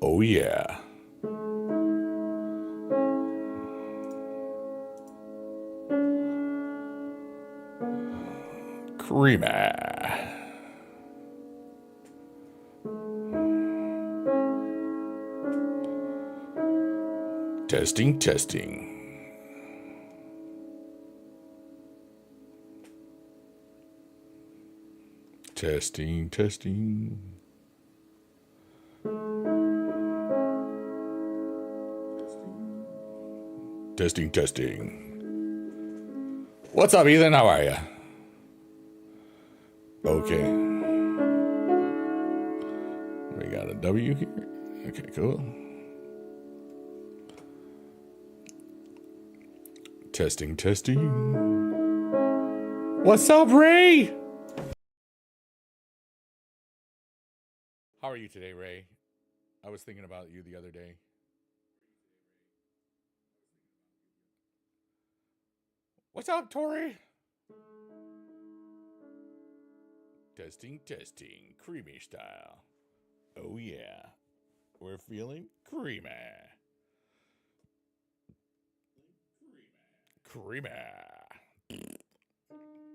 Oh yeah. Creamy. Testing, testing. Testing, testing. Testing, testing. What's up, Ethan? How are you? Okay. We got a W here. Okay, cool. Testing, testing. What's up, Ray? How are you today, Ray? I was thinking about you the other day. What's up, Tori? Testing, testing. Creamy style. Oh, yeah. We're feeling creamy. Creamy.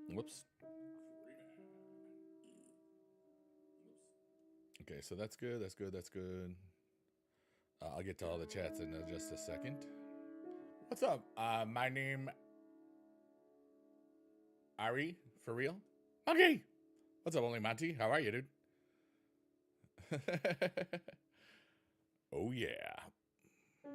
Whoops. Okay, so that's good. That's good. That's good. I'll get to all the chats in just a second. What's up? My name Ari, for real? Monkey! What's up, Only Monty? How are you, dude? Oh, yeah. All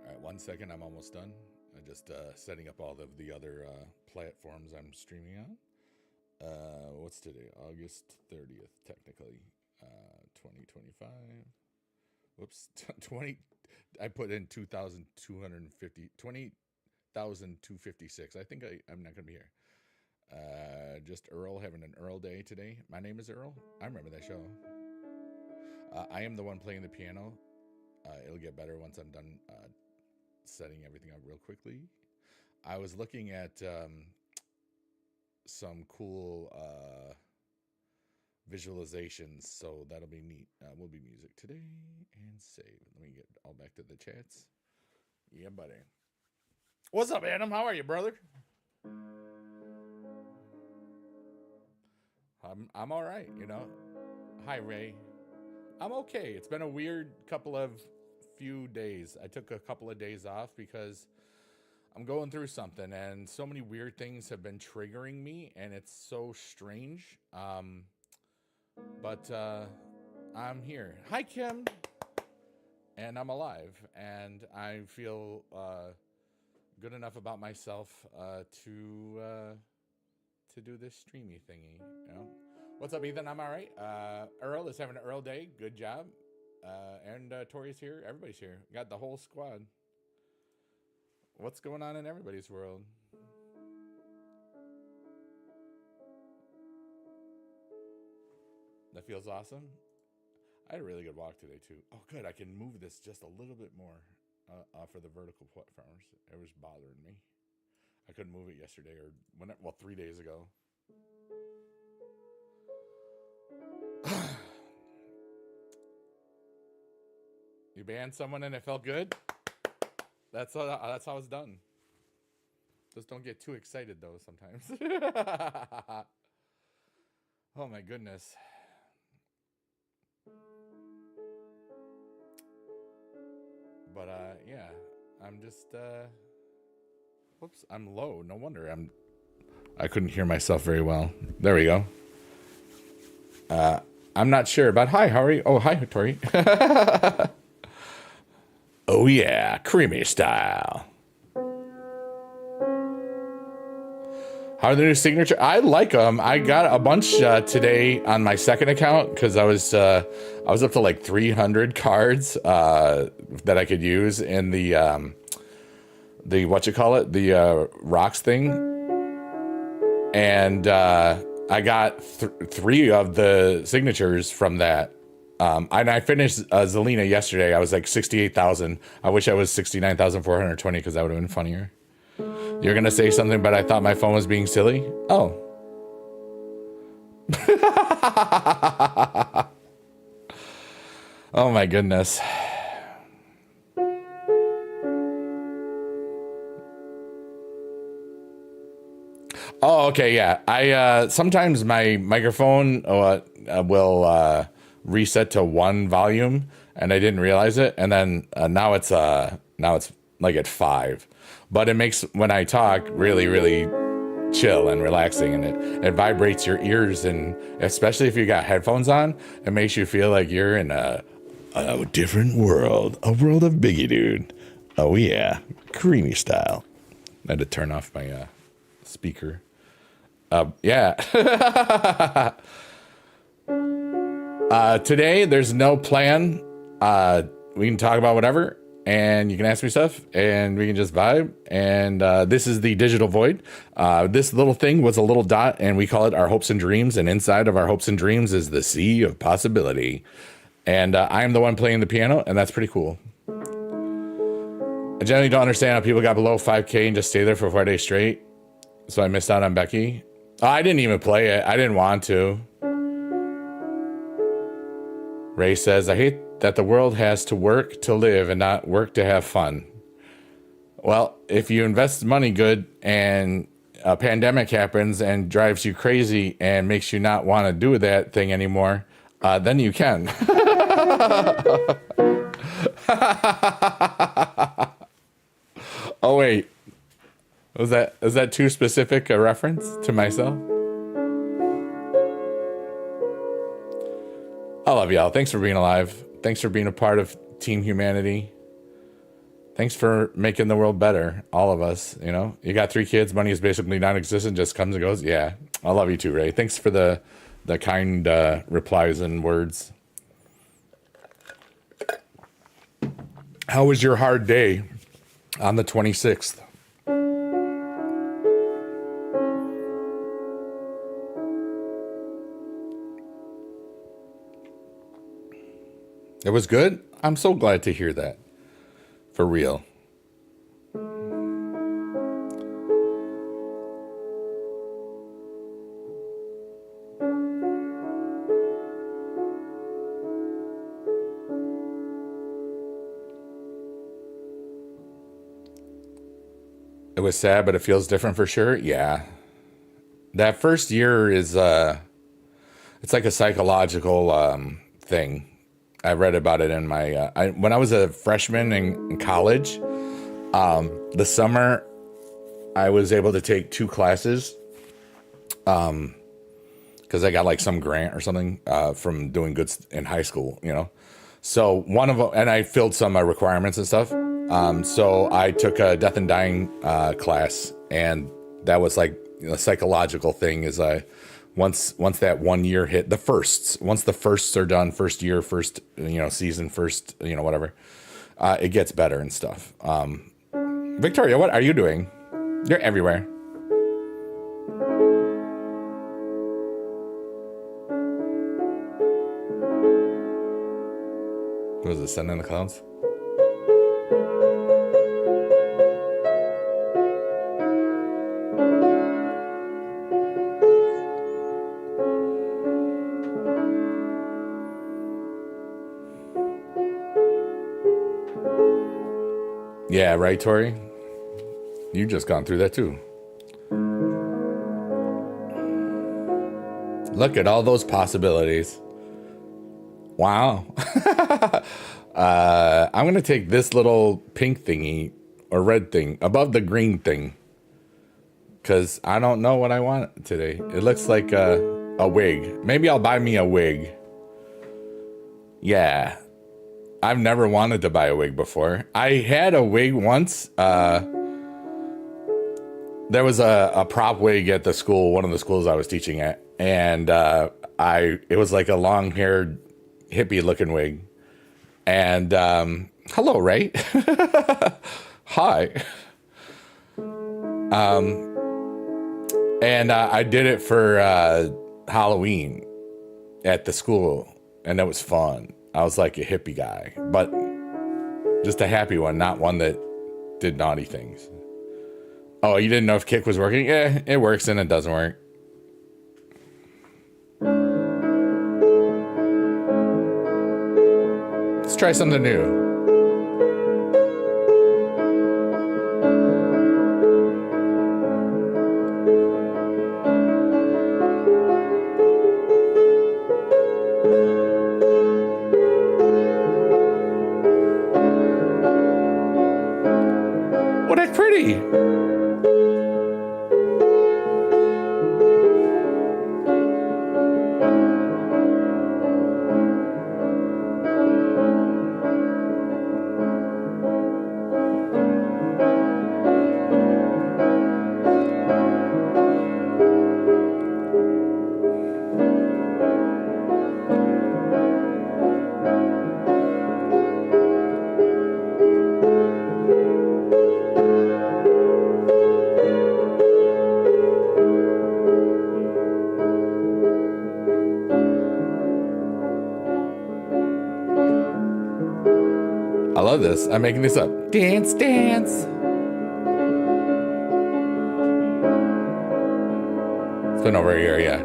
right, 1 second. I'm almost done. I'm just setting up all of the other platforms I'm streaming on. What's today? August 30th, technically. 2025. Whoops. 20. I put in 2,250. 20,256. I think I'm not going to be here. Just Earl having an Earl day today. My name is Earl. I remember that show. I am the one playing the piano. It'll get better once I'm done setting everything up real quickly. I was looking at some cool visualizations, so that'll be neat. Will be music today and save. Let me get all back to the chats. Yeah, buddy. What's up, Adam? How are you, brother? I'm all right, you know. Hi, Ray. I'm okay. It's been a weird few days. I took a couple of days off because I'm going through something, and so many weird things have been triggering me, and it's so strange. But I'm here. Hi, Kim. And I'm alive, and I feel good enough about myself to do this streamy thingy. You know? What's up, Ethan? I'm all right. Earl is having an Earl day. Good job. And Tori's here. Everybody's here. Got the whole squad. What's going on in everybody's world? That feels awesome. I had a really good walk today, too. Oh, good. I can move this just a little bit more for the vertical platforms. It was bothering me. I couldn't move it yesterday or 3 days ago. You banned someone and it felt good? That's how it's done. Just don't get too excited, though, sometimes. Oh, my goodness. But, yeah. I'm just, whoops, I'm low. No wonder I couldn't hear myself very well. There we go. I'm not sure, but hi, how are you? Oh, hi, Tori. Oh, yeah, creamy style. How are the new signature? I like them. I got a bunch today on my second account because I was up to like 300 cards that I could use in the the rocks thing, and I got 3 of the signatures from that. And I finished Zelina yesterday. I was like 68,000. I wish I was 69,420 because that would have been funnier. You're gonna say something, but I thought my phone was being silly. Oh. Oh my goodness. Oh, okay, yeah. I sometimes my microphone will reset to one volume, and I didn't realize it, and then now it's like at five, but it makes when I talk really chill and relaxing, and it vibrates your ears, and especially if you got headphones on, it makes you feel like you're in a different world, a world of Biggie Dude. Oh yeah, creamy style. I had to turn off my speaker. Yeah. Today, there's no plan. We can talk about whatever, and you can ask me stuff, and we can just vibe. And this is the Digital Void. This little thing was a little dot, and we call it our hopes and dreams. And inside of our hopes and dreams is the sea of possibility. And I am the one playing the piano, and that's pretty cool. I generally don't understand how people got below 5K and just stay there for 4 days straight. So I missed out on Becky. Oh, I didn't even play it. I didn't want to. Ray says, I hate that the world has to work to live and not work to have fun. Well, if you invest money good and a pandemic happens and drives you crazy and makes you not want to do that thing anymore, then you can. Oh, wait. Is that too specific a reference to myself? I love y'all. Thanks for being alive. Thanks for being a part of Team Humanity. Thanks for making the world better. All of us, you know. You got 3 kids. Money is basically non-existent. Just comes and goes. Yeah. I love you too, Ray. Thanks for the kind replies and words. How was your hard day on the 26th? It was good? I'm so glad to hear that. For real. It was sad, but it feels different for sure. Yeah. That first year is it's like a psychological thing. I read about it in my when I was a freshman in college. The summer, I was able to take 2 classes because I got like some grant or something from doing good in high school, you know. So one of them, and I filled some requirements and stuff. So I took a death and dying class, and that was like a psychological thing. Is once that 1 year hit once the firsts are done, first year, first season, first whatever, it gets better and stuff. Victoria, what are you doing? You're everywhere. Was it Sun in the Clouds? Yeah, right, Tori? You've just gone through that too. Look at all those possibilities. Wow. I'm going to take this little pink thingy or red thing above the green thing because I don't know what I want today. It looks like a wig. Maybe I'll buy me a wig. Yeah. I've never wanted to buy a wig before. I had a wig once. There was a prop wig at the school, one of the schools I was teaching at. And it was like a long-haired hippie looking wig. And hello, Ray. Hi. And I did it for Halloween at the school, and it was fun. I was like a hippie guy, but just a happy one, not one that did naughty things. Oh, you didn't know if Kick was working? Yeah, it works and it doesn't work. try something new. Oh, that's pretty. I love this. I'm making this up. Dance, dance. It's been over a year, yeah.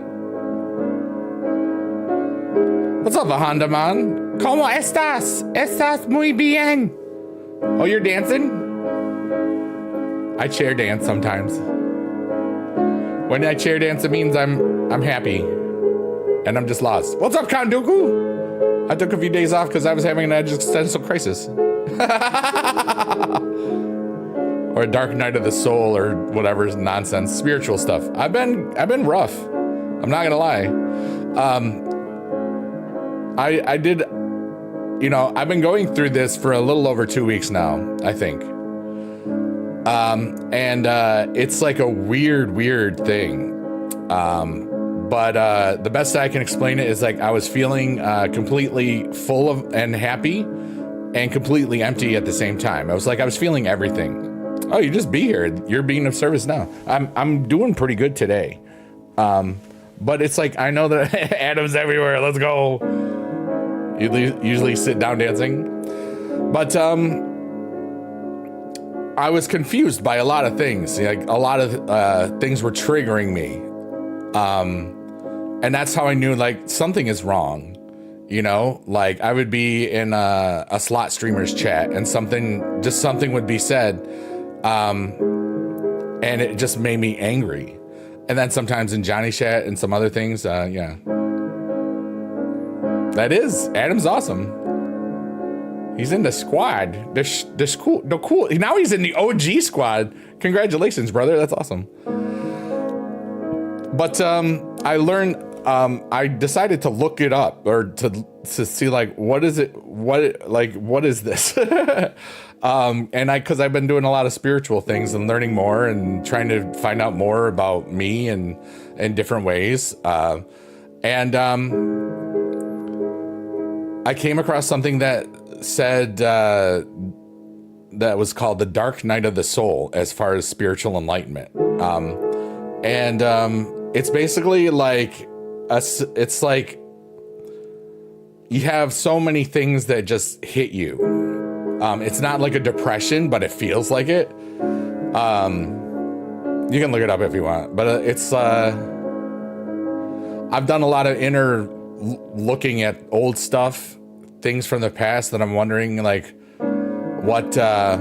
What's up, Honda man? ¿Cómo estás? Estás muy bien. Oh, you're dancing? I chair dance sometimes. When I chair dance, it means I'm happy. And I'm just lost. What's up, Kanduku? I took a few days off because I was having an existential crisis. Or a dark night of the soul or whatever nonsense, spiritual stuff. I've been rough. I'm not gonna lie. I did, you know, I've been going through this for a little over 2 weeks now, I think. And it's like a weird thing. But the best I can explain it is like I was feeling completely full of and happy and completely empty at the same time. I was like, I was feeling everything. Oh, you just be here. You're being of service now. I'm doing pretty good today. But it's like, I know that Adam's everywhere. Let's go. You usually sit down dancing. But I was confused by a lot of things. Like a lot of things were triggering me. And that's how I knew like something is wrong. You know, like I would be in a slot streamers chat and something would be said. And it just made me angry. And then sometimes in Johnny chat and some other things, yeah. That is, Adam's awesome. He's in the squad. The cool. Now he's in the OG squad. Congratulations, brother. That's awesome. But I learned. I decided to look it up or to see like what is it? What is this? And because I've been doing a lot of spiritual things and learning more and trying to find out more about me and in different ways. And I came across something that said that was called the dark night of the soul as far as spiritual enlightenment. And it's basically like it's like you have so many things that just hit you. It's not like a depression, but it feels like it. You can look it up if you want, but it's I've done a lot of inner looking at old stuff, things from the past that I'm wondering like what I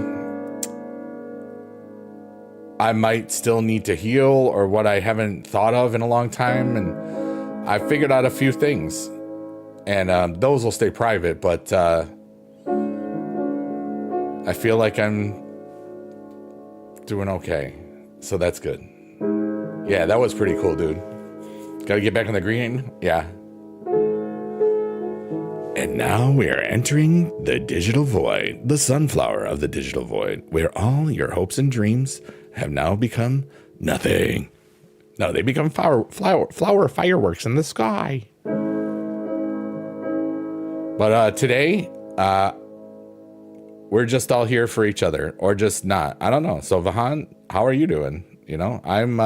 might still need to heal or what I haven't thought of in a long time. And I figured out a few things, and those will stay private, but I feel like I'm doing okay. So that's good. Yeah, that was pretty cool, dude. Gotta get back on the green. Yeah. And now we are entering the digital void, the sunflower of the digital void, where all your hopes and dreams have now become nothing. No, they become flower fireworks in the sky. But today, we're just all here for each other, or just not. I don't know. So Vahan, how are you doing? You know, I'm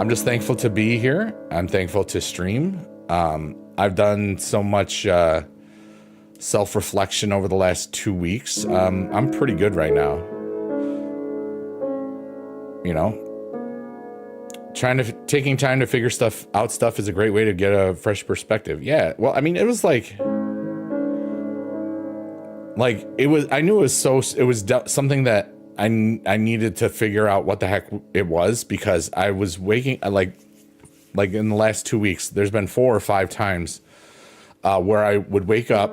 just thankful to be here. I'm thankful to stream. I've done so much self-reflection over the last 2 weeks. I'm pretty good right now. You know, taking time to figure stuff out is a great way to get a fresh perspective. Yeah. Well, I mean, it was like like I knew it was something that I needed to figure out what the heck it was, because I was waking like in the last 2 weeks, there's been 4 or 5 times where I would wake up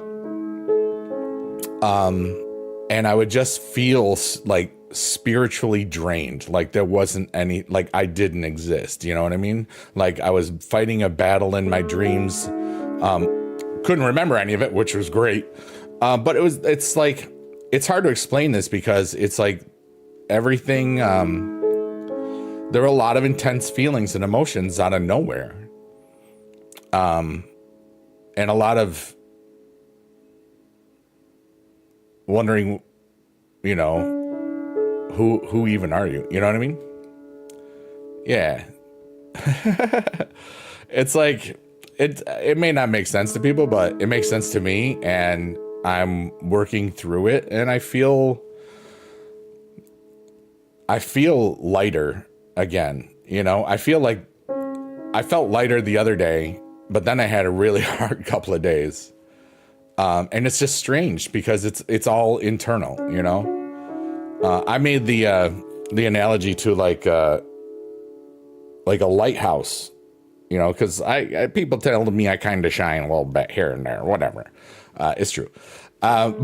and I would just feel like spiritually drained, like there wasn't any, like I didn't exist, you know what I mean? Like I was fighting a battle in my dreams. Couldn't remember any of it, which was great. But it's like, it's hard to explain this because it's like everything, there were a lot of intense feelings and emotions out of nowhere. And a lot of wondering, you know, who even are you? You know what I mean? Yeah. It's like, it may not make sense to people, but it makes sense to me, and I'm working through it, and I feel lighter again. You know, I feel like I felt lighter the other day, but then I had a really hard couple of days. And it's just strange because it's all internal, you know? I made the analogy to like a lighthouse, you know, because I people tell me I kind of shine a little bit here and there, whatever. It's true. But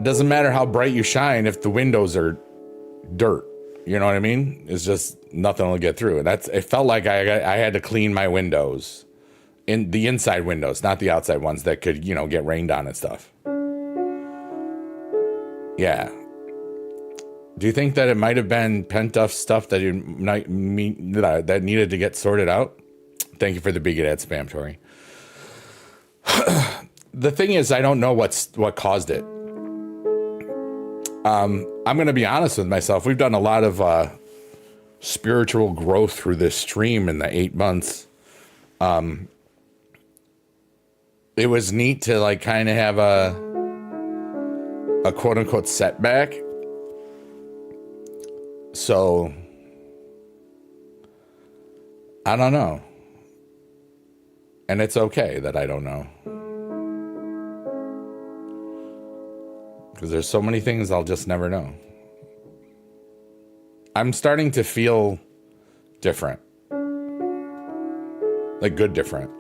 doesn't matter how bright you shine if the windows are dirt. You know what I mean? It's just nothing will get through. And it felt like I had to clean my windows, in the inside windows, not the outside ones that could, you know, get rained on and stuff. Yeah. Do you think that it might have been pent up stuff that that needed to get sorted out? Thank you for the bigot ad spam, Tori. The thing is, I don't know what caused it. I'm going to be honest with myself. We've done a lot of spiritual growth through this stream in the 8 months. It was neat to like kind of have a quote unquote setback. So I don't know. And it's okay that I don't know. Because there's so many things I'll just never know. I'm starting to feel different. Like good different.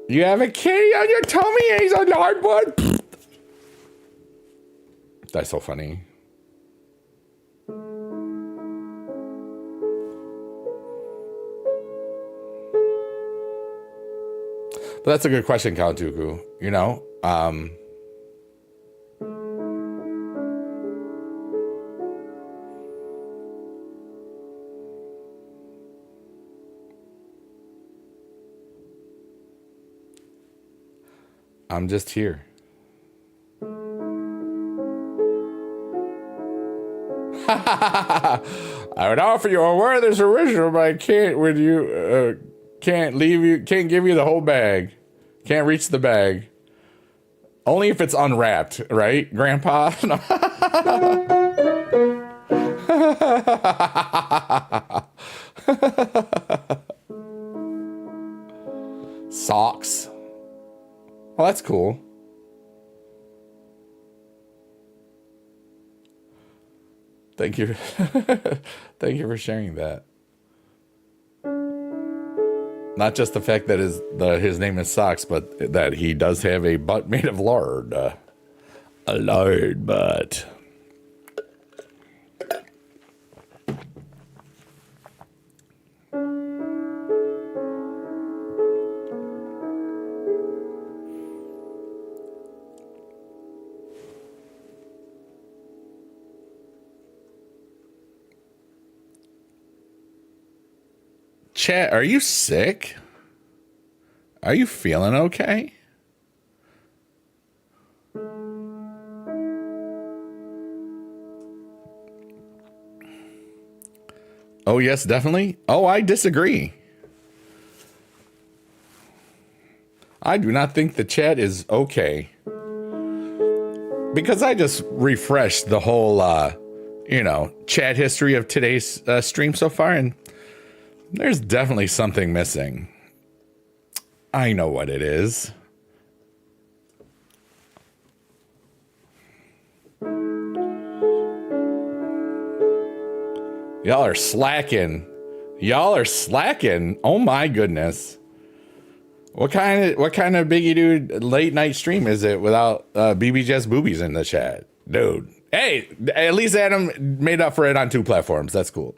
You have a kitty on your tummy and he's on the hardwood? That's so funny. But that's a good question, Count Dooku. You know, I'm just here. I would offer you a Werther's original, but I can't with you. Can't give you the whole bag. Can't reach the bag. Only if it's unwrapped, right, Grandpa? Socks. Well, that's cool. Thank you. Thank you for sharing that. Not just the fact that his name is Socks, but that he does have a butt made of lard. A lard butt. Chat, are you sick? Are you feeling okay? Oh, yes, definitely. Oh, I disagree. I do not think the chat is okay. Because I just refreshed the whole, chat history of today's stream so far, and there's definitely something missing. I know what it is. Y'all are slacking. Y'all are slacking. Oh my goodness. What kind of Biggie Dude late night stream is it without BB Just Boobies in the chat? Dude. Hey, at least Adam made up for it on 2 platforms. That's cool.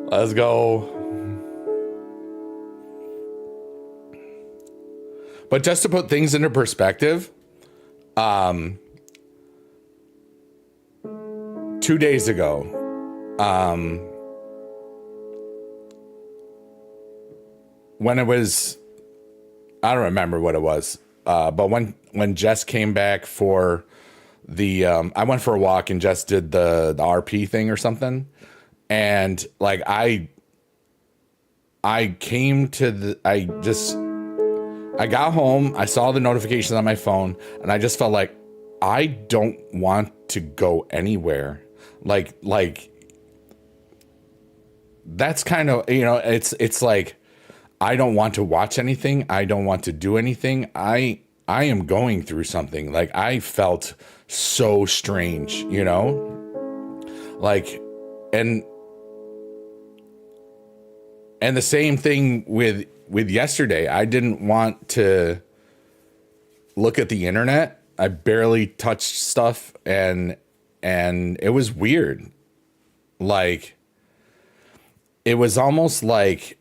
Let's go. But just to put things into perspective, 2 days ago, when it was, I don't remember what it was, but when Jess came back for the, I went for a walk and Jess did the RP thing or something, and like I came to the, I got home, I saw the notifications on my phone, and I just felt like I don't want to go anywhere. Like that's kind of, you know, it's like, I don't want to watch anything. I don't want to do anything. I am going through something. Like, I felt so strange, you know, like, and the same thing with yesterday. I didn't want to look at the internet. I barely touched stuff, and it was weird. Like, it was almost like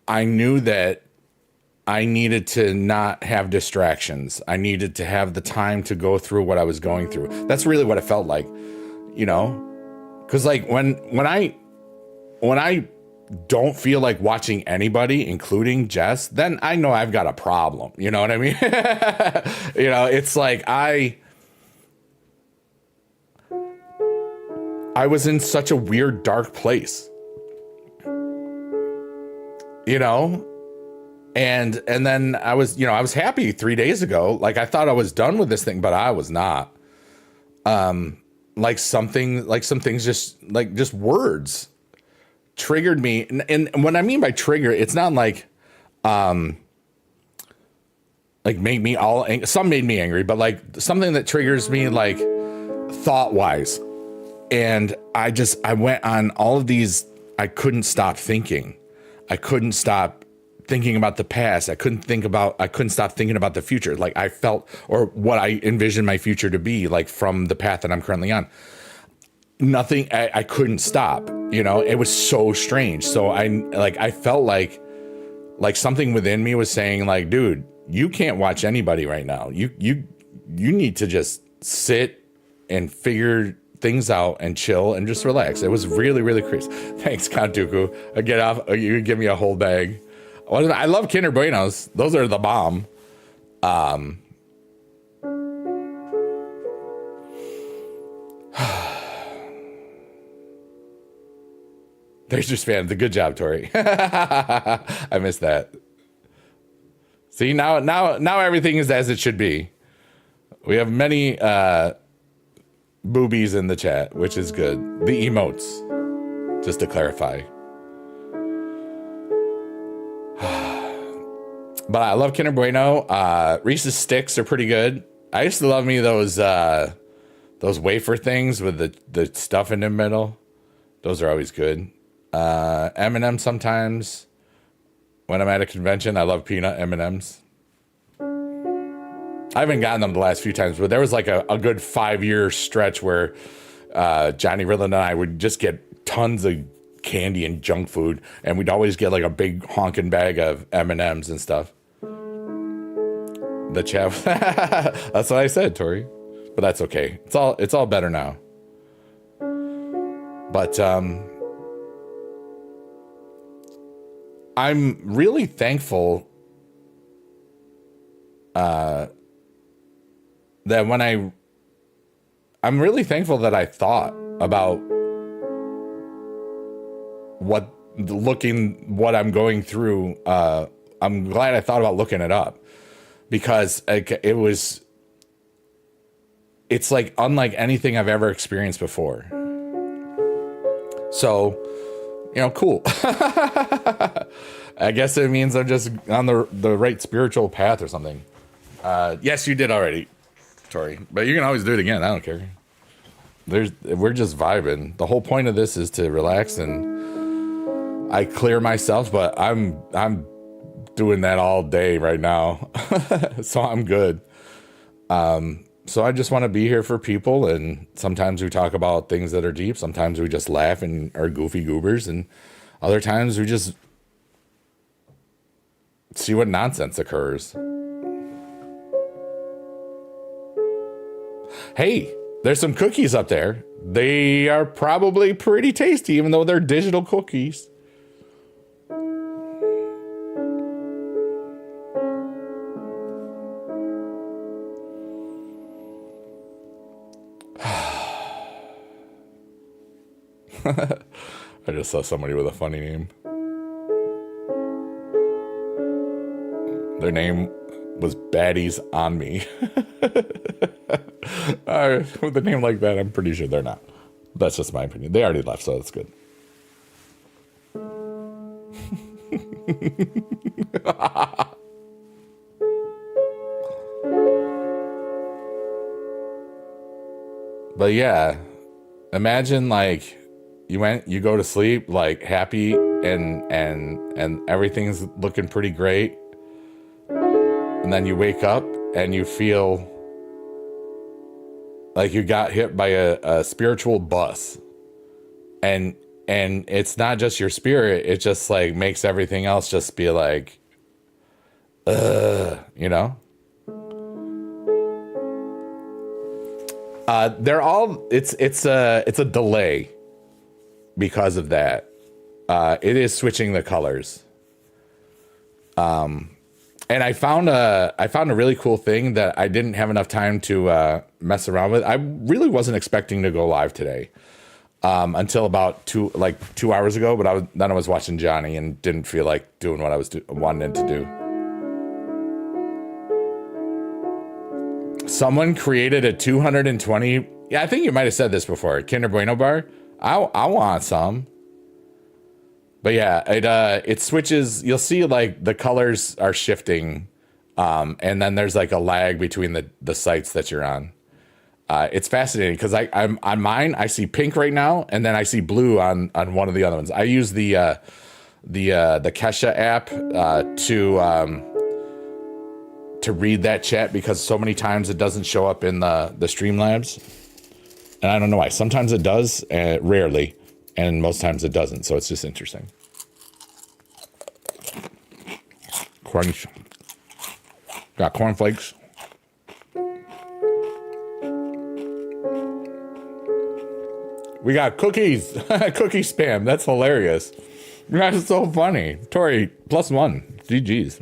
I knew that I needed to not have distractions. I needed to have the time to go through what I was going through. That's really what it felt like, you know? Because like when I don't feel like watching anybody, including Jess, then I know I've got a problem. You know what I mean? You know, it's like I was in such a weird, dark place, you know? And then I was happy 3 days ago. Like, I thought I was done with this thing, but I was not. Like some things just words triggered me. And what I mean by trigger, it's not like made me all angry. Some made me angry, but like something that triggers me, like thought wise. And I went on all of these. I couldn't stop thinking. I couldn't stop thinking about the past. I couldn't stop thinking about the future. Like, I felt, or what I envisioned my future to be, like, from the path that I'm currently on. Nothing, I couldn't stop, you know, it was so strange. So I felt like something within me was saying, like, dude, you can't watch anybody right now. You need to just sit and figure things out and chill and just relax. It was really, really crazy. Thanks, Count Dooku. I get off. You give me a whole bag. I love Kinder Buenos. Those are the bomb. There's your spam. The good job, Tori. I missed that. See, now everything is as it should be. We have many boobies in the chat, which is good. The emotes, just to clarify. But I love Kinder Bueno. Reese's Sticks are pretty good. I used to love me those wafer things with the stuff in the middle. Those are always good. M&M's sometimes. When I'm at a convention, I love peanut M&M's. I haven't gotten them the last few times, but there was like a good 5-year stretch where Johnny Ridland and I would just get tons of candy and junk food, and we'd always get like a big honking bag of M&M's and stuff. The chat. That's what I said, Tori. But that's okay. It's all better now. But I'm really thankful that I'm really thankful that I thought about what I'm going through. I'm glad I thought about looking it up, because it's like unlike anything I've ever experienced before. So you know, cool. I guess it means I'm just on the right spiritual path or something. Yes, you did already, Tori, but you can always do it again. I don't care. We're just vibing. The whole point of this is to relax, and I clear myself, but I'm doing that all day right now. So I'm good. So I just want to be here for people, and sometimes we talk about things that are deep. Sometimes we just laugh and are goofy goobers, and other times we just see what nonsense occurs. Hey, there's some cookies up there. They are probably pretty tasty, even though they're digital cookies. I just saw somebody with a funny name. Their name was Baddies on Me. With a name like that, I'm pretty sure they're not. That's just my opinion. They already left, so that's good. But yeah, imagine like you go to sleep like happy and everything's looking pretty great, and then you wake up and you feel like you got hit by a spiritual bus, and it's not just your spirit, it just like makes everything else just be like you know. They're all it's a delay because of that. It is switching the colors. And I found a really cool thing that I didn't have enough time to mess around with. I really wasn't expecting to go live today until about 2 hours ago. But I was watching Johnny and didn't feel like doing what I was wanting to do. Someone created a 220. Yeah, I think you might have said this before. Kinder Bueno bar. I want some. But yeah, it switches. You'll see like the colors are shifting, and then there's like a lag between the sites that you're on. It's fascinating because I'm on mine. I see pink right now, and then I see blue on one of the other ones. I use the Kesha app to read that chat because so many times it doesn't show up in the Streamlabs, and I don't know why. Sometimes it does, rarely. And most times it doesn't, so it's just interesting. Crunch. Got cornflakes. We got cookies. Cookie spam. That's hilarious. That's so funny. Tori, +1. GG's.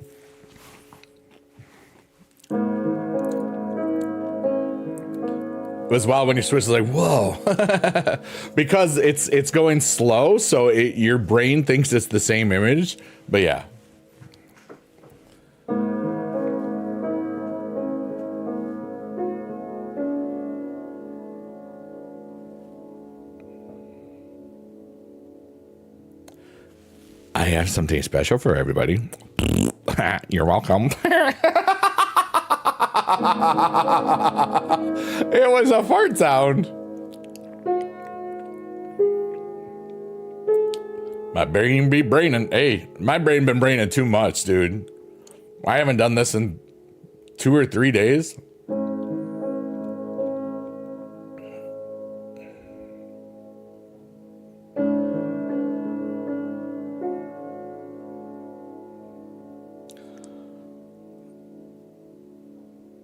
As well, when you switch, it's like, whoa. Because it's going slow, so your brain thinks it's the same image. But yeah. I have something special for everybody. You're welcome. It was a fart sound. My brain be braining. Hey, my brain been braining too much, dude. I haven't done this in 2 or 3 days.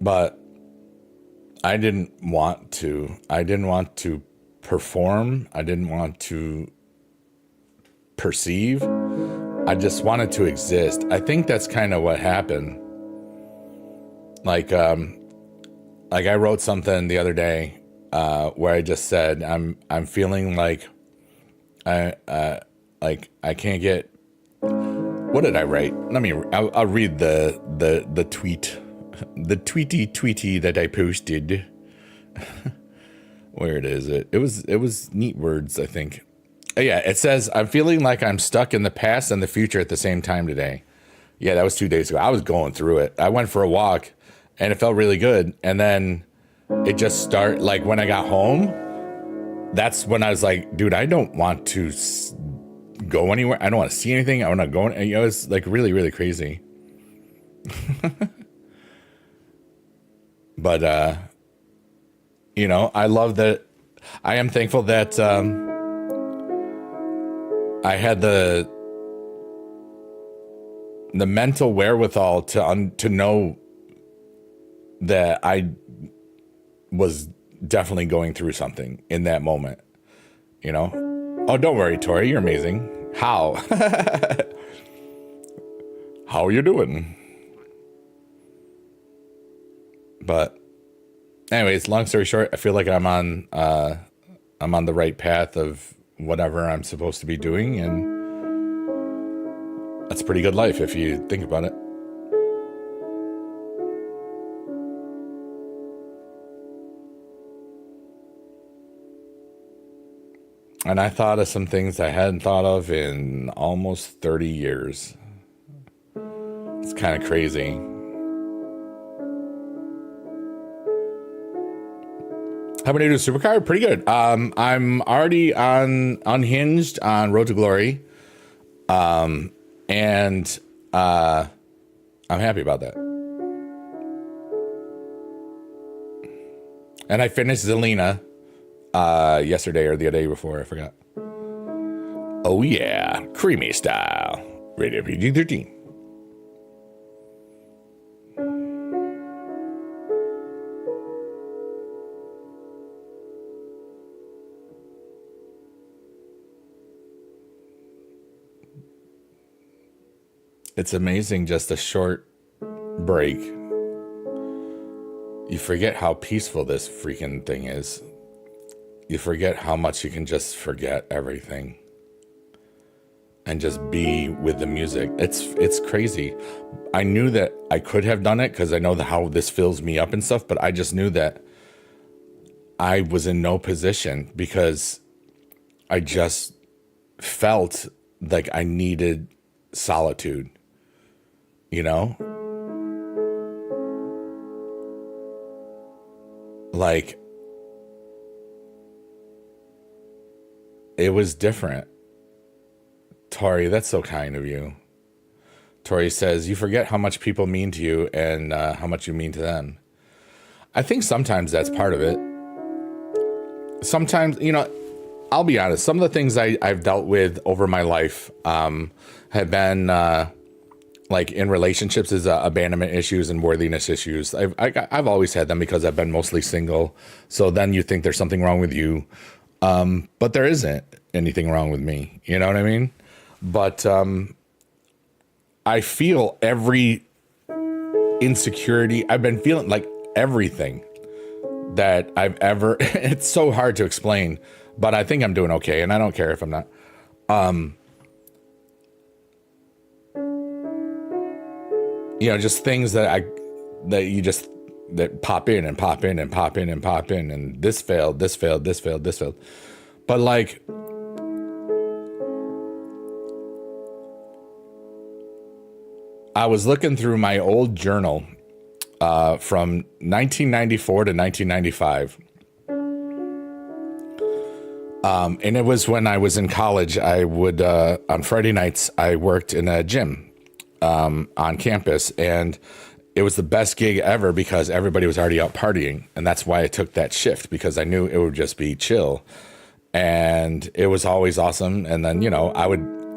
But I didn't want to perform. I didn't want to perceive. I just wanted to exist. I think that's kind of what happened. Like I wrote something the other day where I just said I'm feeling like I can't get. What did I write? I'll read the tweet. The tweety that I posted. Where it is? It was neat words, I think. Yeah, it says, I'm feeling like I'm stuck in the past and the future at the same time today. Yeah, that was 2 days ago. I was going through it. I went for a walk and it felt really good. And then it just started, like when I got home, that's when I was like, dude, I don't want to go anywhere. I don't want to see anything. I want to go. It was like really, really crazy. But, I love that. I am thankful that I had the mental wherewithal to know that I was definitely going through something in that moment. Oh, don't worry, Tori, you're amazing. How? How are you doing? But anyways, long story short, I feel like I'm on the right path of whatever I'm supposed to be doing, and that's a pretty good life if you think about it. And I thought of some things I hadn't thought of in almost 30 years. It's kind of crazy. How many do Supercar? Pretty good. I'm already on Unhinged on Road to Glory. And I'm happy about that. And I finished Zelina yesterday or the day before, I forgot. Oh yeah, creamy style. Rated PG-13. It's amazing, just a short break. You forget how peaceful this freaking thing is. You forget how much you can just forget everything and just be with the music. It's crazy. I knew that I could have done it because I know how this fills me up and stuff, but I just knew that I was in no position because I just felt like I needed solitude, Like, it was different. Tori, that's so kind of you. Tori says, you forget how much people mean to you and how much you mean to them. I think sometimes that's part of it. Sometimes, I'll be honest. Some of the things I've dealt with over my life have been like in relationships is abandonment issues and worthiness issues. I've always had them because I've been mostly single. So then you think there's something wrong with you. But there isn't anything wrong with me. You know what I mean? But I feel every insecurity. I've been feeling like everything that I've ever. It's so hard to explain, but I think I'm doing okay, and I don't care if I'm not. Just things that pop in and pop in and pop in and pop in, and this failed, this failed, this failed, this failed. But like, I was looking through my old journal from 1994 to 1995. And it was when I was in college. I would, on Friday nights, I worked in a gym on campus, and it was the best gig ever because everybody was already out partying. And that's why I took that shift, because I knew it would just be chill. And it was always awesome. And then,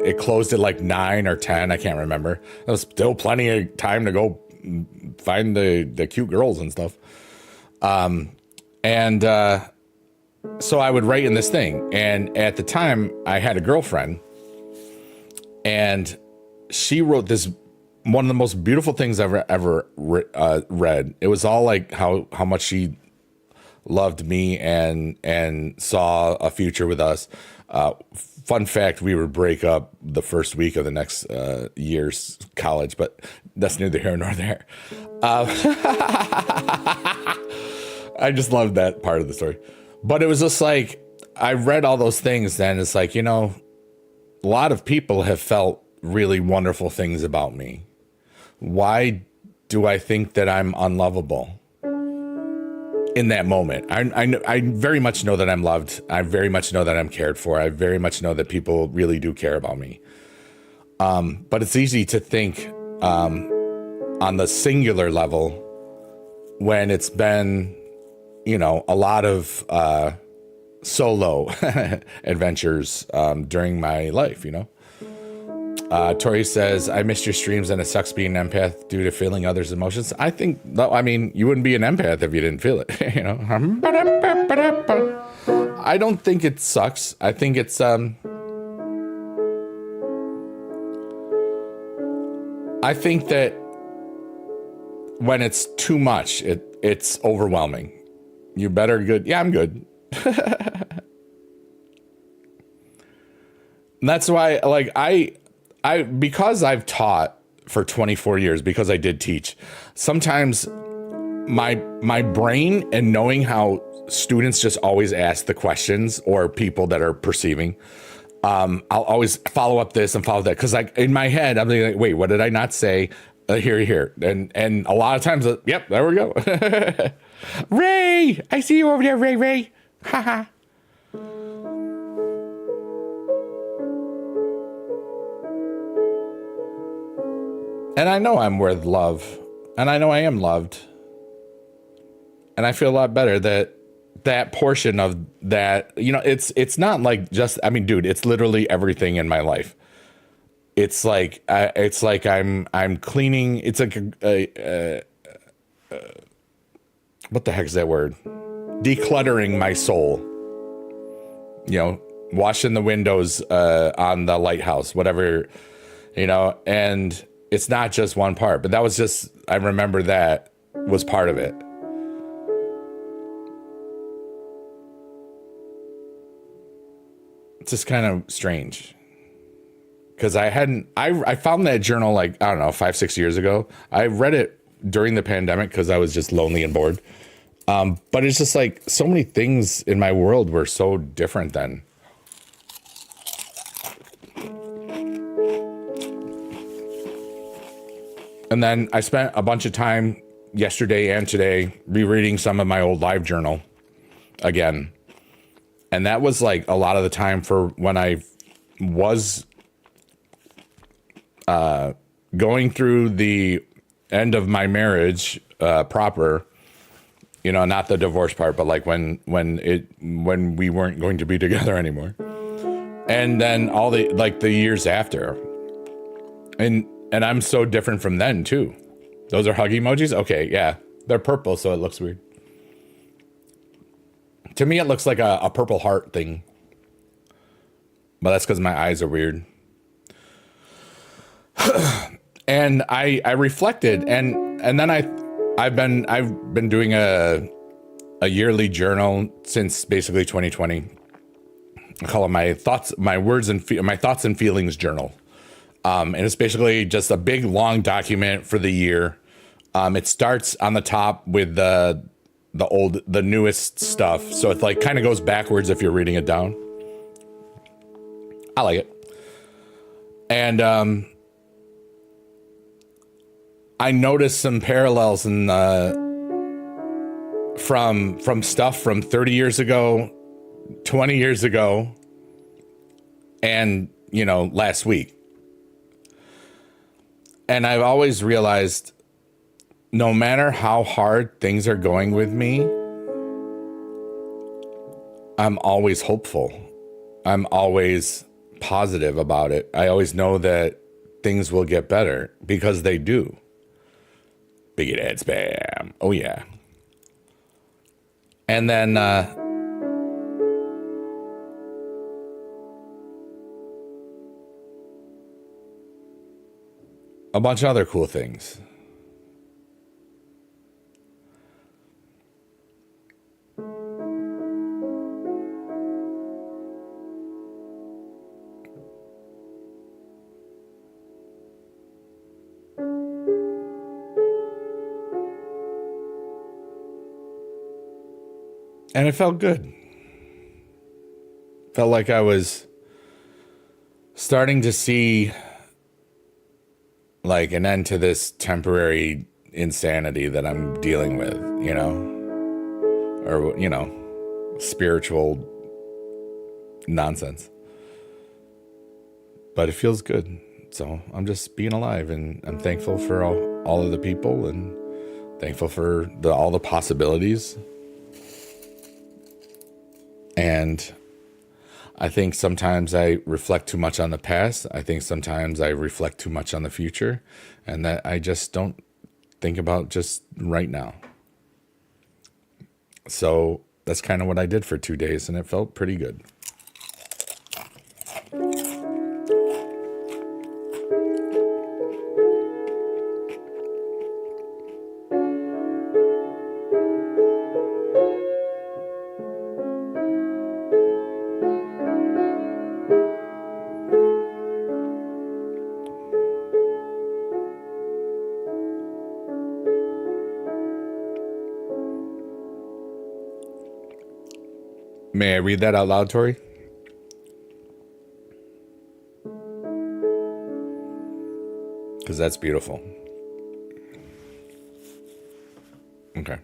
it closed at like 9 or 10. I can't remember. There was still plenty of time to go find the cute girls and stuff. So I would write in this thing. And at the time I had a girlfriend, and she wrote this, one of the most beautiful things I've ever read. It was all like how much she loved me and saw a future with us. Fun fact, we would break up the first week of the next year's college, but that's neither here nor there. I just loved that part of the story. But it was just like, I read all those things, then it's like, a lot of people have felt really wonderful things about me. Why do I think that I'm unlovable in that moment? I very much know that I'm loved. I very much know that I'm cared for. I very much know that people really do care about me. But it's easy to think on the singular level when it's been, a lot of solo adventures during my life, Tori says, I missed your streams and it sucks being an empath due to feeling others' emotions. I think, you wouldn't be an empath if you didn't feel it, I don't think it sucks. I think it's, I think that when it's too much, it's overwhelming. You better good. Yeah, I'm good. And that's why, because I've taught for 24 years, because I did teach, sometimes my brain and knowing how students just always ask the questions, or people that are perceiving, I'll always follow up this and follow that. Cause in my head, I'm like, wait, what did I not say? Here. And a lot of times, yep, there we go. Ray, I see you over there, Ray. Haha. And I know I'm worth love, and I know I am loved. And I feel a lot better that portion of that, it's not like just, dude, it's literally everything in my life. It's like I'm cleaning. It's like what the heck is that word? Decluttering my soul. Washing the windows on the lighthouse, whatever, and it's not just one part, but that was just, I remember that was part of it. It's just kind of strange. Because I found that journal 5-6 years ago. I read it during the pandemic because I was just lonely and bored. But it's just like so many things in my world were so different then. And then I spent a bunch of time yesterday and today rereading some of my old live journal again. And that was like a lot of the time for when I was going through the end of my marriage proper, not the divorce part, but like when we weren't going to be together anymore. And then all the years after. And I'm so different from then too. Those are hug emojis? Okay, yeah. They're purple, so it looks weird. To me, it looks like a purple heart thing. But that's because my eyes are weird. And I reflected, and then I've been doing a yearly journal since basically 2020. I call it my thoughts, my words and my thoughts and feelings journal. And it's basically just a big long document for the year. It starts on the top with the newest stuff, so it like kind of goes backwards if you're reading it down. I like it. And I noticed some parallels in from stuff from 30 years ago, 20 years ago, and last week. And I've always realized, no matter how hard things are going with me, I'm always hopeful. I'm always positive about it. I always know that things will get better, because they do. Big ad spam. Oh yeah. And then a bunch of other cool things. And it felt good. felt like I was starting to see like an end to this temporary insanity that I'm dealing with, you know, or, you know, spiritual nonsense. But it feels good. So I'm just being alive, and I'm thankful for all of the people, and thankful for all the possibilities. And I think sometimes I reflect too much on the past. I think sometimes I reflect too much on the future, and that I just don't think about just right now. So that's kind of what I did for 2 days, and it felt pretty good. May I read that out loud, Tori? Because that's beautiful. Okay.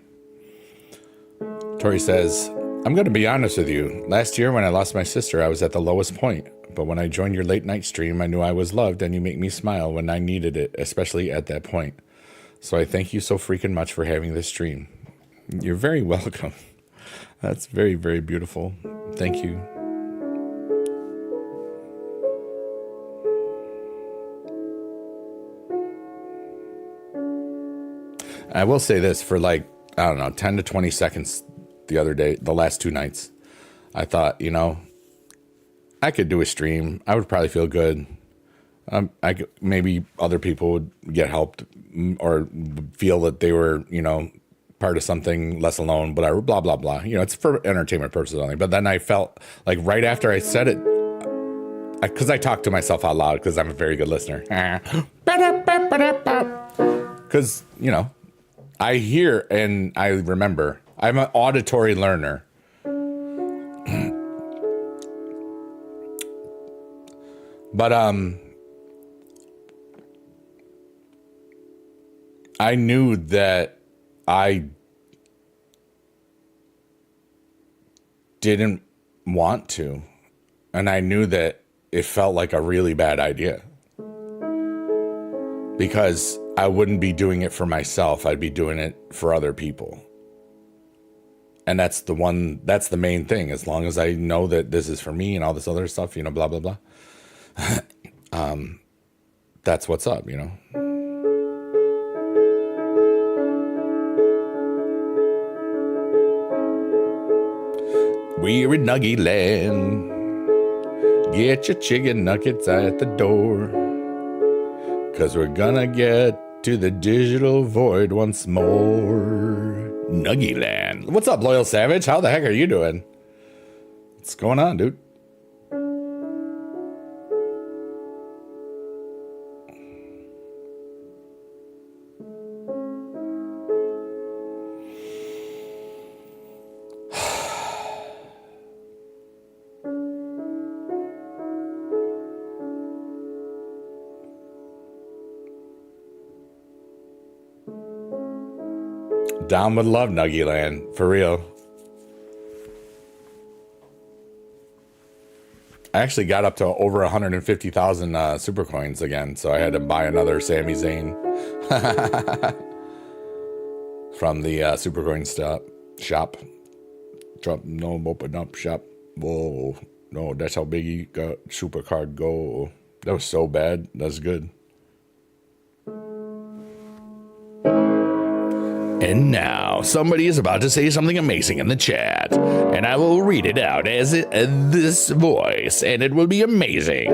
Tori says, I'm going to be honest with you. Last year when I lost my sister, I was at the lowest point. But when I joined your late night stream, I knew I was loved, and you make me smile when I needed it, especially at that point. So I thank you so freaking much for having this stream. You're very welcome. That's very, very beautiful. Thank you. I will say this, for like, I don't know, 10 to 20 seconds the other day, the last 2 nights, I thought, you know, I could do a stream. I would probably feel good. Maybe other people would get helped or feel that they were, you know, part of something, less alone, whatever, blah, blah, blah. You know, it's for entertainment purposes only. But then I felt like right after I said it, because I talk to myself out loud because I'm a very good listener. Because, you know, I hear and I remember. I'm an auditory learner. But I knew that I didn't want to, and I knew that it felt like a really bad idea, because I wouldn't be doing it for myself. I'd be doing it for other people. And that's the main thing. As long as I know that this is for me and all this other stuff, you know, blah, blah, blah. That's what's up, you know. We're in Nugget Land. Get your chicken nuggets at the door, 'cause we're gonna get to the digital void once more. Nugget Land. What's up, Loyal Savage? How the heck are you doing? What's going on, dude? Down with love, Nugget Land, for real. I actually got up to over 150,000 super coins again, so I had to buy another Sami Zayn from the super coin shop. Drop no open up shop. Whoa, no, that's how big he got super card go. That was so bad. That's good. And now, somebody is about to say something amazing in the chat, and I will read it out as this voice, and it will be amazing.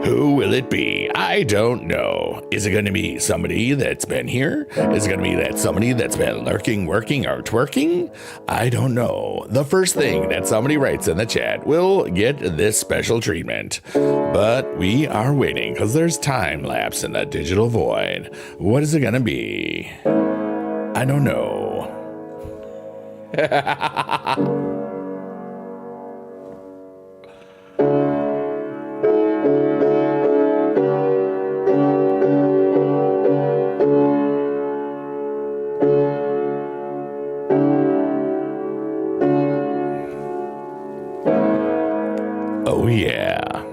Who will it be? I don't know. Is it going to be somebody that's been here? Is it going to be somebody that's been lurking, working, or twerking? I don't know. The first thing that somebody writes in the chat will get this special treatment. But we are waiting, because there's time lapse in the digital void. What is it going to be? I don't know. yeah.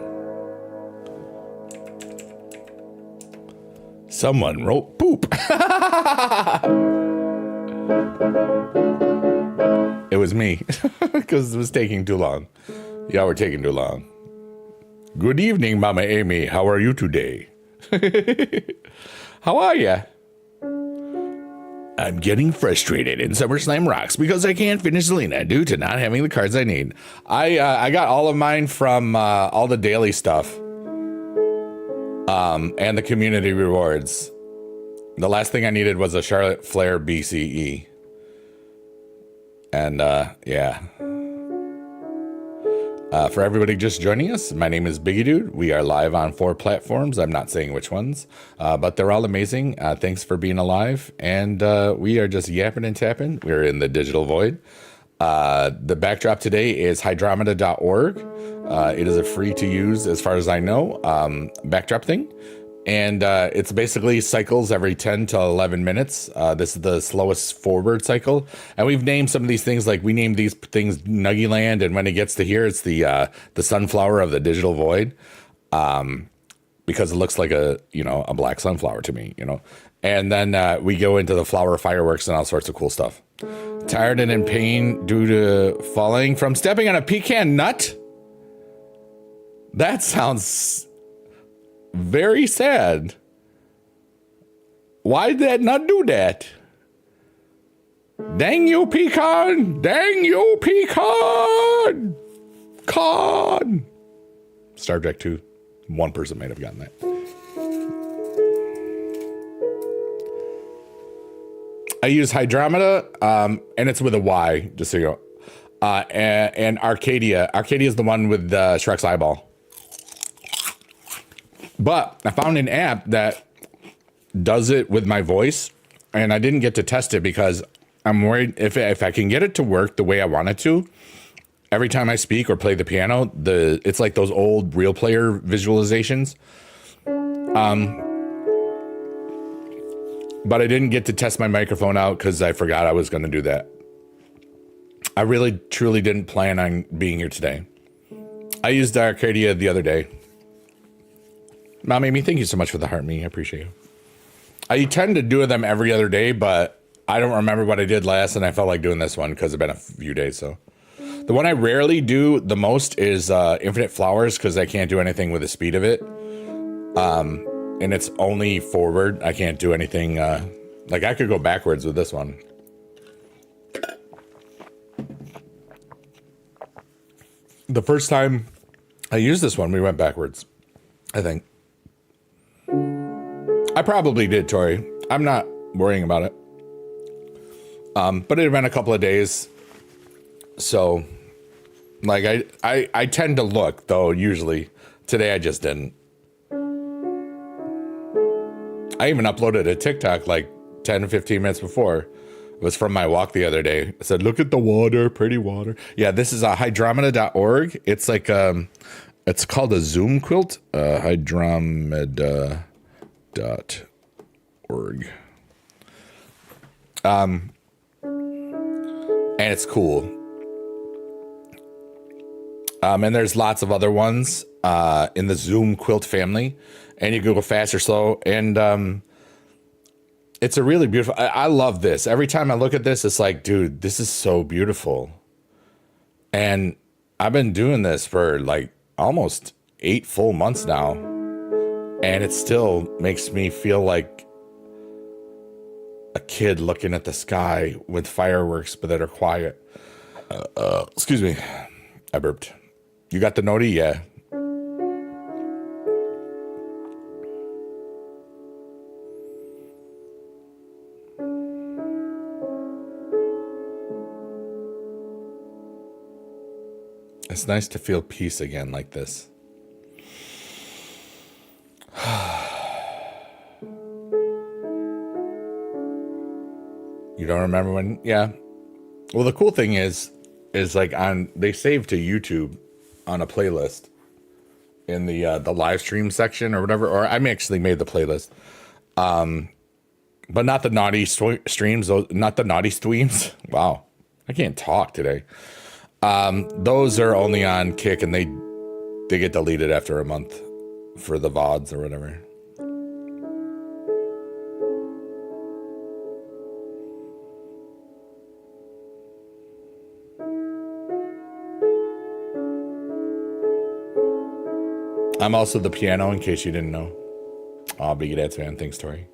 Someone wrote poop. It was me, because it was taking too long. Yeah, we're taking too long. Good evening, Mama Amy. How are you today? How are ya? I'm getting frustrated in SummerSlam Rocks because I can't finish Zelina due to not having the cards I need. I got all of mine from all the daily stuff and the community rewards. The last thing I needed was a Charlotte Flair BCE. And yeah. For everybody just joining us, my name is Biggie Dude. We are live on 4 platforms. I'm not saying which ones, but they're all amazing. Thanks for being alive. And we are just yapping and tapping. We're in the digital void. The backdrop today is hydromeda.org. It is a free to use, as far as I know, backdrop thing. And it's basically cycles every 10 to 11 minutes. This is the slowest forward cycle. And we've named some of these things, like we named these things Nuggy Land. And when it gets to here, it's the sunflower of the digital void. Because it looks like a black sunflower to me, And then we go into the flower fireworks and all sorts of cool stuff. Tired and in pain due to falling from stepping on a pecan nut? That sounds very sad. Why did that nut do that? Dang you, pecan! Dang you, pecan! Con! Star Trek 2. One person might have gotten that. I use Hydromeda, and it's with a Y, just so you know. And Arcadia. Arcadia is the one with Shrek's eyeball. But I found an app that does it with my voice, and I didn't get to test it because I'm worried if I can get it to work the way I want it to. Every time I speak or play the piano, it's like those old Real Player visualizations. But I didn't get to test my microphone out because I forgot I was going to do that. I really, truly didn't plan on being here today. I used Arcadia the other day. Mom Amy, thank you so much for the heart me. I appreciate you. I tend to do them every other day, but I don't remember what I did last, and I felt like doing this one because it's been a few days. So the one I rarely do the most is Infinite Flowers because I can't do anything with the speed of it. And it's only forward. I can't do anything. Like I could go backwards with this one. The first time I used this one, we went backwards, I think. I probably did, Tori. I'm not worrying about it. But it had been a couple of days. So, like, I tend to look, though, usually. Today, I just didn't. I even uploaded a TikTok, like, 10 to 15 minutes before. It was from my walk the other day. I said, look at the water, pretty water. Yeah, this is hydromeda.org. It's like, it's called a Zoom quilt. Hydromeda.org. And it's cool. And there's lots of other ones in the Zoom quilt family, and you can go fast or slow. And it's a really beautiful. I love this. Every time I look at this, it's like, dude, this is so beautiful. And I've been doing this for like almost 8 full months now, and it still makes me feel like a kid looking at the sky with fireworks, but that are quiet. Excuse me, I burped. You got the noti? Yeah. It's nice to feel peace again like this. You don't remember when? Yeah. Well, the cool thing is like they save to YouTube on a playlist in the live stream section or whatever. Or I actually made the playlist, but not the naughty streams. Not the naughty streams. Wow, I can't talk today. Those are only on Kick, and They get deleted after a month for the VODs or whatever. I'm also the piano, in case you didn't know. Oh, Biggie Dance Man. Thanks, Tori.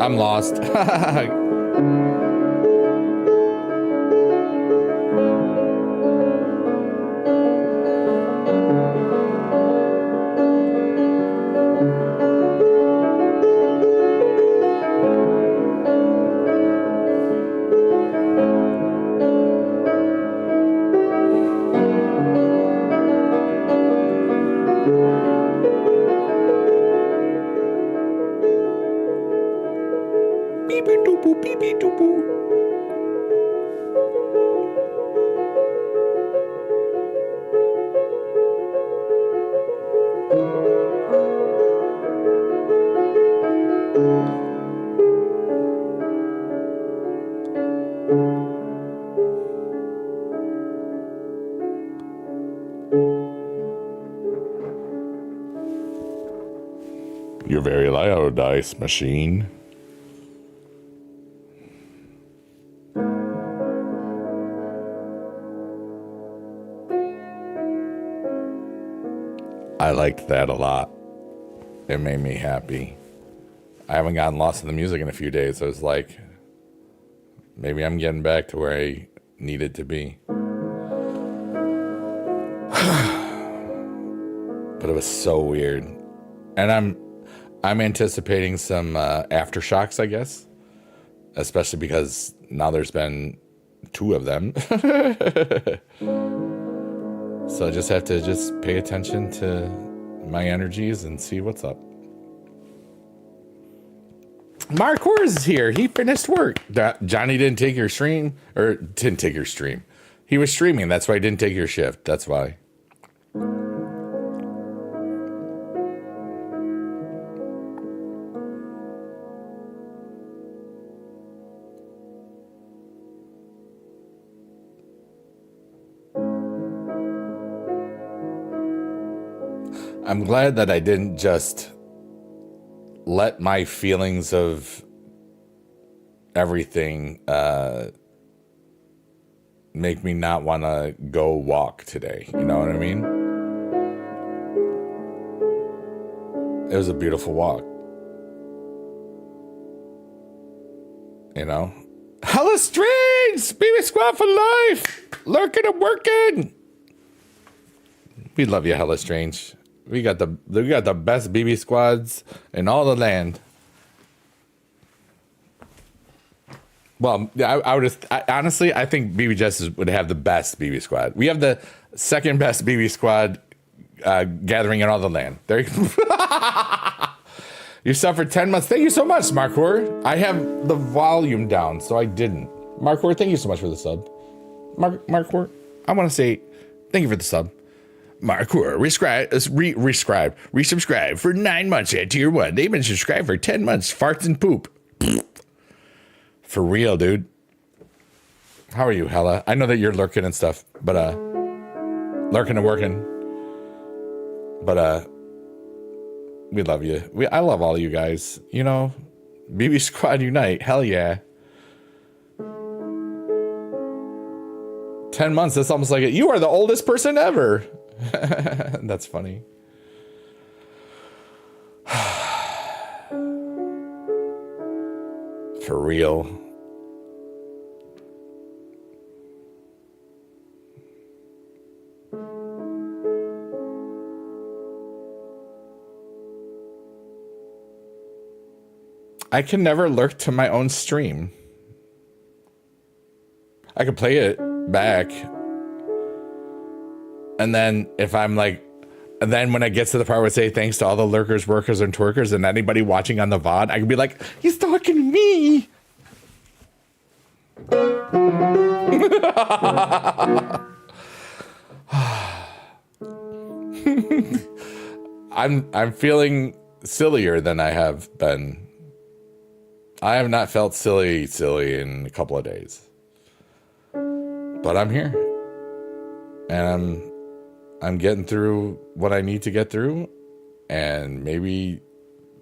I'm lost. You're very loud, Dice Machine. I liked that a lot. It made me happy. I haven't gotten lost in the music in a few days. I was like, maybe I'm getting back to where I needed to be. But it was so weird. And I'm anticipating some aftershocks, I guess. Especially because now there's been 2 of them. So I just have to pay attention to my energies and see what's up. Mark Wars is here. He finished work. Johnny didn't take your stream, or didn't take your stream. He was streaming. That's why he didn't take your shift. That's why. I'm glad that I didn't just let my feelings of everything make me not want to go walk today. You know what I mean? It was a beautiful walk. You know? Hella Strange! Baby Squad for life! Lurking and working! We love you, Hella Strange. We got the best BB squads in all the land. Well, honestly, I think BB Justice would have the best BB squad. We have the second best BB squad gathering in all the land. There you You suffered 10 months. Thank you so much, Markor. I have the volume down, so I didn't. Markor, thank you so much for the sub. Markor, I want to say thank you for the sub. Markor, resubscribe for 9 months at tier 1. They've been subscribed for 10 months. Farts and poop. For real, dude. How are you, Hella? I know that you're lurking and stuff, but lurking and working. But we love you. I love all you guys. You know, BB Squad Unite. Hell yeah. 10 months. That's almost like it. You are the oldest person ever. That's funny. For real. I can never lurk to my own stream. I could play it back. And then if I'm like, and then when I get to the part where I say thanks to all the lurkers, workers, and twerkers, and anybody watching on the VOD, I can be like, he's talking to me. I'm feeling sillier than I have been. I have not felt silly in a couple of days. But I'm here. And I'm getting through what I need to get through, and maybe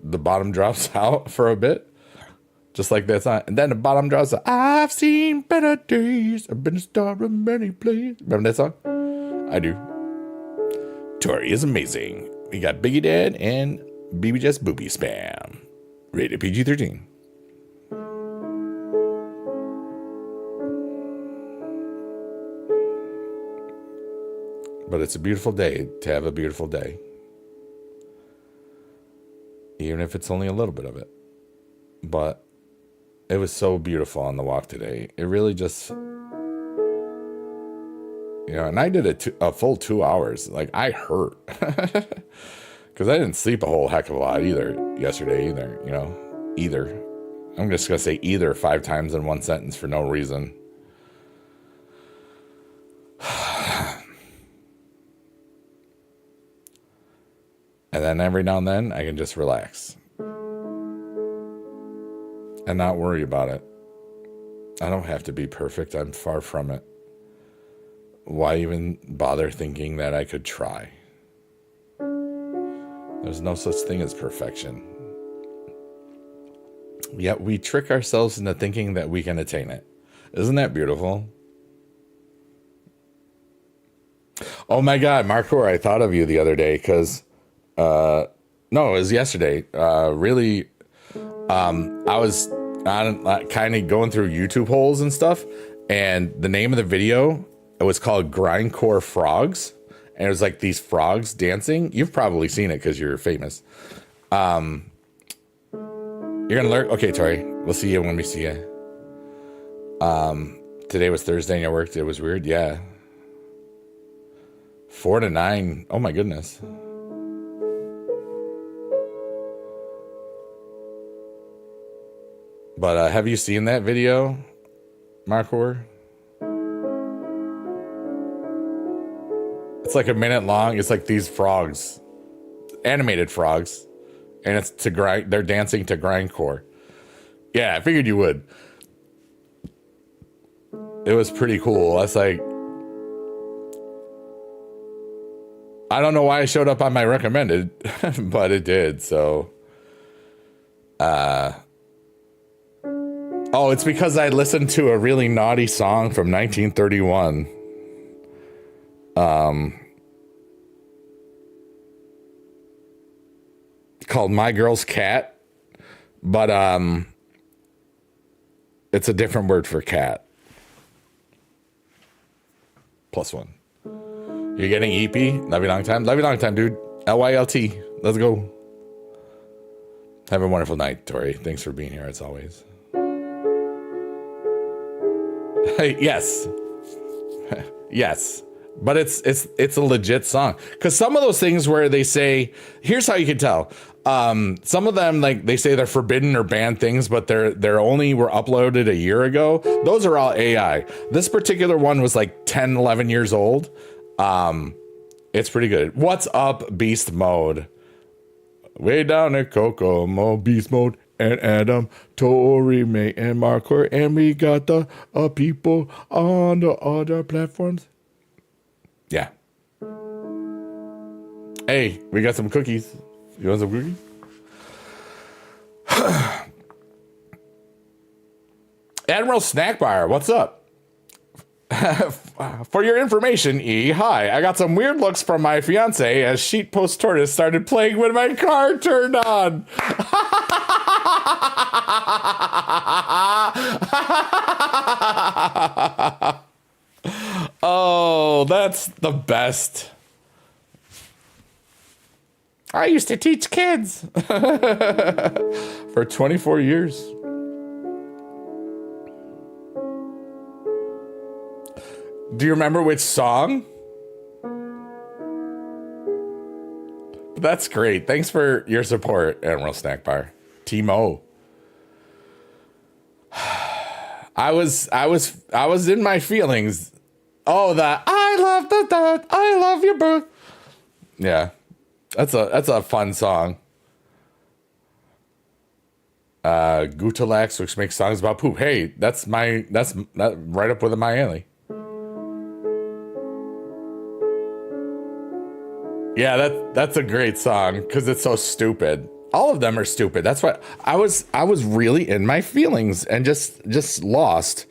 the bottom drops out for a bit, just like that song. And then the bottom drops out. I've seen better days. I've been a star of many places. Remember that song? I do. Tori is amazing. We got Biggie Dad and BB Just Booby Spam. Rated PG-13. But it's a beautiful day to have a beautiful day. Even if it's only a little bit of it. But it was so beautiful on the walk today. It really just... You know, and I did a full 2 hours. Like, I hurt. Because I didn't sleep a whole heck of a lot yesterday either. You know, either. I'm just going to say either 5 times in one sentence for no reason. And then every now and then, I can just relax. And not worry about it. I don't have to be perfect. I'm far from it. Why even bother thinking that I could try? There's no such thing as perfection. Yet we trick ourselves into thinking that we can attain it. Isn't that beautiful? Oh my God, Marcor, I thought of you the other day because... no, it was yesterday. I was kind of going through YouTube holes and stuff, and the name of the video, it was called Grindcore Frogs, and it was like these frogs dancing. You've probably seen it because you're famous. You're gonna learn. Okay, Tori, we'll see you when we see you. Today was Thursday and you worked. It was weird. Yeah. 4 to 9. Oh my goodness. But have you seen that video, Marcor? It's like a minute long. It's like these frogs, animated frogs, and it's to grind. They're dancing to grindcore. Yeah, I figured you would. It was pretty cool. That's like, I don't know why it showed up on my recommended, but it did. So, oh, it's because I listened to a really naughty song from 1931. Called My Girl's Cat, but it's a different word for cat. +1. You're getting EP? Love you long time. Love you long time, dude. LYLT. Let's go. Have a wonderful night, Tori. Thanks for being here as always. Yes. Yes. But it's a legit song. Because some of those things where they say, here's how you can tell. Some of them, like, they say they're forbidden or banned things, but they're only were uploaded a year ago. Those are all AI. This particular one was like 10, 11 years old. It's pretty good. What's up, Beast Mode? Way down at Kokomo, Beast Mode, and Adam, Tori, May, and Marcor, and we got the people on the other platforms. Yeah. Hey, we got some cookies. You want some cookies? Admiral Snack Bar, what's up? For your information, E, hi. I got some weird looks from my fiance as Sheet Post Tortoise started playing when my car turned on. Oh, that's the best. I used to teach kids for 24 years. Do you remember which song? That's great. Thanks for your support, Admiral Snack Bar. Timo. I was in my feelings. Oh, I love your birth. Yeah. That's a fun song. Gutalax, which makes songs about poop. Hey, that's right up with my alley. Yeah, that's a great song because it's so stupid. All of them are stupid. That's why I was really in my feelings and just lost.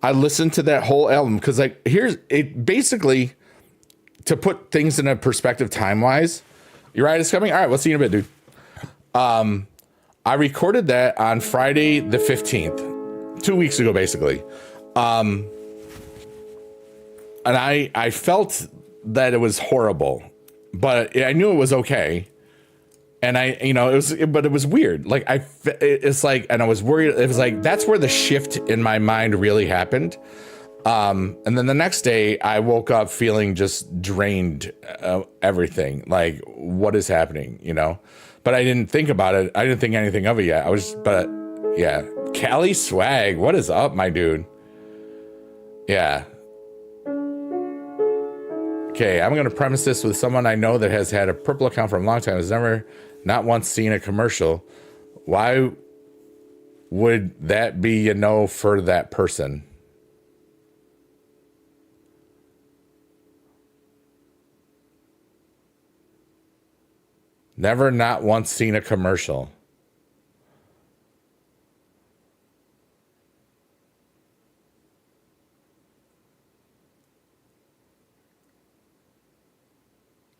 I listened to that whole album because here's it basically to put things in a perspective time wise. Uriah is coming. All right, we'll see you in a bit, dude. I recorded that on Friday the 15th, 2 weeks ago, basically. And I felt that it was horrible, but I knew it was okay. And it was weird. Like it's like, and I was worried. It was like, that's where the shift in my mind really happened. And then the next day I woke up feeling just drained of everything. Like, what is happening, but I didn't think about it. I didn't think anything of it yet. But yeah. Cali Swag. What is up, my dude? Yeah. Okay, I'm going to premise this with someone I know that has had a purple account for a long time, has never, not once seen a commercial. Why would that be, for that person? Never, not once seen a commercial.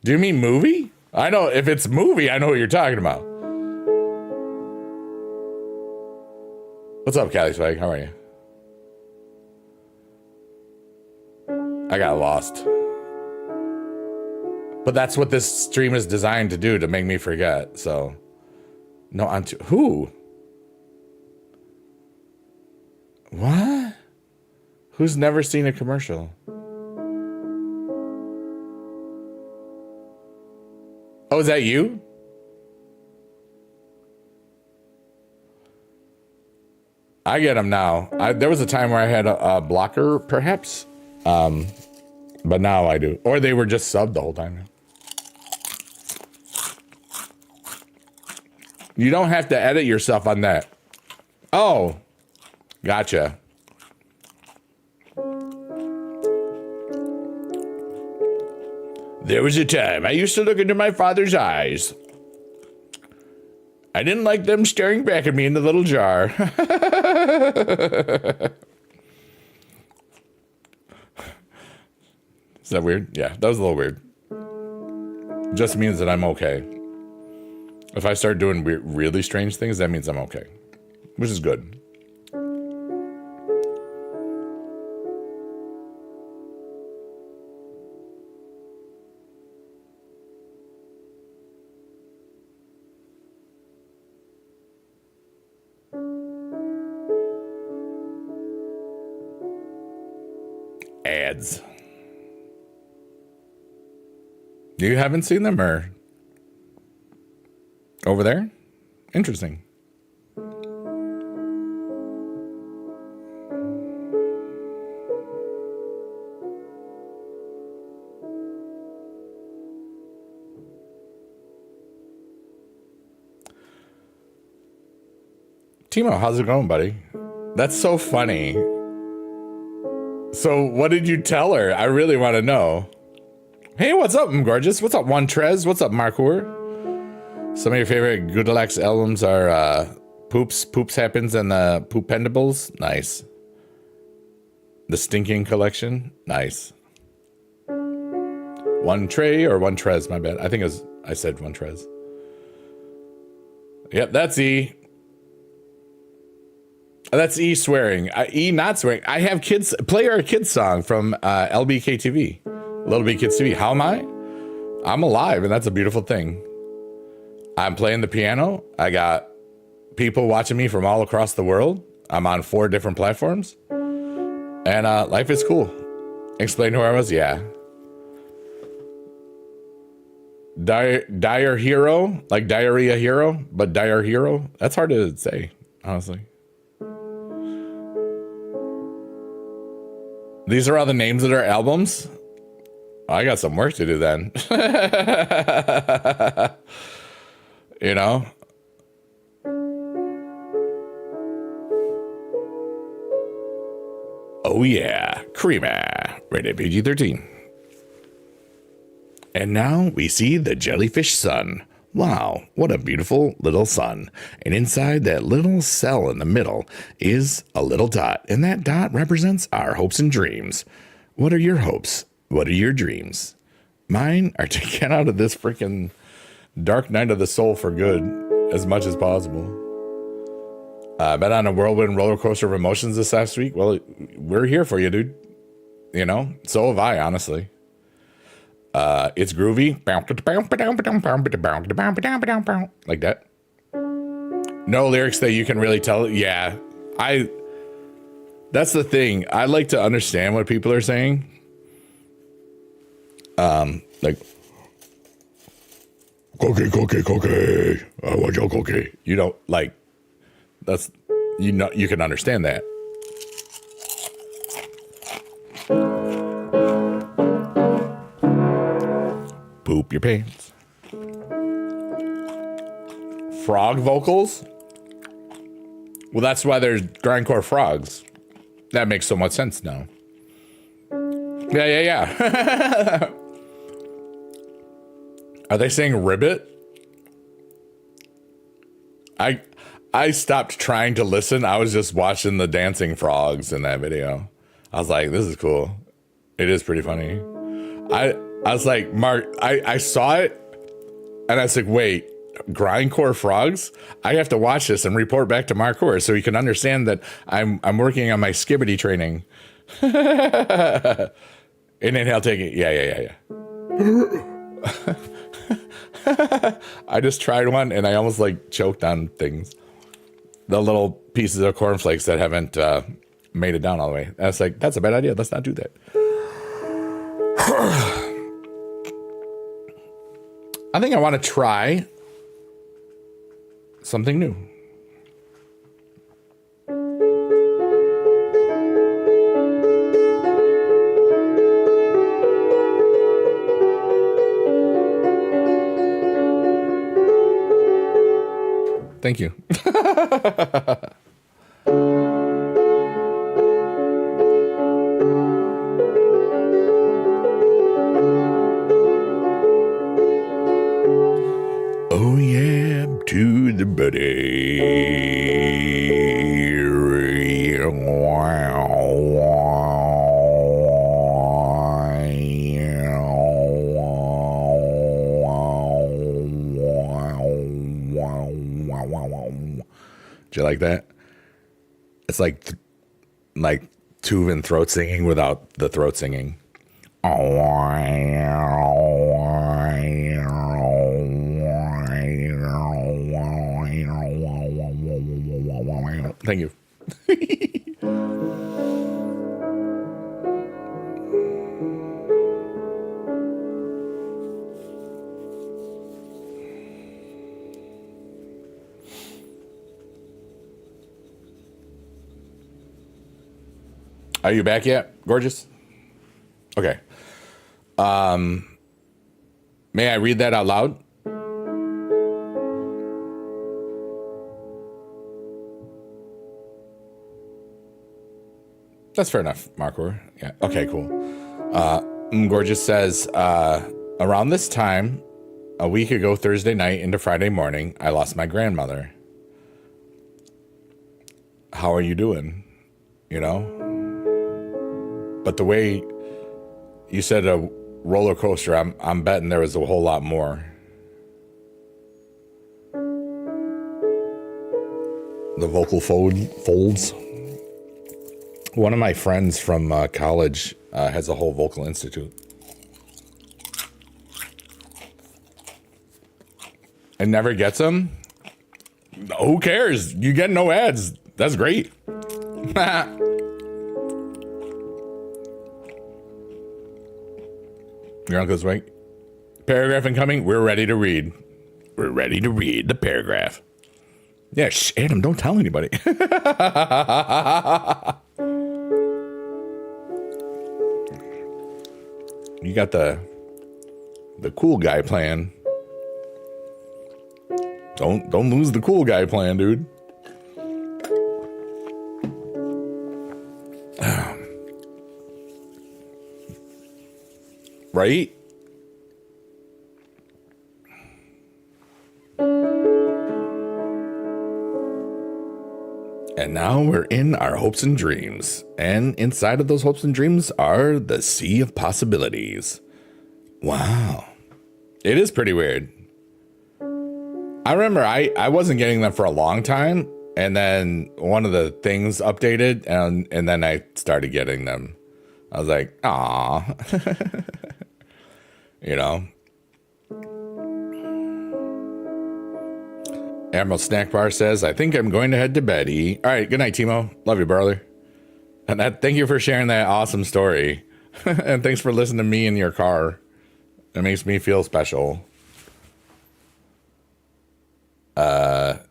Do you mean movie? I know if it's movie, I know what you're talking about. What's up, Cali Swag? How are you? I got lost. But that's what this stream is designed to do, to make me forget. So, no, who? What? Who's never seen a commercial? Oh, is that you? I get them now. There was a time where I had a blocker, perhaps. But now I do. Or they were just subbed the whole time. You don't have to edit yourself on that. Oh, gotcha. There was a time I used to look into my father's eyes. I didn't like them staring back at me in the little jar. Is that weird? Yeah, that was a little weird. Just means that I'm okay. If I start doing really strange things, that means I'm okay, which is good. Ads. You haven't seen them, or over there? Interesting. Timo, how's it going, buddy? That's so funny. So what did you tell her? I really want to know. Hey, what's up, I'm gorgeous? What's up, One Trez? What's up, Marcour? Some of your favorite Goodalax albums are Poops Happens, and the Poopendables. Nice. The Stinking Collection. Nice. One Tray or One Trez, my bad. I think I said One Trez. Yep, that's E. That's E swearing. E not swearing. I have kids. Play our kids song from LBK TV. Little Big Kids TV. How am I? I'm alive, and that's a beautiful thing. I'm playing the piano. I got people watching me from all across the world. I'm on 4 different platforms. And life is cool. Explain who I was? Yeah. Dire hero, like diarrhea hero, but dire hero. That's hard to say, honestly. These are all the names of their albums. I got some work to do then. You know? Oh yeah, Creamy, rated PG-13. And now we see the jellyfish sun. Wow, what a beautiful little sun. And inside that little cell in the middle is a little dot. And that dot represents our hopes and dreams. What are your hopes? What are your dreams? Mine are to get out of this freaking dark night of the soul for good as much as possible. I've been on a whirlwind roller coaster of emotions this last week. Well, we're here for you, dude. You know, so have I, honestly. It's groovy. Like that. No lyrics that you can really tell. Yeah. That's the thing. I like to understand what people are saying. Like, cookie. I want your cookie. You know, like, that's, you know, you can understand that. Poop your pants. Frog vocals? Well, that's why there's grindcore frogs. That makes so much sense now. Yeah. Are they saying ribbit? I stopped trying to listen. I was just watching the dancing frogs in that video. I was like, this is cool. It is pretty funny. I was like, Mark, I saw it and I was like, wait, grindcore frogs? I have to watch this and report back to Mark Hoare so he can understand that I'm working on my skibbity training. And then he'll take it. Yeah. I just tried one and I almost like choked on things. The little pieces of cornflakes that haven't made it down all the way. I was like, that's a bad idea. Let's not do that. I think I want to try something new. Thank you. Oh yeah, to the buddy. Do you like that? It's like Tuvan throat singing without the throat singing. Thank you. Are you back yet, gorgeous? Okay. May I read that out loud? That's fair enough, Markor. Yeah. Okay, cool. Gorgeous says, around this time, a week ago, Thursday night into Friday morning, I lost my grandmother. How are you doing? You know? But the way you said a roller coaster, I'm betting there was a whole lot more. The vocal folds. One of my friends from college has a whole vocal institute. and never gets them, who cares? You get no ads. That's great. Your uncle's right. Paragraph incoming. We're ready to read. We're ready to read the paragraph. Yeah, shh, Adam, don't tell anybody. You got the cool guy plan. Don't lose the cool guy plan, dude. Right? And now we're in our hopes and dreams. And inside of those hopes and dreams are the sea of possibilities. Wow. It is pretty weird. I remember I wasn't getting them for a long time. And then one of the things updated and then I started getting them. I was like, aw. You know. Admiral Snack Bar says, I think I'm going to head to bed. All right, good night, Timo. Love you, brother. And thank you for sharing that awesome story. And thanks for listening to me in your car. It makes me feel special.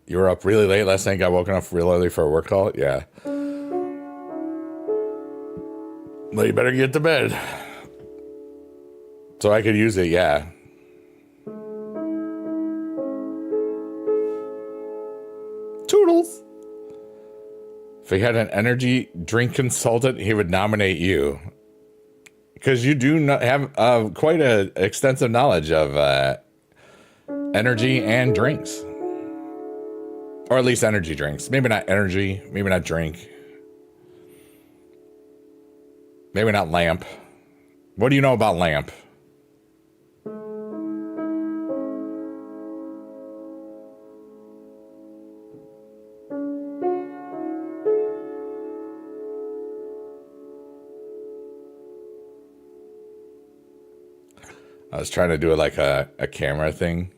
You were up really late last night, got woken up real early for a work call? Yeah. Well, you better get to bed. So I could use it, yeah. Toodles. If he had an energy drink consultant, he would nominate you. Because you do not have quite an extensive knowledge of energy and drinks. Or at least energy drinks. Maybe not energy, maybe not drink. Maybe not lamp. What do you know about lamp? I was trying to do it like a camera thing.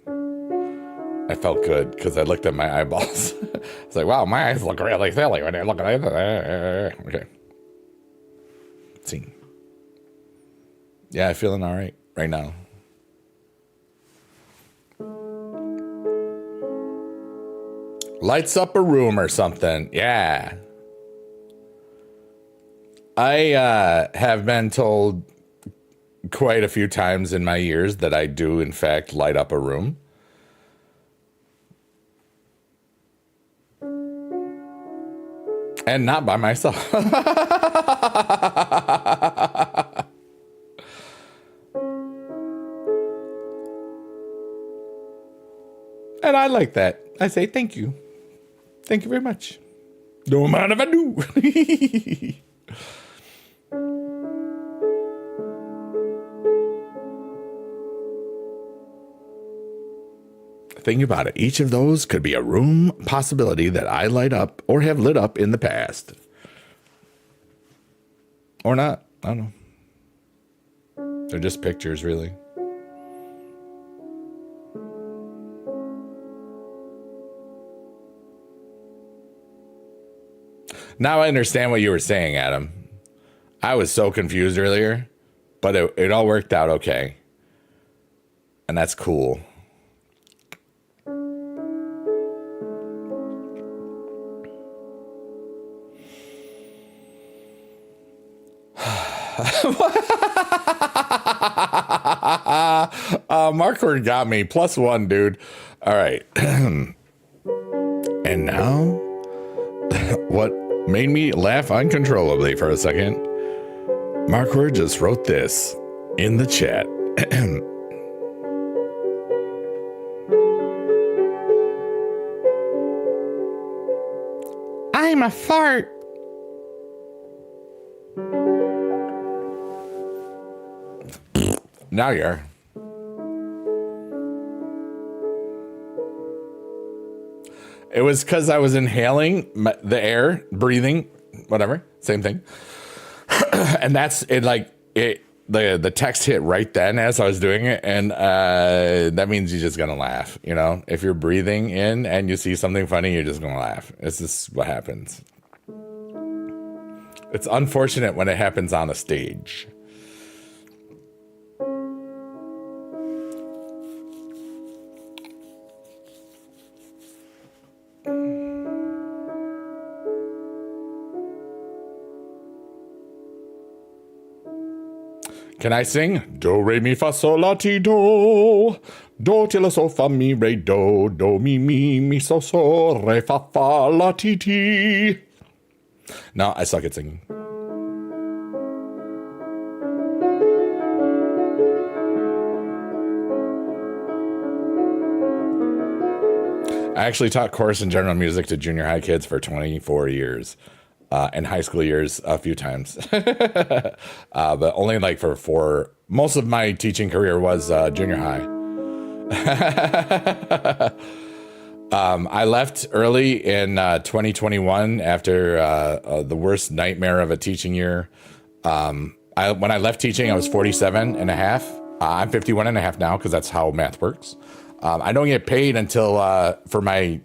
I felt good because I looked at my eyeballs. It's like, wow, my eyes look really silly when I look at it. Okay. See. Yeah, I'm feeling all right now. Lights up a room or something. Yeah. I have been told quite a few times in my years that I do, in fact, light up a room. And not by myself. And I like that. I say thank you. Thank you very much. Don't mind if I do. Think about it. Each of those could be a room possibility that I light up or have lit up in the past. Or not. I don't know. They're just pictures, really. Now I understand what you were saying, Adam. I was so confused earlier, but it all worked out okay. And that's cool. Markward got me. +1, dude. All right. And now, what made me laugh uncontrollably for a second, Markward just wrote this in the chat. I'm a fart. Now you are. It was because I was inhaling the air, breathing, whatever, same thing. And that's it. Like it the text hit right then as I was doing it, and that means you're just gonna laugh. You know, if you're breathing in and you see something funny, you're just gonna laugh. It's just what happens. It's unfortunate when it happens on a stage. Can I sing? Do, re, mi, fa, sol, la, ti, do. Do, ti, la, sol, fa, mi, re, do. Do, mi, so, so, re, fa, la, ti, ti. No, I suck at singing. I actually taught chorus and general music to junior high kids for 24 years. And high school years a few times. But only like for most of my teaching career was junior high. I left early in 2021 after the worst nightmare of a teaching year. When I left teaching, I was 47 and a half. I'm 51 and a half now because that's how math works. I don't get paid until for my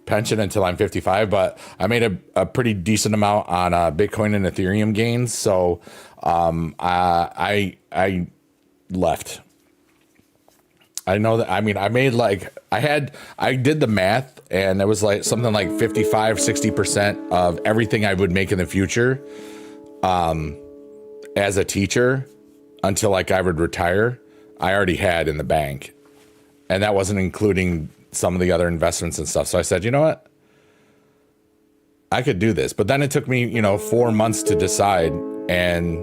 pension until I'm 55, but I made a pretty decent amount on Bitcoin and Ethereum gains. So I left. I know that, I mean, I made like, I did the math and it was like something like 55-60% of everything I would make in the future as a teacher until like I would retire, I already had in the bank. And that wasn't including some of the other investments and stuff. So I said, you know what? I could do this. But then it took me, 4 months to decide. And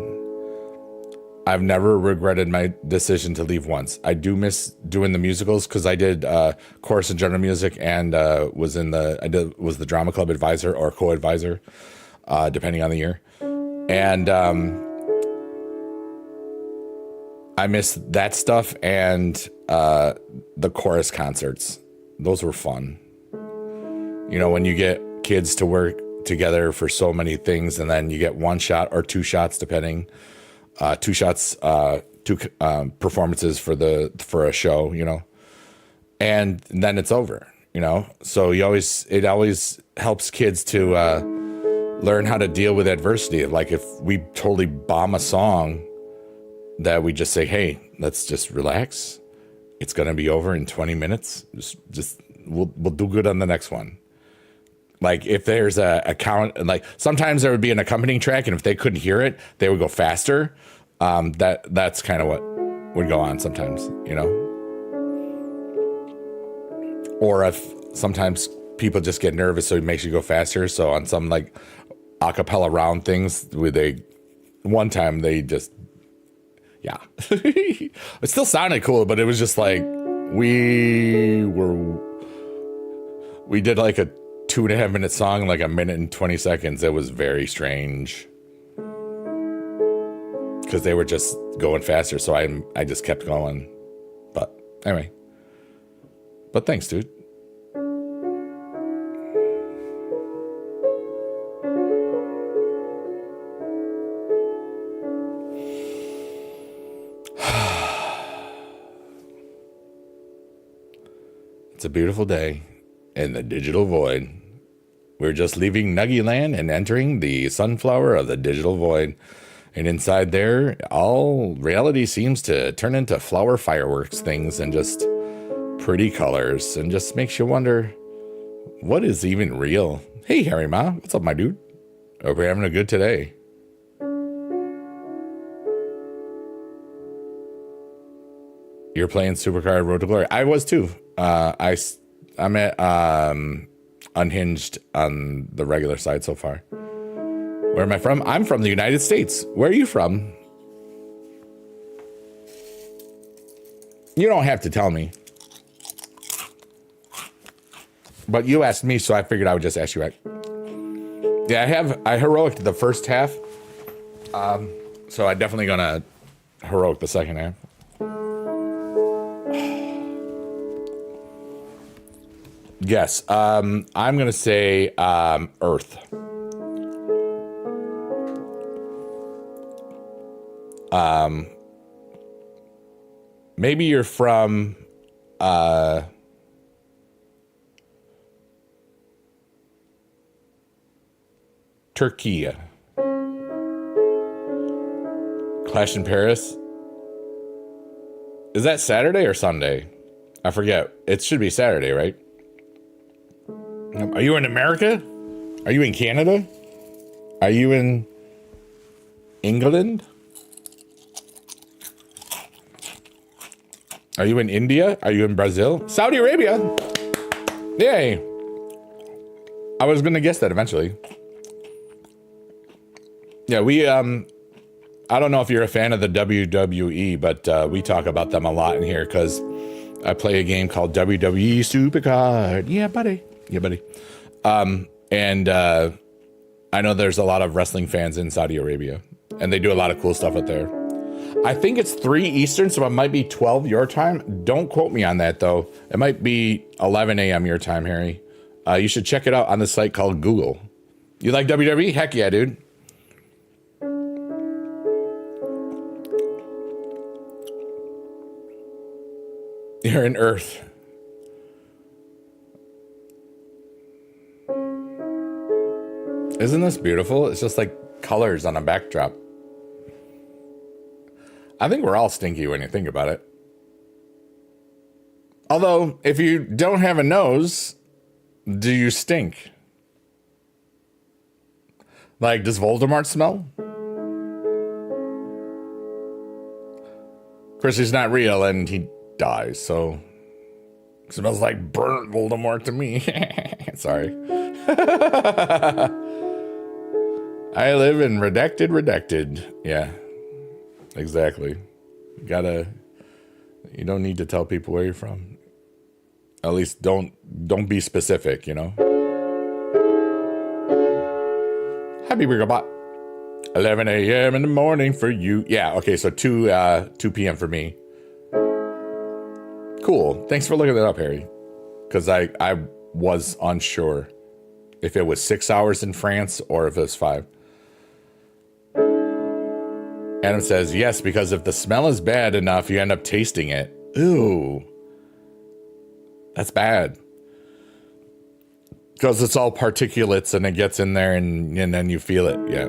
I've never regretted my decision to leave once. I do miss doing the musicals because I did chorus and general music and was the drama club advisor or co-advisor, depending on the year. And I miss that stuff and the chorus concerts. Those were fun. When you get kids to work together for so many things and then you get one shot or two shots, depending, two performances for a show, and then it's over, so it always helps kids to learn how to deal with adversity. Like if we totally bomb a song, that we just say, hey, let's just relax. It's going to be over in 20 minutes. We'll do good on the next one. Like if there's a count, like sometimes there would be an accompanying track, and if they couldn't hear it, they would go faster. That's kind of what would go on sometimes, Or if sometimes people just get nervous, so it makes you go faster. So on some like a cappella round things, one time they just, yeah, it still sounded cool, but it was just like we did like a 2.5 minute song, like 1 minute and 20 seconds. It was very strange because they were just going faster. So I just kept going. But anyway, but thanks, dude. It's a beautiful day in the digital void. We're just leaving Nuggy Land and entering the sunflower of the digital void. And inside there, all reality seems to turn into flower fireworks things and just pretty colors, and just makes you wonder, what is even real? Hey, Harry Ma, what's up, my dude? Hope you're having a good today. You're playing Supercard Road to Glory. I was too. I'm at Unhinged on the regular side so far. Where am I from? I'm from the United States. Where are you from? You don't have to tell me. But you asked me, so I figured I would just ask you. Right? Yeah, I heroic the first half. So I'm definitely gonna heroic the second half. Yes, I'm gonna say Earth. maybe you're from Turkey. Clash in Paris. Is that Saturday or Sunday? I forget. It should be Saturday, right? Are you in America? Are you in Canada? Are you in England? Are you in India? Are you in Brazil? Saudi Arabia. Yay. I was going to guess that eventually. Yeah, we, I don't know if you're a fan of the WWE, but we talk about them a lot in here because I play a game called WWE Supercard. Yeah, buddy. Yeah, buddy. And I know there's a lot of wrestling fans in Saudi Arabia, and they do a lot of cool stuff out there. I think it's 3 Eastern, so it might be 12 your time. Don't quote me on that, though. It might be 11 a.m. your time, Harry. You should check it out on the site called Google. You like WWE? Heck yeah, dude. You're in Earth. Isn't this beautiful? It's just like colors on a backdrop. I think we're all stinky when you think about it. Although, if you don't have a nose, do you stink? Like, does Voldemort smell? Of course, he's not real and he dies, so it smells like burnt Voldemort to me. Sorry. I live in redacted. Yeah, exactly. You don't need to tell people where you're from. At least don't be specific, you know? Happy Rigobot. 11 a.m. in the morning for you. Yeah, okay, so 2 p.m. for me. Cool. Thanks for looking that up, Harry. Because I was unsure if it was 6 hours in France or if it was 5. Adam says, yes, because if the smell is bad enough, you end up tasting it. Ooh. That's bad. Because it's all particulates and it gets in there and then you feel it. Yeah.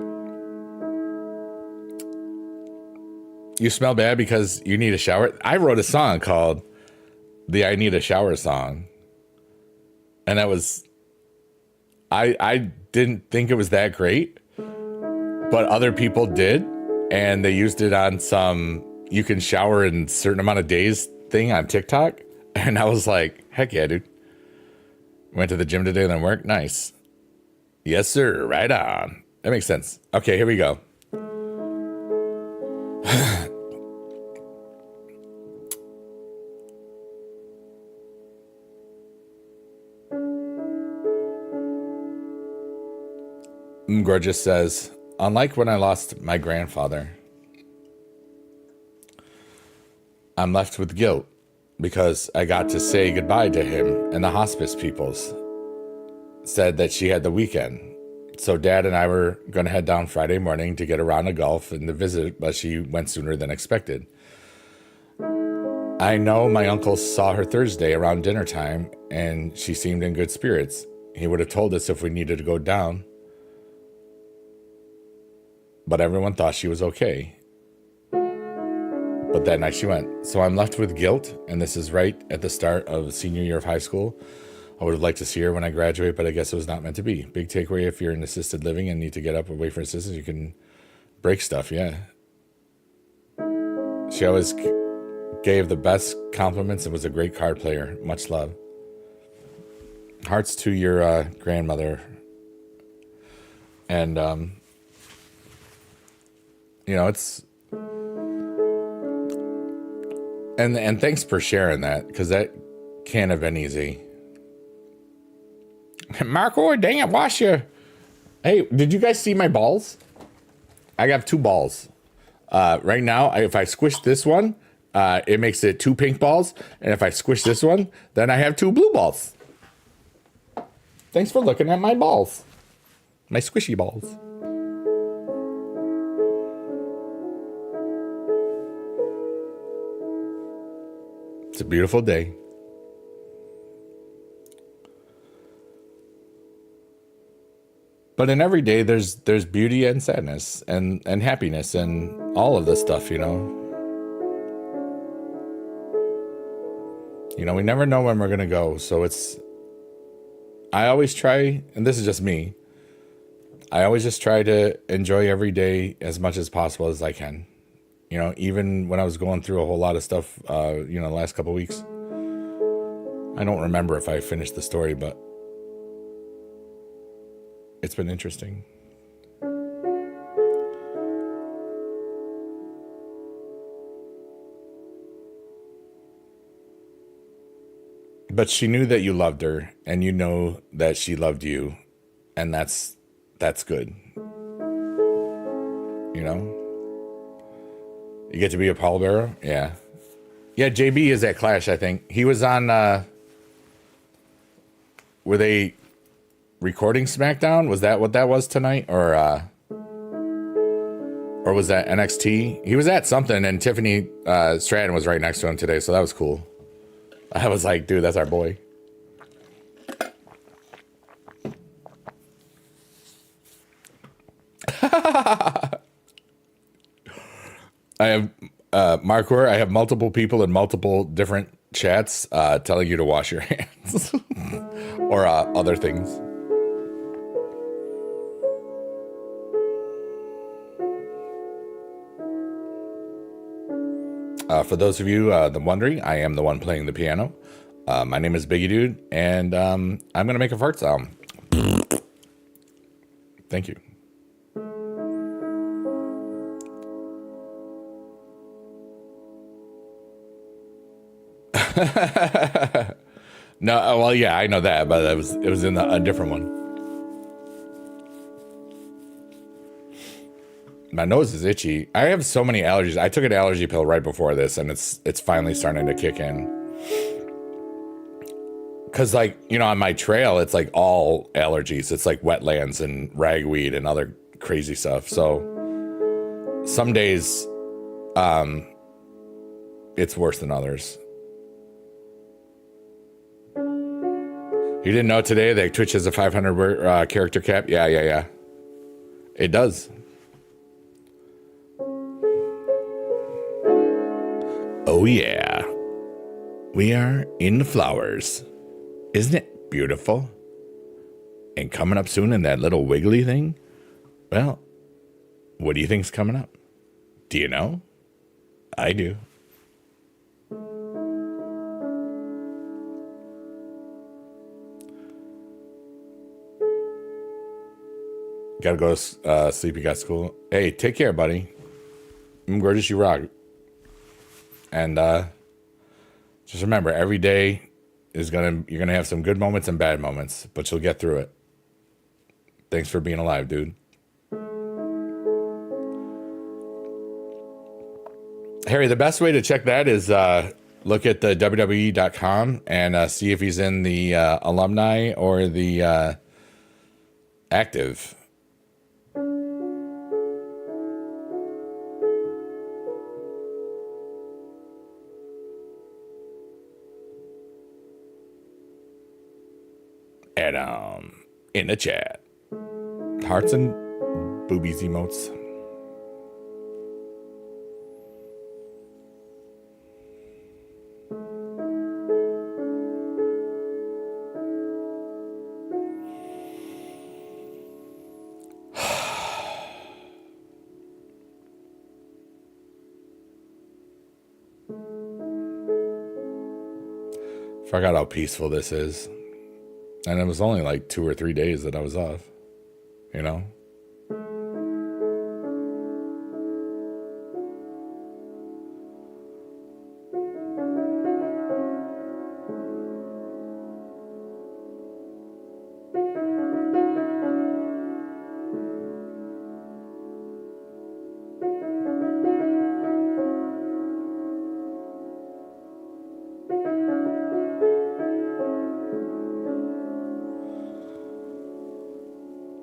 You smell bad because you need a shower. I wrote a song called the I Need a Shower song. And that was, I didn't think it was that great, but other people did. And they used it on some, you can shower in a certain amount of days thing on TikTok. And I was like, heck yeah, dude. Went to the gym today and then work. Nice. Yes, sir. Right on. That makes sense. Okay, here we go. Gorgeous says, unlike when I lost my grandfather, I'm left with guilt because I got to say goodbye to him, and the hospice peoples said that she had the weekend. So Dad and I were going to head down Friday morning to get a round of golf and to visit, but she went sooner than expected. I know my uncle saw her Thursday around dinner time, and she seemed in good spirits. He would have told us if we needed to go down, but everyone thought she was okay. But that night she went. So I'm left with guilt, and this is right at the start of senior year of high school. I would have liked to see her when I graduate, but I guess it was not meant to be. Big takeaway, if you're in assisted living and need to get up and wait for assistance, you can break stuff, yeah. She always gave the best compliments and was a great card player. Much love. Hearts to your grandmother. And, you know, it's... And thanks for sharing that, because that can't have been easy. Marco, dang it, wash your... Hey, did you guys see my balls? I have 2 balls. Right now, if I squish this one, it makes it 2 pink balls. And if I squish this one, then I have 2 blue balls. Thanks for looking at my balls. My squishy balls. It's a beautiful day. But in every day, there's beauty and sadness and happiness and all of this stuff, you know. You know, we never know when we're gonna go, so I always try, and this is just me. I always just try to enjoy every day as much as possible as I can. You know, even when I was going through a whole lot of stuff, you know, the last couple of weeks. I don't remember if I finished the story, but it's been interesting. But she knew that you loved her, and you know that she loved you, and that's good. You know? You get to be a pallbearer? Yeah. Yeah, JB is at Clash, I think. He was on, were they recording SmackDown? Was that what that was tonight? Or was that NXT? He was at something, and Tiffany Stratton was right next to him today, so that was cool. I was like, dude, that's our boy. I have Markor. I have multiple people in multiple different chats telling you to wash your hands or other things. For those of you wondering, I am the one playing the piano. My name is Biggie Dude, and I'm going to make a fart sound. Thank you. No, well, yeah, I know that, but it was in a different one. My nose is itchy. I have so many allergies. I took an allergy pill right before this, and it's finally starting to kick in. Cause like, you know, on my trail, it's like all allergies. It's like wetlands and ragweed and other crazy stuff. So some days, it's worse than others. You didn't know today that Twitch has a 500 character cap? Yeah. It does. Oh yeah. We are in the flowers. Isn't it beautiful? And coming up soon in that little wiggly thing? Well, what do you think's coming up? Do you know? I do. Gotta go sleep. You got school. Hey, take care, buddy. I'm gorgeous. You rock. And just remember, every day you're gonna have some good moments and bad moments, but you'll get through it. Thanks for being alive, dude. Harry, the best way to check that is look at the WWE.com and see if he's in the alumni or the active. And in the chat, hearts and boobies emotes. Forgot how peaceful this is. And it was only like 2 or 3 days that I was off, you know?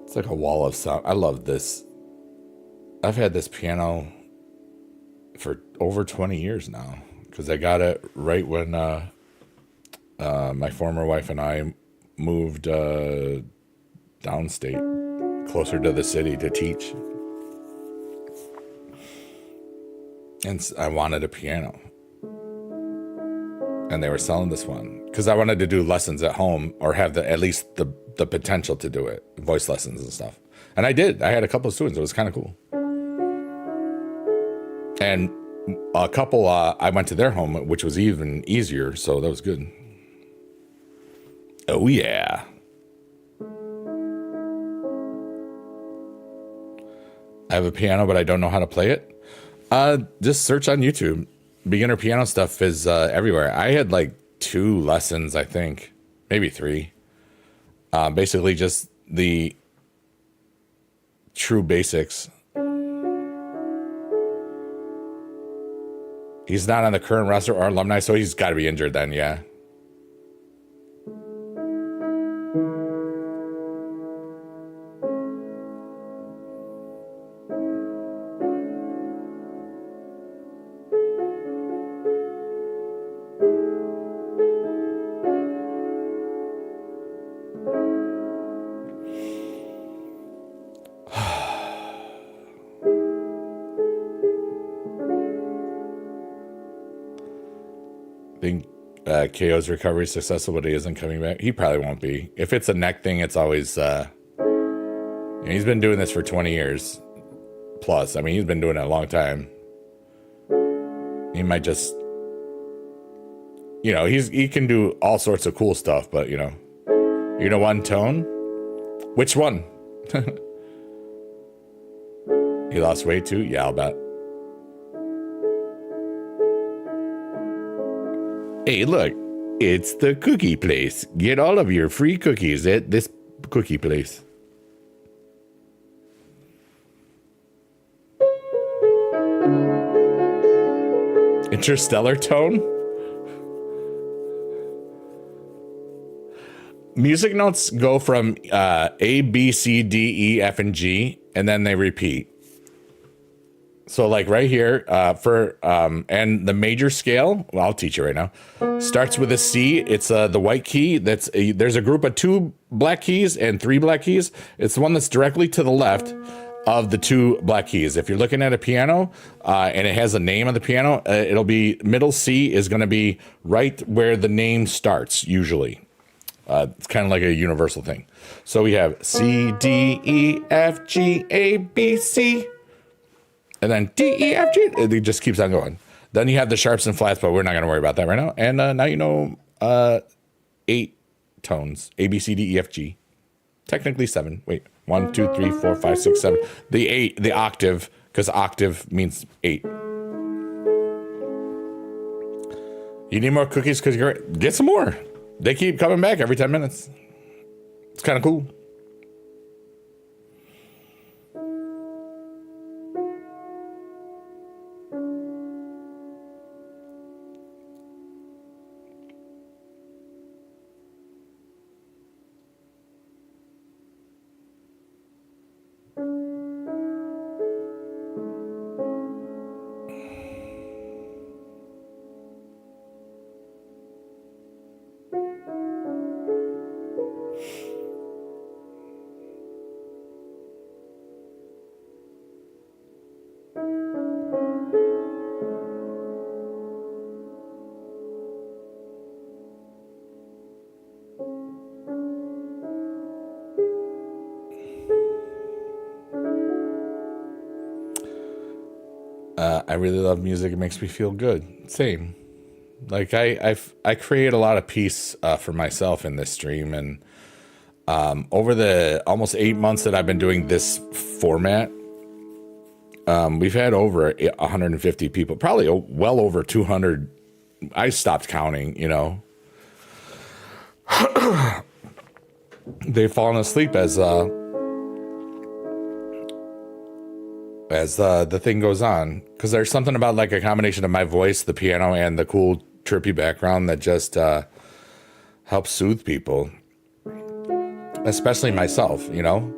It's like a wall of sound. I love this. I've had this piano for over 20 years now. because I got it right when my former wife and I moved downstate, closer to the city to teach. And I wanted a piano. And they were selling this one because I wanted to do lessons at home, or have at least the potential to do it, voice lessons and stuff. And I did. I had a couple of students. It was kind of cool. And a couple, I went to their home, which was even easier. So that was good. Oh, yeah. I have a piano, but I don't know how to play it. Just search on YouTube. Beginner piano stuff is everywhere. I had like 2 lessons, I think, maybe 3. Basically just the true basics. He's not on the current roster or alumni, so he's got to be injured then, yeah. Think KO's recovery successful, but he isn't coming back. He probably won't be. If it's a neck thing, it's always he's been doing this for 20 years plus. I mean, he's been doing it a long time. He might just, he can do all sorts of cool stuff, but one tone. Which one? He lost weight too? Yeah, I'll bet. Hey, look, it's the cookie place. Get all of your free cookies at this cookie place. Interstellar tone? Music notes go from A, B, C, D, E, F, and G, and then they repeat. So like right here and the major scale, well, I'll teach you right now, starts with a C. It's the white key. There's a group of 2 black keys and 3 black keys. It's the one that's directly to the left of the 2 black keys. If you're looking at a piano and it has a name of the piano, it'll be middle C is going to be right where the name starts usually. It's kind of like a universal thing. So we have C, D, E, F, G, A, B, C. And then D, E, F, G, it just keeps on going. Then you have the sharps and flats, but we're not going to worry about that right now. And now you know 8 tones, A, B, C, D, E, F, G. Technically 7. Wait, 1, 2, 3, 4, 5, 6, 7. The 8, the octave, because octave means 8. You need more cookies because you're, get some more. They keep coming back every 10 minutes. It's kind of cool. I really love music. It makes me feel good. Same. Like I create a lot of peace for myself in this stream, and over the almost 8 months that I've been doing this format, we've had over 150 people, probably well over 200. I stopped counting, you know. They've fallen asleep as the thing goes on, because there's something about like a combination of my voice, the piano, and the cool trippy background that just helps soothe people, especially myself, you know,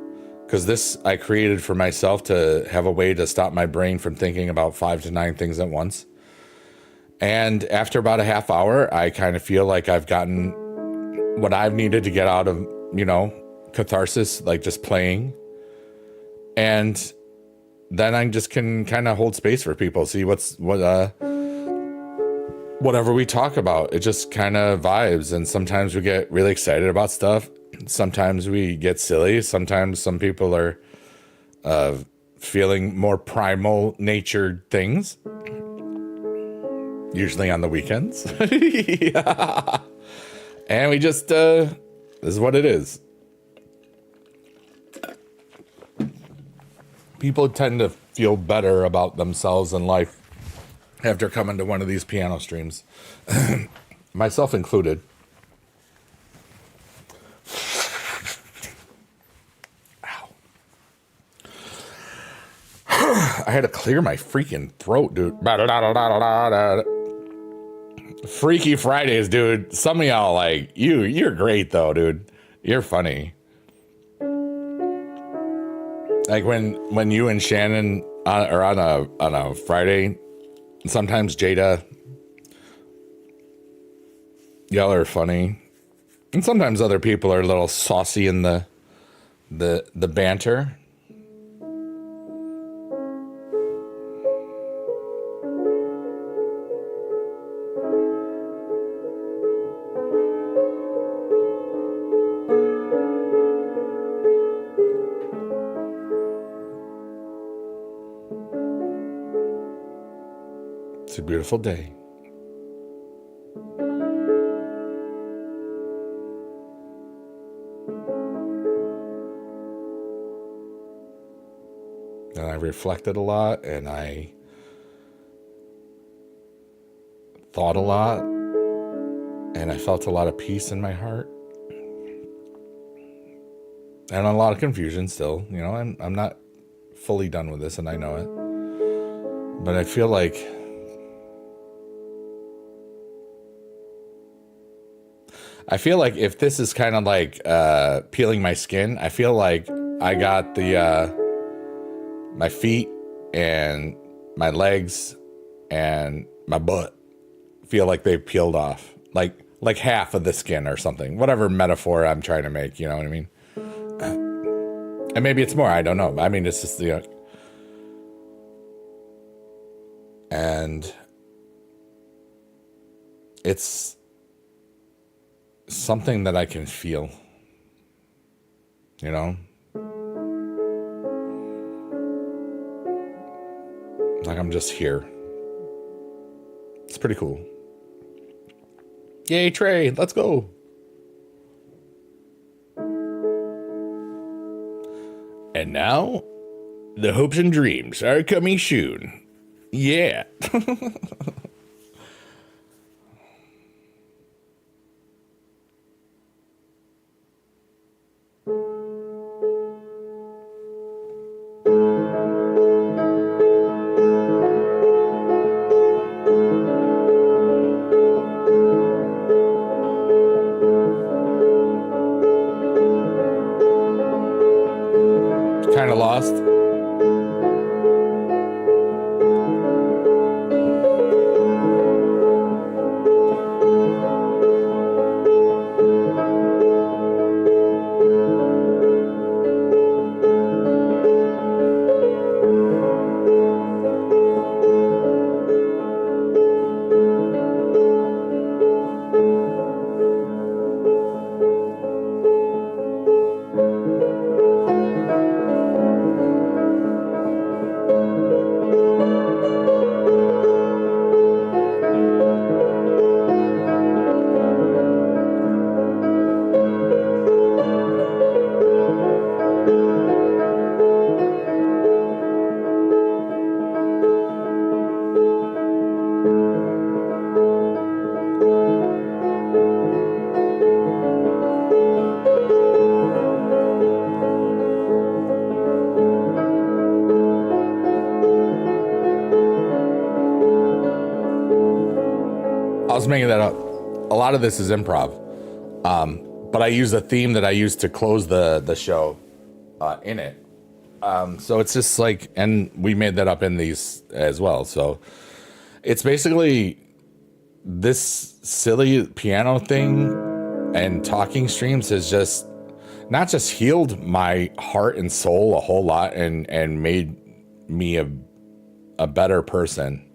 because this I created for myself to have a way to stop my brain from thinking about 5 to 9 things at once. And after about a half hour, I kind of feel like I've gotten what I've needed to get out of, catharsis, like just playing. And then I just can kind of hold space for people, see whatever we talk about, it just kind of vibes. And sometimes we get really excited about stuff. Sometimes we get silly. Sometimes some people are feeling more primal natured things. Usually on the weekends. Yeah. And we just, this is what it is. People tend to feel better about themselves and life after coming to one of these piano streams. Myself included. Ow. I had to clear my freaking throat, dude. Freaky Fridays, dude. Some of y'all like, you're great though, dude. You're funny. Like when you and Shannon are on a Friday, sometimes Jada, y'all are funny, and sometimes other people are a little saucy in the banter. It's a beautiful day. And I reflected a lot, and I thought a lot, and I felt a lot of peace in my heart. And a lot of confusion still. I'm not fully done with this, and I know it. But I feel like if this is kind of like peeling my skin, I feel like I got the my feet and my legs and my butt feel like they've peeled off, like half of the skin or something, whatever metaphor I'm trying to make, you know what I mean? And maybe it's more, I don't know. I mean, it's just, and it's something that I can feel, like I'm just here. It's pretty cool. Yay, Trey, let's go. And now, the hopes and dreams are coming soon. Yeah. Kind of lost. I was making that up. A lot of this is improv, but I use a theme that I used to close the show in it. So it's just like, and we made that up in these as well. So it's basically this silly piano thing and talking streams has just not just healed my heart and soul a whole lot and made me a better person.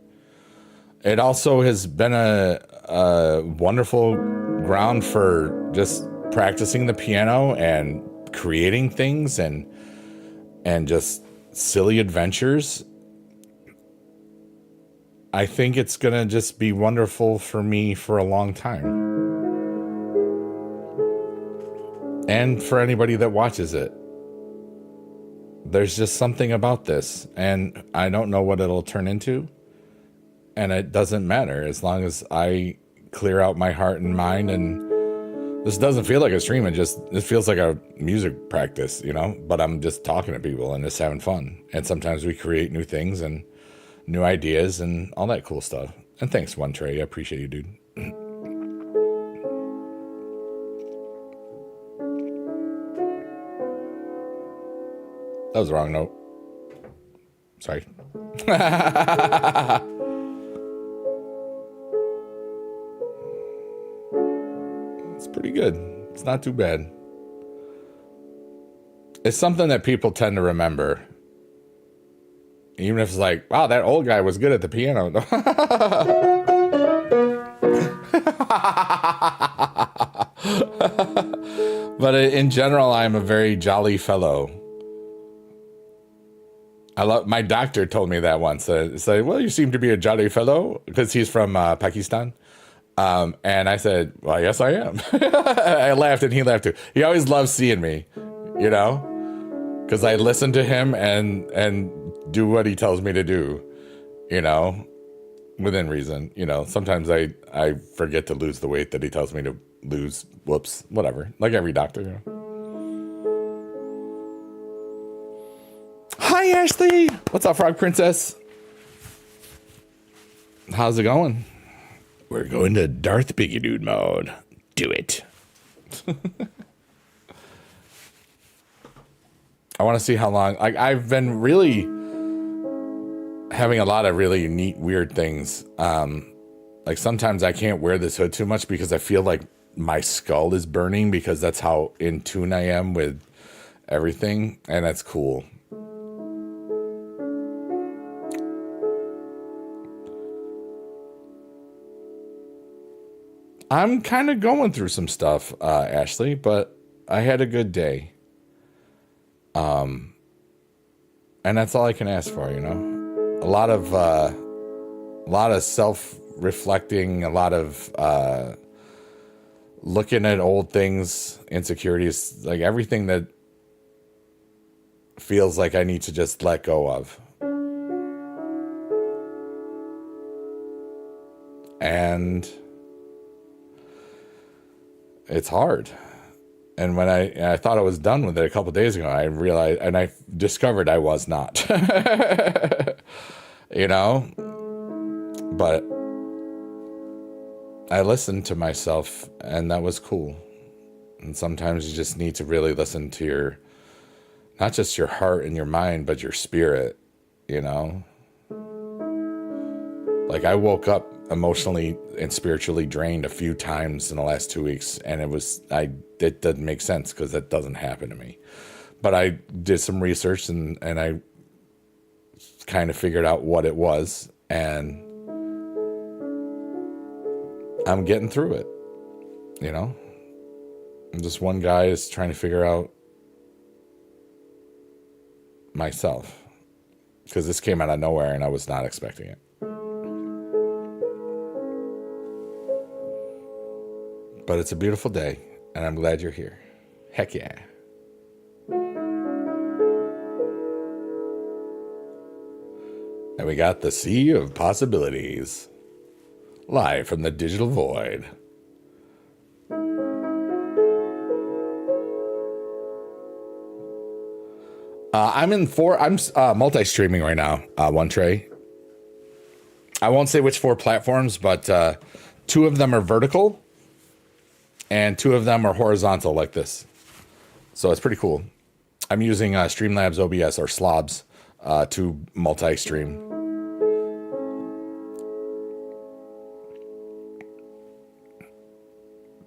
It also has been a wonderful ground for just practicing the piano and creating things and just silly adventures. I think it's gonna just be wonderful for me for a long time. And for anybody that watches it. There's just something about this, and I don't know what it'll turn into. And it doesn't matter as long as I clear out my heart and mind. And this doesn't feel like a stream. It feels like a music practice, you know, but I'm just talking to people and just having fun. And sometimes we create new things and new ideas and all that cool stuff. And thanks, One Trey. I appreciate you, dude. That was the wrong note. Sorry. It's pretty good. It's not too bad. It's something that people tend to remember. Even if it's like, wow, that old guy was good at the piano. But in general, I'm a very jolly fellow. My doctor told me that once. It's like, well, you seem to be a jolly fellow, because he's from Pakistan. And I said, well, yes, I am. I laughed and he laughed too. He always loves seeing me, you know, because I listen to him and do what he tells me to do, you know, within reason. You know, sometimes I forget to lose the weight that he tells me to lose. Whoops, whatever. Like every doctor, you know. Hi, Ashley. What's up, Frog Princess? How's it going? We're going to Darth Biggie Dude mode. Do it. I want to see how long. Like, I've been really having a lot of really neat, weird things. Like sometimes I can't wear this hood too much because I feel like my skull is burning, because that's how in tune I am with everything, and that's cool. I'm kind of going through some stuff, Ashley, but I had a good day. And that's all I can ask for, you know. A lot of self-reflecting, a lot of looking at old things, insecurities, like everything that feels like I need to just let go of. And it's hard. And when I thought I was done with it a couple of days ago, I realized, and I discovered I was not. You know? But I listened to myself, and that was cool. And sometimes you just need to really listen to your, not just your heart and your mind, but your spirit, you know? Like, I woke up emotionally and spiritually drained a few times in the last 2 weeks, and it doesn't make sense because that doesn't happen to me. But I did some research and I kind of figured out what it was, and I'm getting through it, you know? And just one guy is trying to figure out myself, because this came out of nowhere and I was not expecting it. But it's a beautiful day, and I'm glad you're here. Heck yeah. And we got the Sea of Possibilities, live from the digital void. I'm multi-streaming right now, One Trey. I won't say which 4 platforms, but 2 of them are vertical, and 2 of them are horizontal like this. So it's pretty cool. I'm using Streamlabs OBS, or Slobs, to multi-stream.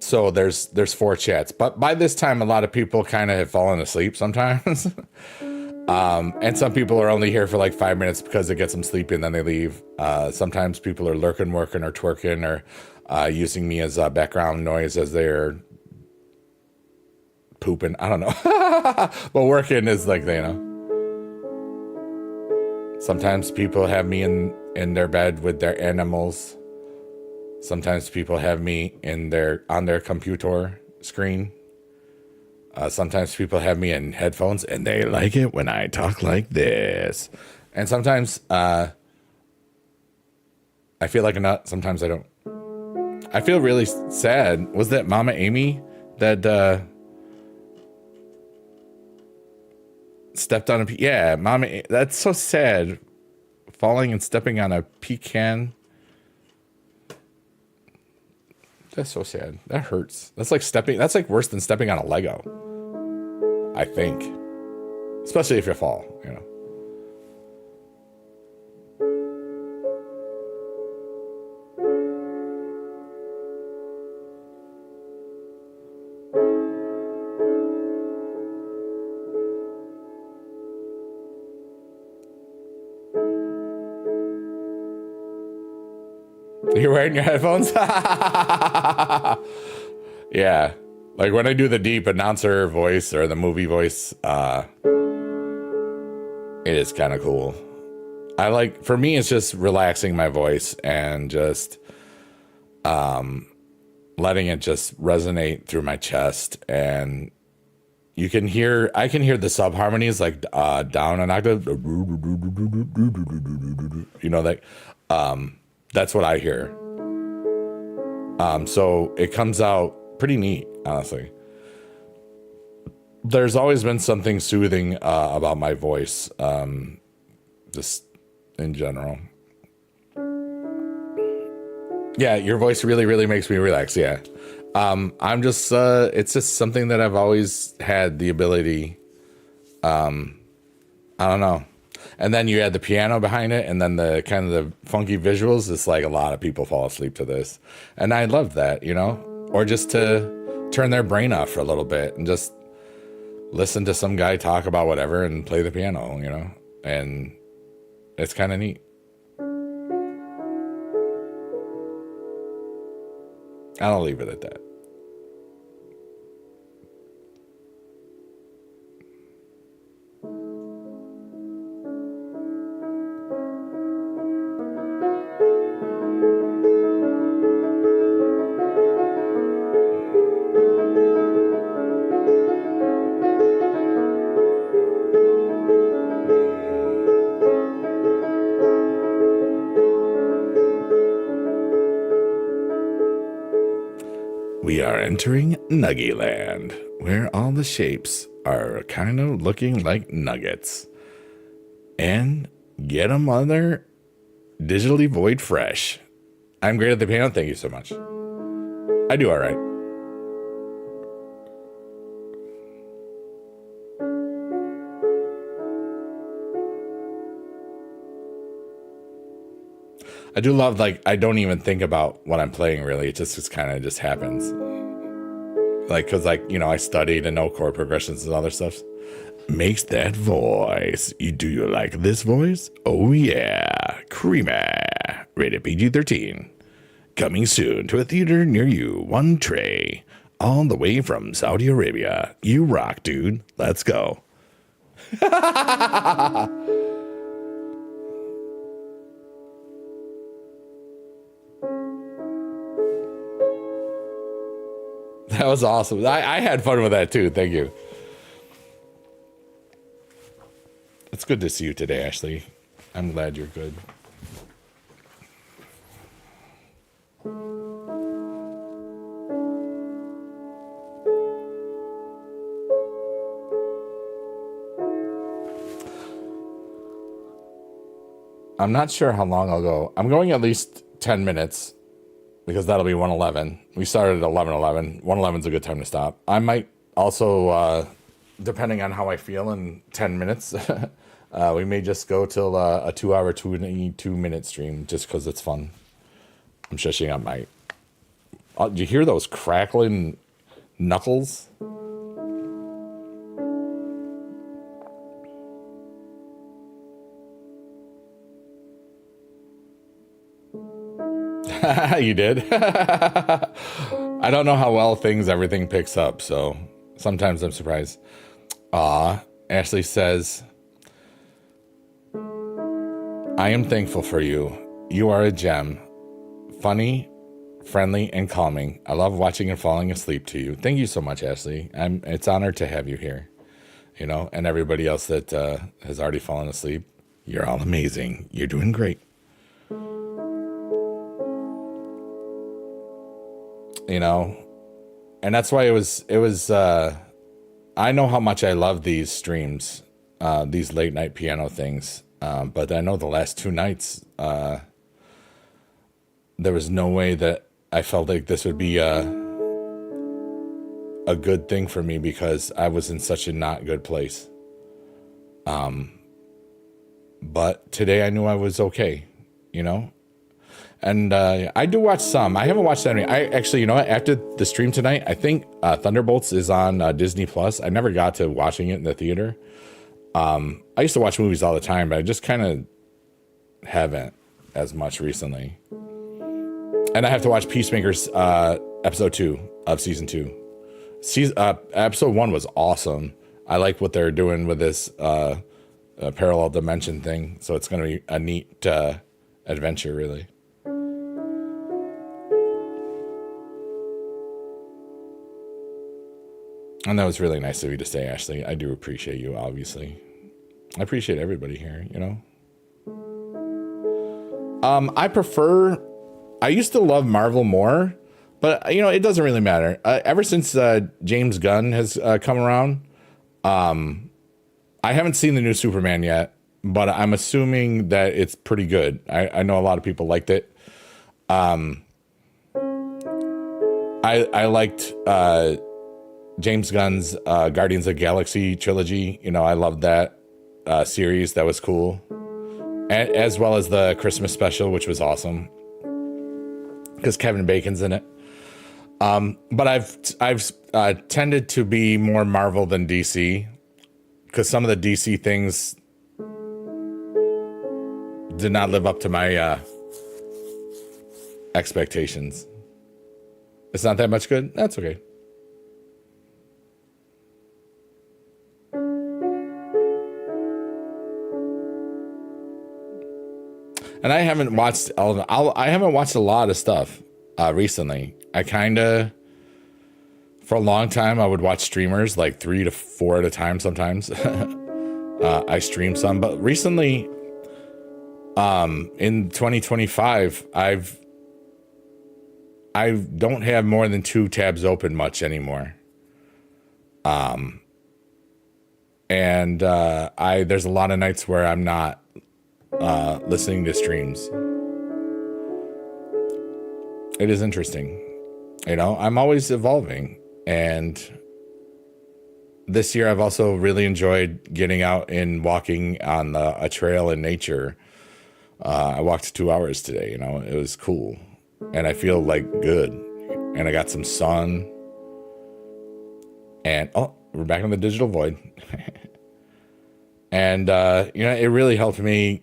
So there's 4 chats, but by this time, a lot of people kind of have fallen asleep sometimes. And some people are only here for like 5 minutes because it gets them sleepy and then they leave. Sometimes people are lurking, working, or twerking, or using me as background noise as they're pooping. I don't know. But working is like, you know. Sometimes people have me in their bed with their animals. Sometimes people have me on their computer screen. Sometimes people have me in headphones and they like it when I talk like this. And sometimes I feel like a nut. Sometimes I don't. I feel really sad. Was that Mama Amy that stepped on a yeah, Mama? That's so sad. Falling and stepping on a pecan. That's so sad. That hurts. That's like worse than stepping on a Lego. I think. Especially if you fall, you know. You're wearing your headphones? Yeah. Like when I do the deep announcer voice or the movie voice, it is kind of cool. For me, it's just relaxing my voice and just letting it just resonate through my chest. And I can hear the sub harmonies like down an octave. You know, like that's what I hear. So it comes out pretty neat, honestly. There's always been something soothing about my voice, just in general. Yeah, your voice really, really makes me relax. Yeah. I'm just, it's just something that I've always had the ability. I don't know. And then you add the piano behind it and then the kind of the funky visuals. It's like a lot of people fall asleep to this. And I love that, you know, or just to turn their brain off for a little bit and just listen to some guy talk about whatever and play the piano, you know, and it's kind of neat. I'll leave it at that. We are entering Nuggy Land, where all the shapes are kind of looking like nuggets. And get them on there digitally void fresh. I'm great at the piano. Thank you so much. I do all right. I do love, like, I don't even think about what I'm playing, really. It just kind of just happens. Like, because, like, you know, I studied and know chord progressions and other stuff. Makes that voice. Do you like this voice? Oh, yeah. Creamy. Rated PG-13. Coming soon to a theater near you. One tray. All the way from Saudi Arabia. You rock, dude. Let's go. That was awesome. I had fun with that too. Thank you. It's good to see you today, Ashley. I'm glad you're good. I'm not sure how long I'll go. I'm going at least 10 minutes. Because that'll be 1:11. We started at 11:11. 1:11's a good time to stop. I might also, depending on how I feel in 10 minutes, we may just go till a 2 hour, 22-minute stream just because it's fun. I'm shushing up my Did you hear those crackling knuckles? You did? I don't know how well everything picks up, so sometimes I'm surprised. Ashley says, I am thankful for you. You are a gem. Funny, friendly, and calming. I love watching and falling asleep to you. Thank you so much, Ashley. It's an honor to have you here. You know, and everybody else that has already fallen asleep. You're all amazing. You're doing great. You know, and that's why it was I know how much I love these streams, these late night piano things, but I know the last 2 nights there was no way that I felt like this would be a good thing for me, because I was in such a not good place. But today I knew I was okay, you know. And I do watch some. I haven't watched any. I actually, you know what? After the stream tonight, I think Thunderbolts is on Disney Plus. I never got to watching it in the theater. I used to watch movies all the time, but I just kind of haven't as much recently. And I have to watch Peacemakers episode 2 of season 2. Episode 1 was awesome. I like what they're doing with this parallel dimension thing. So it's going to be a neat adventure, really. And that was really nice of you to say, Ashley. I do appreciate you, obviously. I appreciate everybody here, you know. I used to love Marvel more, but, you know, it doesn't really matter. Ever since James Gunn has come around, I haven't seen the new Superman yet, but I'm assuming that it's pretty good. I know a lot of people liked it. I liked James Gunn's Guardians of the Galaxy trilogy. You know, I loved that series. That was cool. As well as the Christmas special, which was awesome, because Kevin Bacon's in it. But I've tended to be more Marvel than DC, because some of the DC things did not live up to my expectations. It's not that much good. That's okay. And I haven't watched all of it. I haven't watched a lot of stuff recently. I kind of, for a long time, I would watch streamers like 3 to 4 at a time sometimes. I stream some, but recently, in 2025, I don't have more than 2 tabs open much anymore. And there's a lot of nights where I'm not listening to streams. It is interesting. You know, I'm always evolving. And this year I've also really enjoyed getting out and walking on a trail in nature. I walked 2 hours today, you know, it was cool. And I feel like good. And I got some sun. And, oh, we're back in the digital void. And, you know, it really helped me.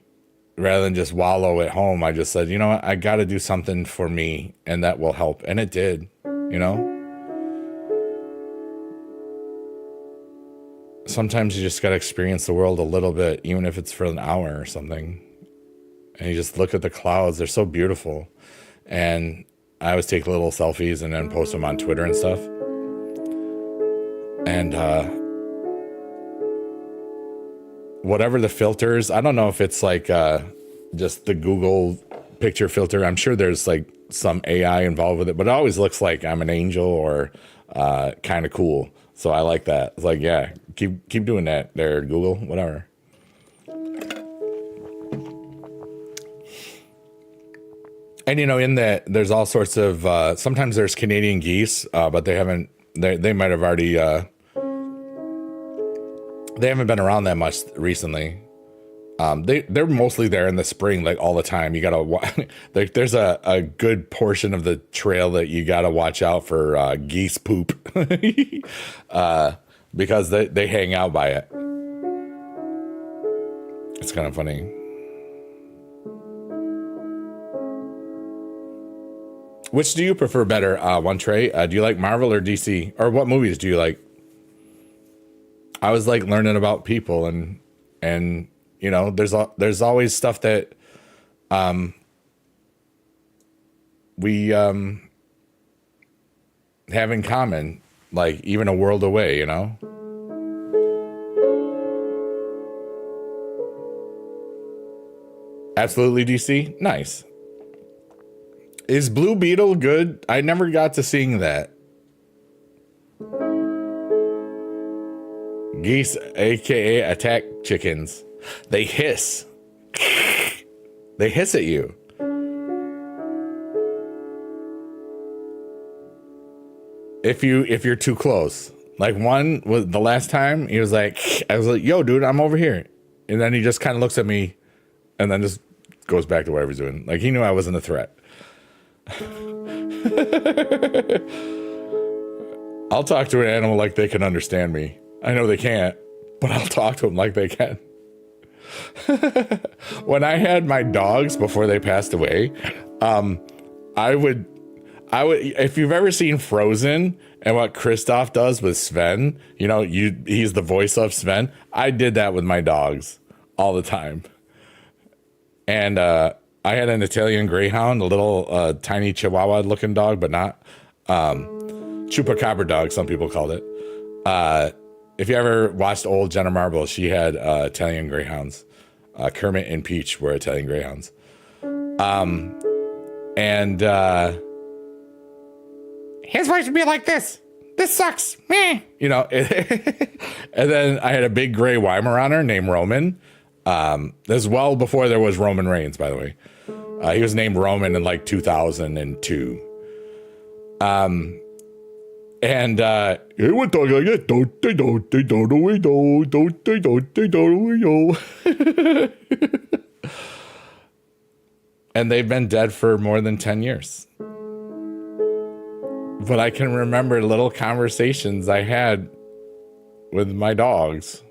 Rather than just wallow at home, I just said, you know what, I got to do something for me, and that will help. And it did, you know. Sometimes you just got to experience the world a little bit, even if it's for an hour or something. And you just look at the clouds. They're so beautiful. And I always take little selfies and then post them on Twitter and stuff. And whatever the filters, I don't know if it's like just the Google picture filter. I'm sure there's like some AI involved with it, but it always looks like I'm an angel or kind of cool. So I like that. It's like, yeah, keep doing that there, Google, whatever. And, you know, in that, there's all sorts of, sometimes there's Canadian geese, but they might have already, they haven't been around that much recently. They're mostly there in the spring, like all the time. You gotta like there's a good portion of the trail that you gotta watch out for geese poop, because they hang out by it. It's kind of funny. Which do you prefer better, One Tray? Do you like Marvel or DC? Or what movies do you like? I was like learning about people and you know, there's always stuff that we have in common, like even a world away, you know? Absolutely DC? Nice. Is Blue Beetle good? I never got to seeing that. Geese, aka attack chickens. They hiss. They hiss at you. If you're too close. Like one was the last time he was like, I was like, yo, dude, I'm over here. And then he just kind of looks at me and then just goes back to whatever he's doing. Like he knew I wasn't a threat. I'll talk to an animal like they can understand me. I know they can't, but I'll talk to them like they can. When I had my dogs before they passed away, I would, if you've ever seen Frozen and what Kristoff does with Sven, you know, he's the voice of Sven. I did that with my dogs all the time. And, I had an Italian Greyhound, a little tiny Chihuahua looking dog, but not chupacabra dog, some people called it. If you ever watched old Jenna Marbles, she had Italian Greyhounds. Kermit and Peach were Italian Greyhounds. And his voice would be like this. This sucks. Meh. You know, and then I had a big gray Weimaraner named Roman. This is well before there was Roman Reigns, by the way. He was named Roman in like 2002. And he would talk like this. And they've been dead for more than 10 years. But I can remember little conversations I had with my dogs.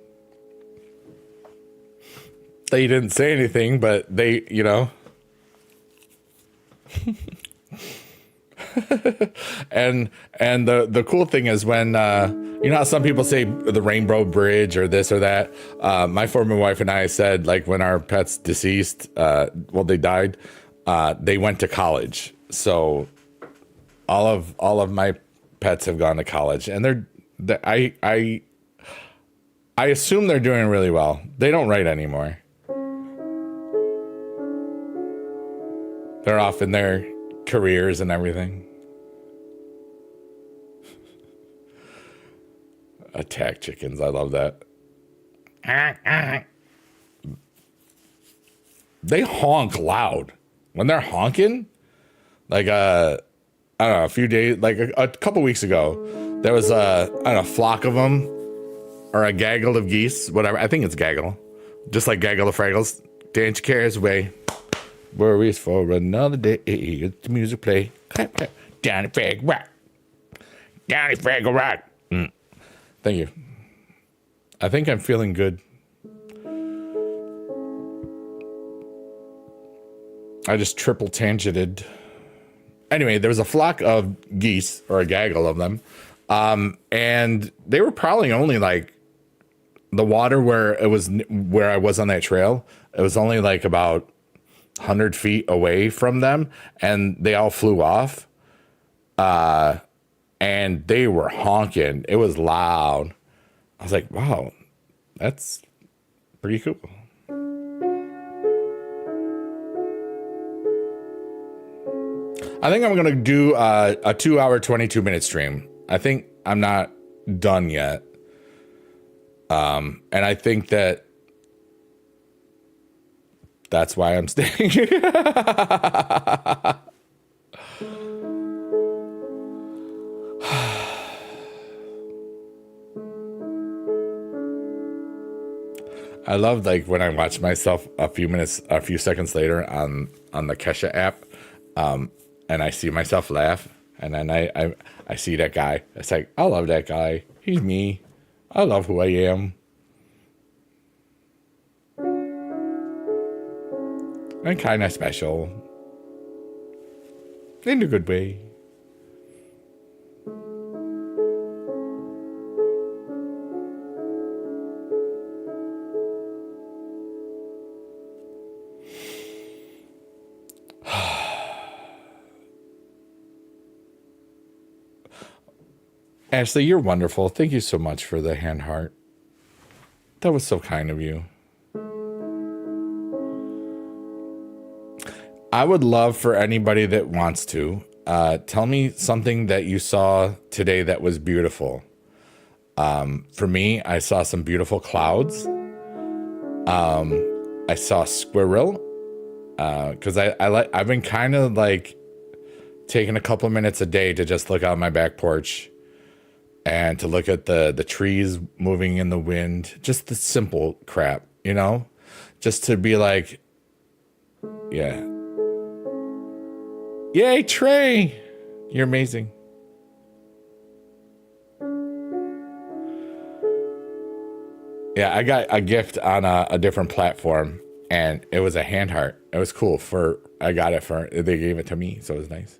They didn't say anything, but they, you know. and the cool thing is when you know how some people say the Rainbow Bridge or this or that, my former wife and I said, like, when our pets deceased, well, they died, they went to college. So all of my pets have gone to college, and I assume they're doing really well. They don't write anymore. They're off in their careers and everything. Attack chickens. I love that. They honk loud. When they're honking, like, I don't know, a few days, like a couple weeks ago, there was I don't know, a flock of them or a gaggle of geese, whatever. I think it's gaggle. Just like Gaggle the Fraggles. Dance your cares away. Worries for another day. It's the music play. Clap, clap. Down the Fraggle Rock. Down the Fraggle Rock. Thank you. I think I'm feeling good. I just triple tangented. Anyway, there was a flock of geese, or a gaggle of them. And they were probably only like the water where I was on that trail. It was only like about 100 feet away from them, and they all flew off. And they were honking. It was loud. I was like, wow, that's pretty cool. I think I'm going to do a 2-hour, 22-minute stream. I think I'm not done yet. And I think that's why I'm staying. I love like when I watch myself a few seconds later on the Kesha app, and I see myself laugh, and then I see that guy. It's like, I love that guy. He's me. I love who I am. I'm kind of special. In a good way. Ashley, you're wonderful. Thank you so much for the hand heart. That was so kind of you. I would love for anybody that wants to tell me something that you saw today that was beautiful. For me, I saw some beautiful clouds. I saw squirrel because I've been kind of like taking a couple minutes a day to just look out my back porch and to look at the trees moving in the wind, just the simple crap, you know, just to be like, yeah. Yay, Trey! You're amazing. Yeah, I got a gift on a different platform, and it was a hand heart. It was cool. They gave it to me, so it was nice.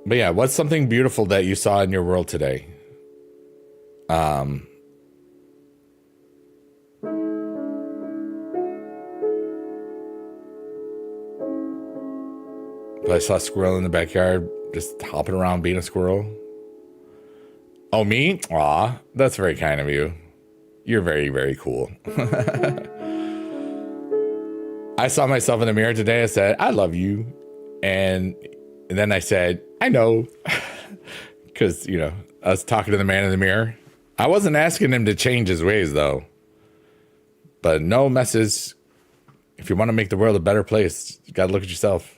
But yeah, what's something beautiful that you saw in your world today? But I saw a squirrel in the backyard, just hopping around being a squirrel. Oh, me? Aw, that's very kind of you. You're very, very cool. I saw myself in the mirror today. I said, I love you. And then I said, I know. Because, you know, I was talking to the man in the mirror. I wasn't asking him to change his ways, though. But no message. If you want to make the world a better place, you got to look at yourself.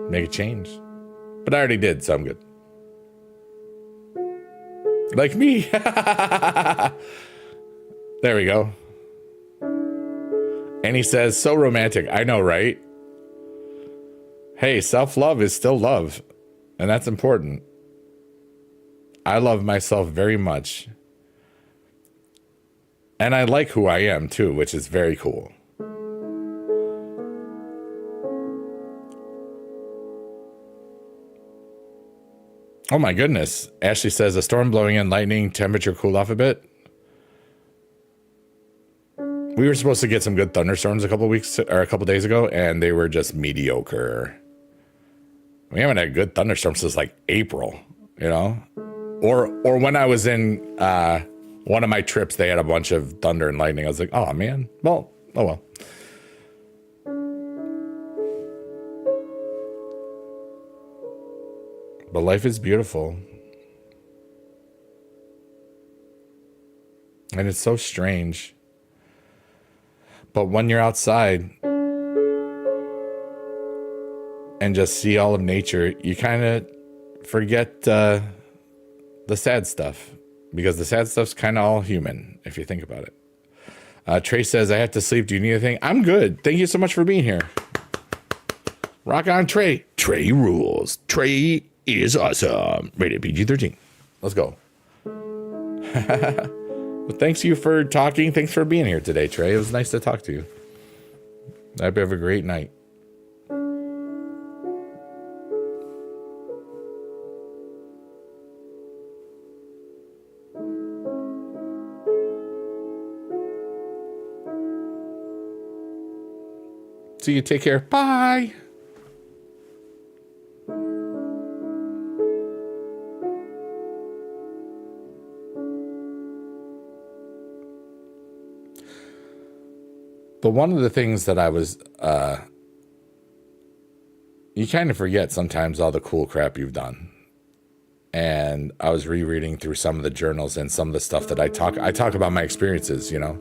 Make a change. But I already did, so I'm good. Like me. There we go. And he says, so romantic. I know, right? Hey, self-love is still love. And that's important. I love myself very much. And I like who I am, too, which is very cool. Oh my goodness. Ashley says, a storm blowing in, lightning, temperature cool off a bit. We were supposed to get some good thunderstorms a couple days ago, and they were just mediocre. We haven't had good thunderstorms since like April, you know? Or when I was in one of my trips, they had a bunch of thunder and lightning. I was like, oh man, well, oh well. But life is beautiful. And it's so strange. But when you're outside and just see all of nature, you kind of forget the sad stuff. Because the sad stuff's kind of all human, if you think about it. Trey says, I have to sleep. Do you need anything? I'm good. Thank you so much for being here. Rock on, Trey. Trey rules. Trey is awesome. Rated PG-13. Let's go. Well, thanks you for talking. Thanks for being here today, Trey. It was nice to talk to you. I hope you have a great night. See you. Take care. Bye. But one of the things that I was, you kind of forget sometimes all the cool crap you've done. And I was rereading through some of the journals and some of the stuff that I talk about my experiences, you know.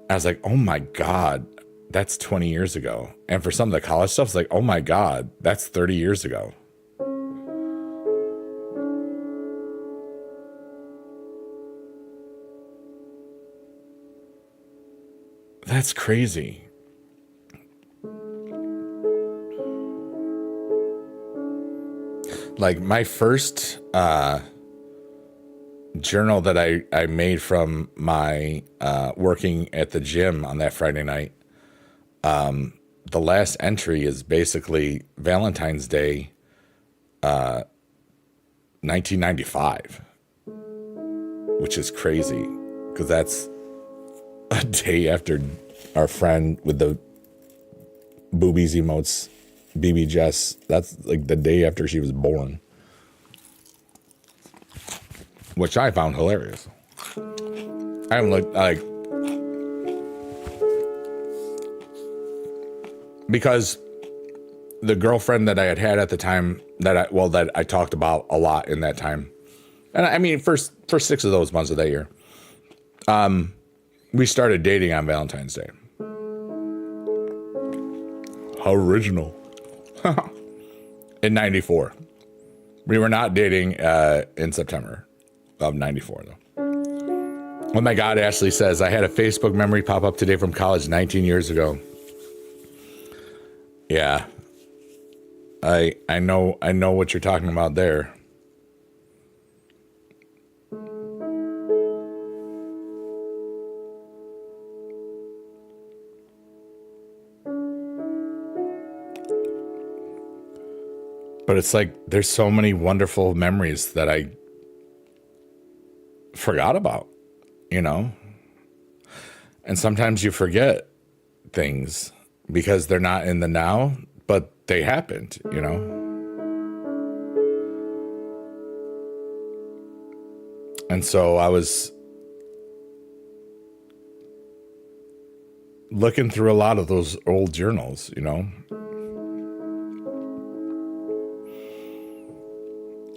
I was like, oh my God, that's 20 years ago. And for some of the college stuff, it's like, oh my God, that's 30 years ago. That's crazy. Like my first journal that I made from my working at the gym on that Friday night, the last entry is basically Valentine's Day 1995, which is crazy because that's a day after our friend with the boobies emotes, BB Jess, that's like the day after she was born, which I found hilarious. I'm like because the girlfriend that I had at the time that I talked about a lot in that time, and I mean first 6 of those months of that year, we started dating on Valentine's Day. How original. In 94. We were not dating in September of 94 though. Oh my God, Ashley says, I had a Facebook memory pop up today from college 19 years ago. Yeah. I know what you're talking about there. But it's like there's so many wonderful memories that I forgot about, you know? And sometimes you forget things because they're not in the now, but they happened, you know? And so I was looking through a lot of those old journals, you know?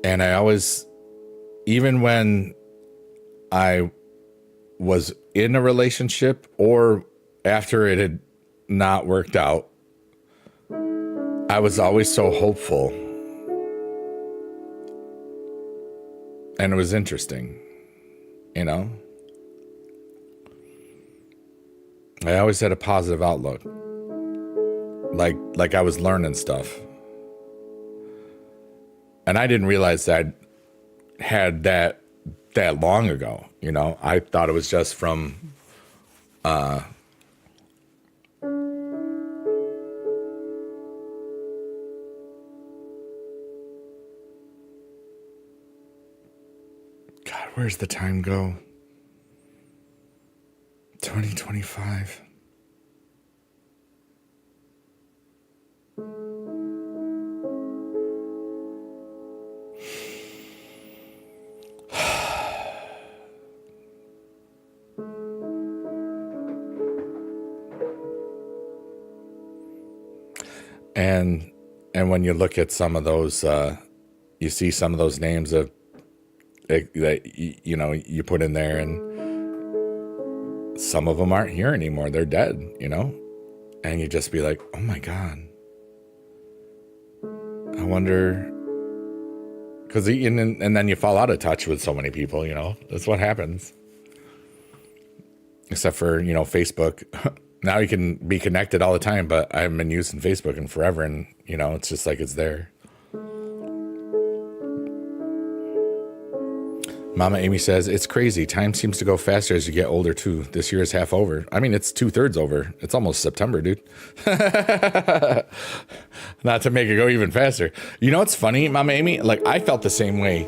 And I always, even when I was in a relationship or after it had not worked out, I was always so hopeful. And it was interesting, you know? I always had a positive outlook. Like I was learning stuff. And I didn't realize that I had that long ago, you know? I thought it was just from God, where's the time go? 2025. And when you look at some of those, you see some of those names of that you know you put in there, and some of them aren't here anymore. They're dead, you know, and you just be like, oh my God. I wonder, because and then you fall out of touch with so many people, you know. That's what happens. Except for, you know, Facebook. Now you can be connected all the time, but I haven't been using Facebook in forever, and, you know, it's just like it's there. Mama Amy says, it's crazy. Time seems to go faster as you get older, too. This year is half over. I mean, it's 2/3 over. It's almost September, dude. Not to make it go even faster. You know what's funny, Mama Amy? Like, I felt the same way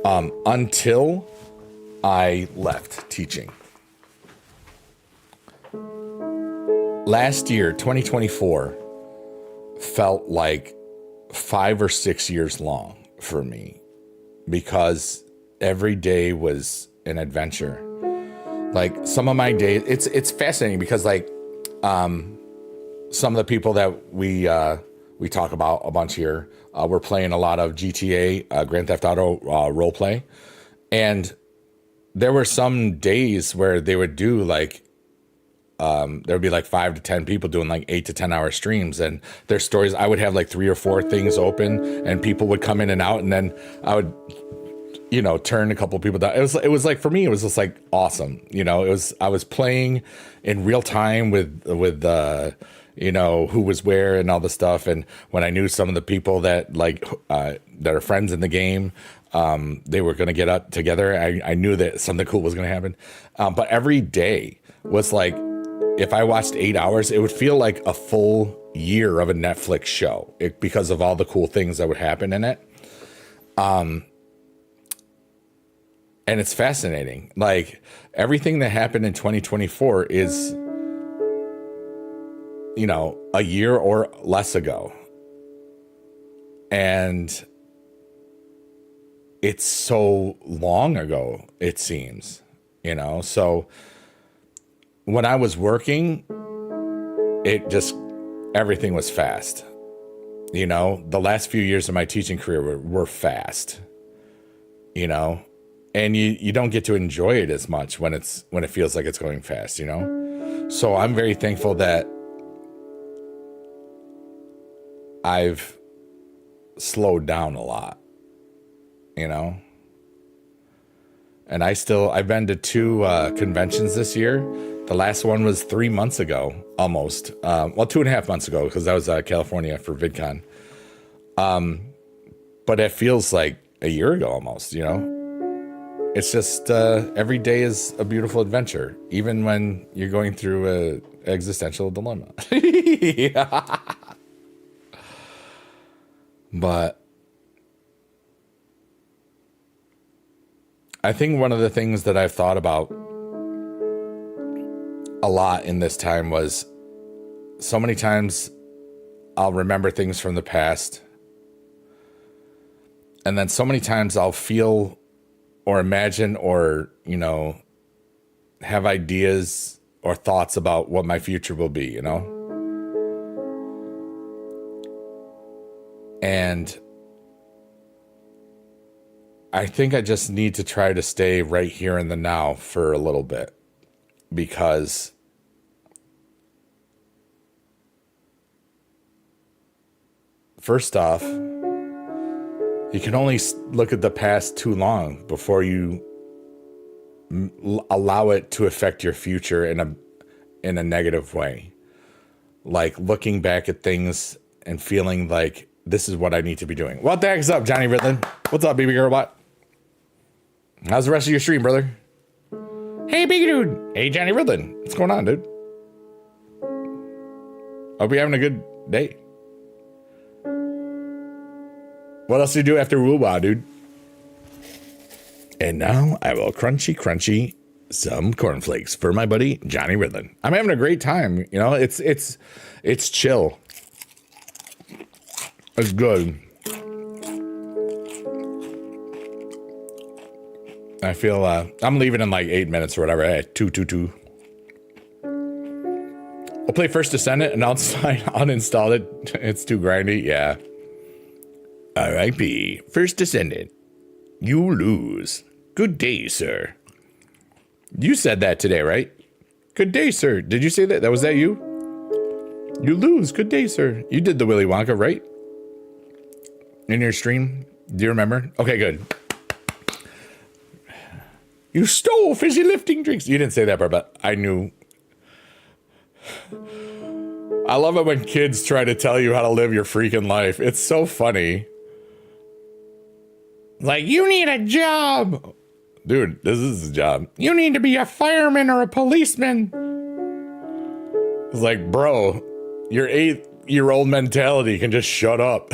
until I left teaching. Last year, 2024, felt like 5 or 6 years long for me because every day was an adventure. Like some of my days, it's fascinating because like some of the people that we talk about a bunch here, we're playing a lot of GTA, Grand Theft Auto role play, and there were some days where they would do like there would be like 5 to 10 people doing like 8 to 10 hour streams, and their stories, I would have like 3 or 4 things open and people would come in and out, and then I would turn a couple people down. It was like, for me, it was just like awesome. I was playing in real time with who was where and all the stuff. And when I knew some of the people that that are friends in the game, they were going to get up together. I knew that something cool was going to happen. But every day was like, if I watched 8 hours, it would feel like a full year of a Netflix show because of all the cool things that would happen in it. And it's fascinating. Like, everything that happened in 2024 is, a year or less ago. And it's so long ago, it seems, so when I was working, everything was fast. The last few years of my teaching career were fast, and you don't get to enjoy it as much when it feels like it's going fast, So I'm very thankful that I've slowed down a lot, and I've been to 2 conventions this year. The last one was 3 months ago, almost. 2.5 months ago, because that was California for VidCon. But it feels like a year ago almost, It's just every day is a beautiful adventure, even when you're going through an existential dilemma. Yeah. But I think one of the things that I've thought about a lot in this time was, so many times I'll remember things from the past, and then so many times I'll feel or imagine or, have ideas or thoughts about what my future will be, And I think I just need to try to stay right here in the now for a little bit, because first off, you can only look at the past too long before you allow it to affect your future in a negative way. Like, looking back at things and feeling like, this is what I need to be doing. What the heck is up, Johnny Ridlin? What's up, baby girl bot? How's the rest of your stream, brother? Hey, big dude. Hey, Johnny Ridlin. What's going on, dude? Hope you're having a good day. What else do you do after woo-wah, dude? And now I will crunchy some cornflakes for my buddy Johnny Ridlin. I'm having a great time. It's chill. It's good. I feel I'm leaving in like 8 minutes or whatever. Hey, 2. I'll play First Descendant and I'll uninstall it. It's too grindy. Yeah. R.I.P. First Descendant. You lose. Good day, sir. You said that today, right? Good day, sir. Did you say that? Was that you? You lose. Good day, sir. You did the Willy Wonka, right? In your stream? Do you remember? Okay, good. You stole fizzy lifting drinks. You didn't say that part, but I knew. I love it when kids try to tell you how to live your freaking life. It's so funny. Like, you need a job. Dude, this is a job. You need to be a fireman or a policeman. It's like, bro, your 8-year-old mentality can just shut up.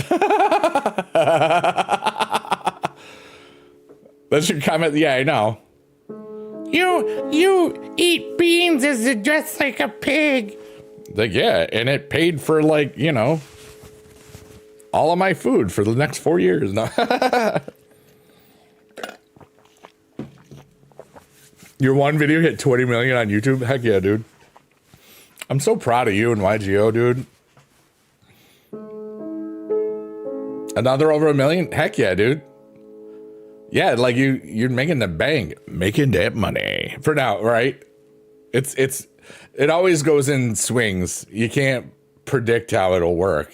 That's your comment. Yeah, I know. You eat beans as dressed like a pig. Like, yeah, and it paid for, like, all of my food for the next 4 years. No. Your one video hit 20 million on YouTube? Heck yeah, dude. I'm so proud of you and YGO, dude. Another over 1 million? Heck yeah, dude. Yeah, like you're making the bank, making that money for now, right? It always goes in swings. You can't predict how it'll work,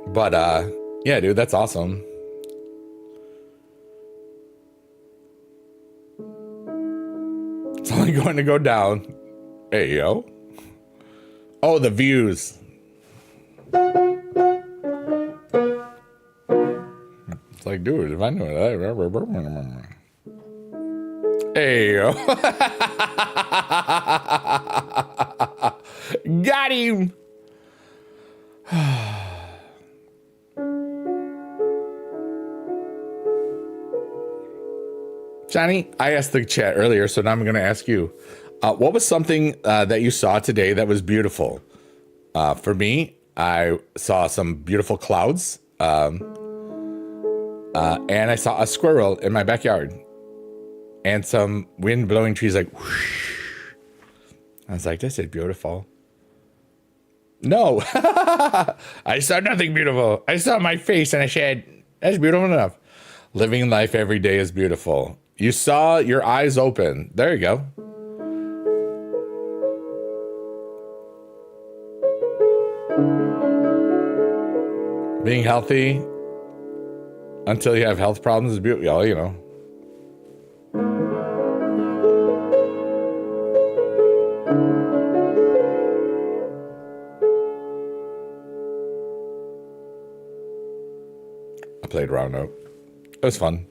But Yeah, dude, that's awesome. It's only going to go down. Hey, yo. Oh, the views. It's like, dude, if I knew that. Hey, yo. Got him. Johnny, I asked the chat earlier, so now I'm going to ask you. What was something that you saw today that was beautiful? For me, I saw some beautiful clouds, and I saw a squirrel in my backyard, and some wind blowing trees like whoosh. I was like, this is beautiful. No, I saw nothing beautiful. I saw my face and I said, that's beautiful enough. Living life every day is beautiful. You saw your eyes open. There you go. Being healthy until you have health problems is beautiful. Well, you know. I played round note. It was fun.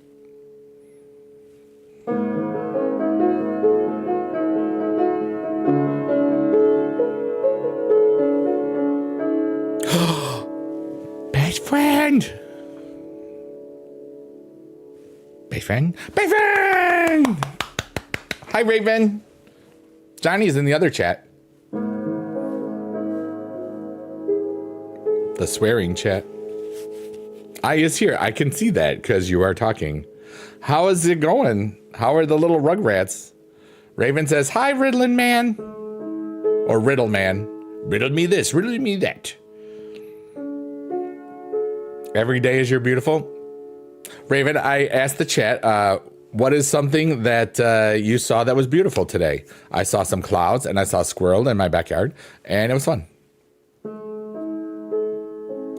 Best friend. Best friend. Best friend. Hi, Raven. Johnny's in the other chat. The swearing chat. I is here. I can see that because you are talking. How is it going? How are the little rugrats? Raven says, hi, Riddlin' Man. Or Riddle Man. Riddle me this, riddle me that. Every day is your beautiful. Raven, I asked the chat, what is something that you saw that was beautiful today? I saw some clouds and I saw a squirrel in my backyard and it was fun.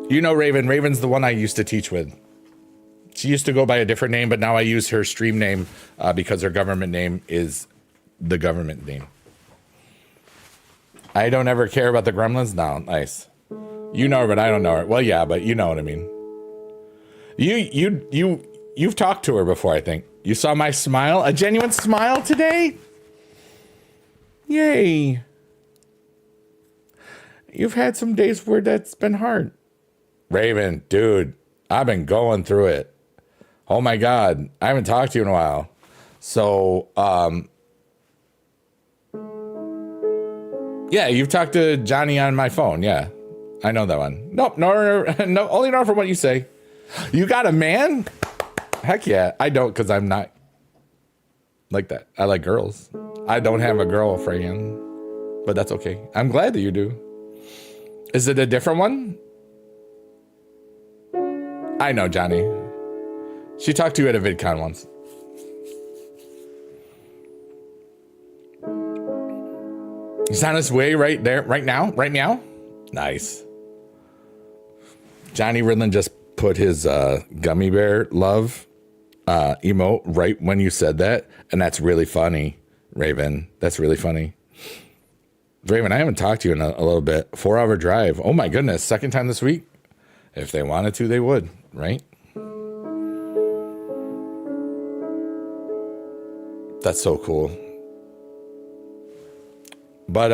You know Raven. Raven's the one I used to teach with. She used to go by a different name, but now I use her stream name because her government name is the government name. I don't ever care about the gremlins. No, nice. You know her, but I don't know her. Well, yeah, but you know what I mean. You've talked to her before, I think. You saw my smile, a genuine smile today? Yay. You've had some days where that's been hard. Raven, dude, I've been going through it. Oh my God, I haven't talked to you in a while. So, yeah, you've talked to Johnny on my phone. Yeah, I know that one. Nope, no, only know from what you say. You got a man? Heck yeah. I don't, because I'm not like that. I like girls. I don't have a girlfriend, but that's okay. I'm glad that you do. Is it a different one? I know, Johnny. She talked to you at a VidCon once. He's on his way right there, right now, right now. Nice. Johnny Ridlin just put his gummy bear love emote right when you said that. And that's really funny, Raven. That's really funny. Raven, I haven't talked to you in a little bit. 4-hour drive. Oh my goodness. Second time this week. If they wanted to, they would, right? That's so cool. But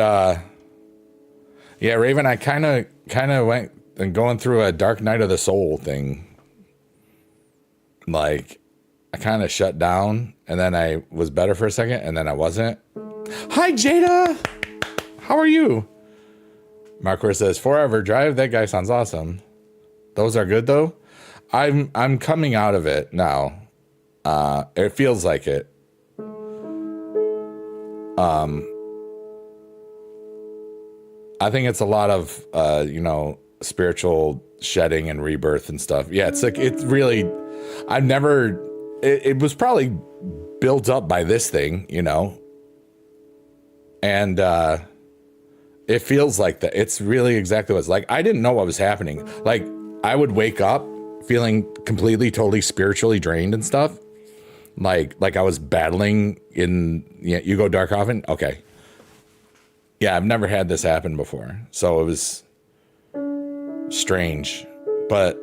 yeah, Raven, I kind of went and going through a dark night of the soul thing. Like I kind of shut down and then I was better for a second and then I wasn't. Hi, Jada. How are you? Marcor says 4-hour drive. That guy sounds awesome. Those are good though. I'm coming out of it now. It feels like it. I think it's a lot of spiritual shedding and rebirth and stuff. Yeah, it's like it's really it was probably built up by this thing, and it feels like that. It's really exactly what it's like. I didn't know what was happening. Like I would wake up feeling completely, totally spiritually drained and stuff. Like I was battling in, you go dark often? Okay. Yeah, I've never had this happen before. So it was strange. But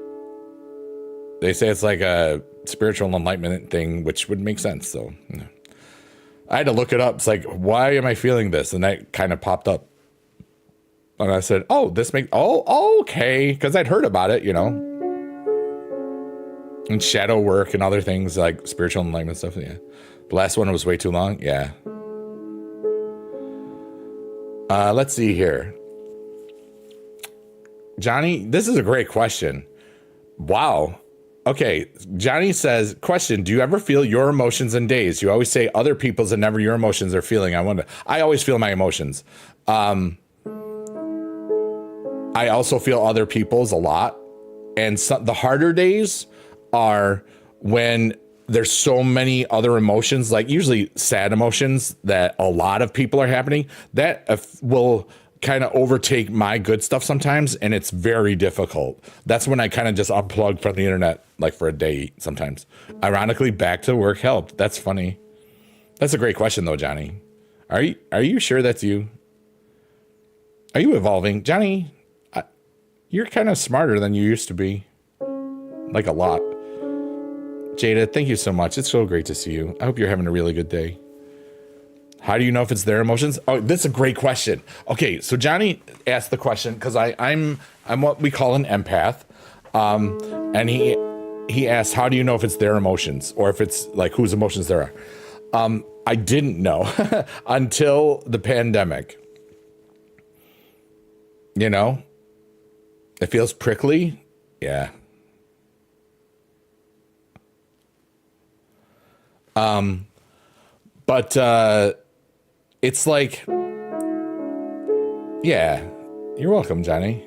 they say it's like a spiritual enlightenment thing, which would make sense. So I had to look it up. It's like, why am I feeling this? And that kind of popped up. And I said, oh, okay. Because I'd heard about it, and shadow work and other things like spiritual enlightenment stuff. Yeah. The last one was way too long. Yeah. Let's see here. Johnny, this is a great question. Wow. Okay. Johnny says, question, do you ever feel your emotions in days? You always say other people's and never your emotions are feeling. I always feel my emotions. I also feel other people's a lot. And the harder days are when there's so many other emotions, like usually sad emotions that a lot of people are happening, that will kind of overtake my good stuff sometimes. And it's very difficult. That's when I kind of just unplug from the internet, like for a day sometimes. Ironically, back to work helped. That's funny. That's a great question though, Johnny. Are you sure that's you? Are you evolving? Johnny, you're kind of smarter than you used to be. Like a lot. Jada, thank you so much. It's so great to see you. I hope you're having a really good day. How do you know if it's their emotions? Oh, that's a great question. Okay, so Johnny asked the question because I'm what we call an empath, and he asked, how do you know if it's their emotions or if it's like whose emotions there are? I didn't know until the pandemic. It feels prickly. Yeah. But it's like, yeah, you're welcome, Johnny.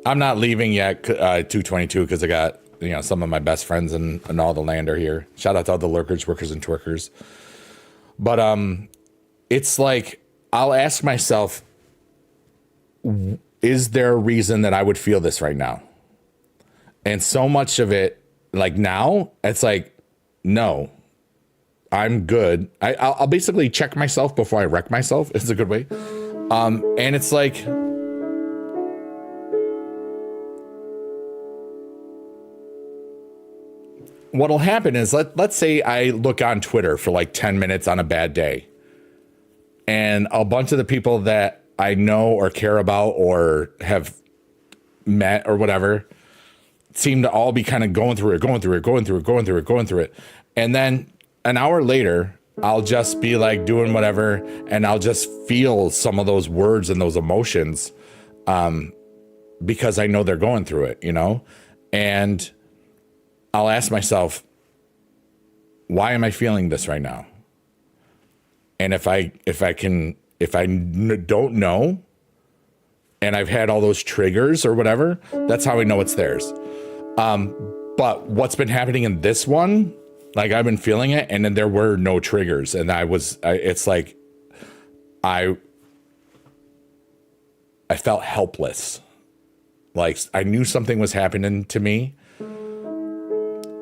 I'm not leaving yet, 222, because I got, some of my best friends and all the land are here. Shout out to all the lurkers, workers, and twerkers. But it's like, I'll ask myself, is there a reason that I would feel this right now? And so much of it, like now, it's like, no, I'm good. I'll basically check myself before I wreck myself. It's a good way. And it's like, what'll happen is let's say I look on Twitter for like 10 minutes on a bad day, and a bunch of the people that I know or care about or have met or whatever seem to all be kind of going through it. And then an hour later, I'll just be like doing whatever, and I'll just feel some of those words and those emotions because I know they're going through it, and I'll ask myself, why am I feeling this right now? And if I don't know, and I've had all those triggers or whatever, that's how I know it's theirs. But what's been happening in this one, like I've been feeling it, and then there were no triggers, and it's like I felt helpless. Like I knew something was happening to me.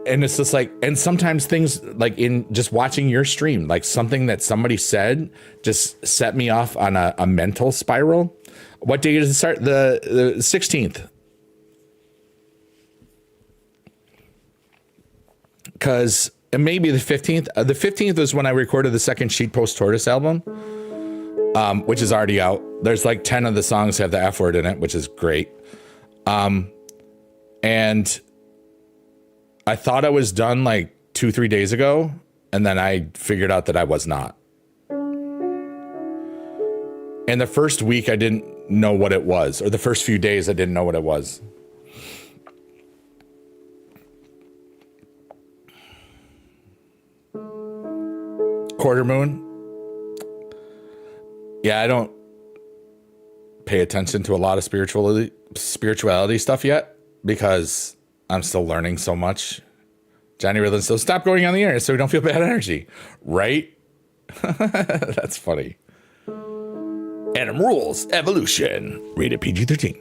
And it's just like, and sometimes things like in just watching your stream, like something that somebody said just set me off on a mental spiral. What day does it start? The 16th. Because maybe the 15th. The 15th was when I recorded the second Sheet Post Tortoise album, which is already out. There's like 10 of the songs have the F word in it, which is great. And I thought I was done like 2-3 days ago, and then I figured out that I was not. And the first week I didn't know what it was, or the first few days I didn't know what it was. Quarter moon. Yeah, I don't pay attention to a lot of spirituality stuff yet because I'm still learning so much. Johnny Riddland says, stop going on the air so we don't feel bad energy. Right? That's funny. Adam Rules, Evolution. Rated PG-13.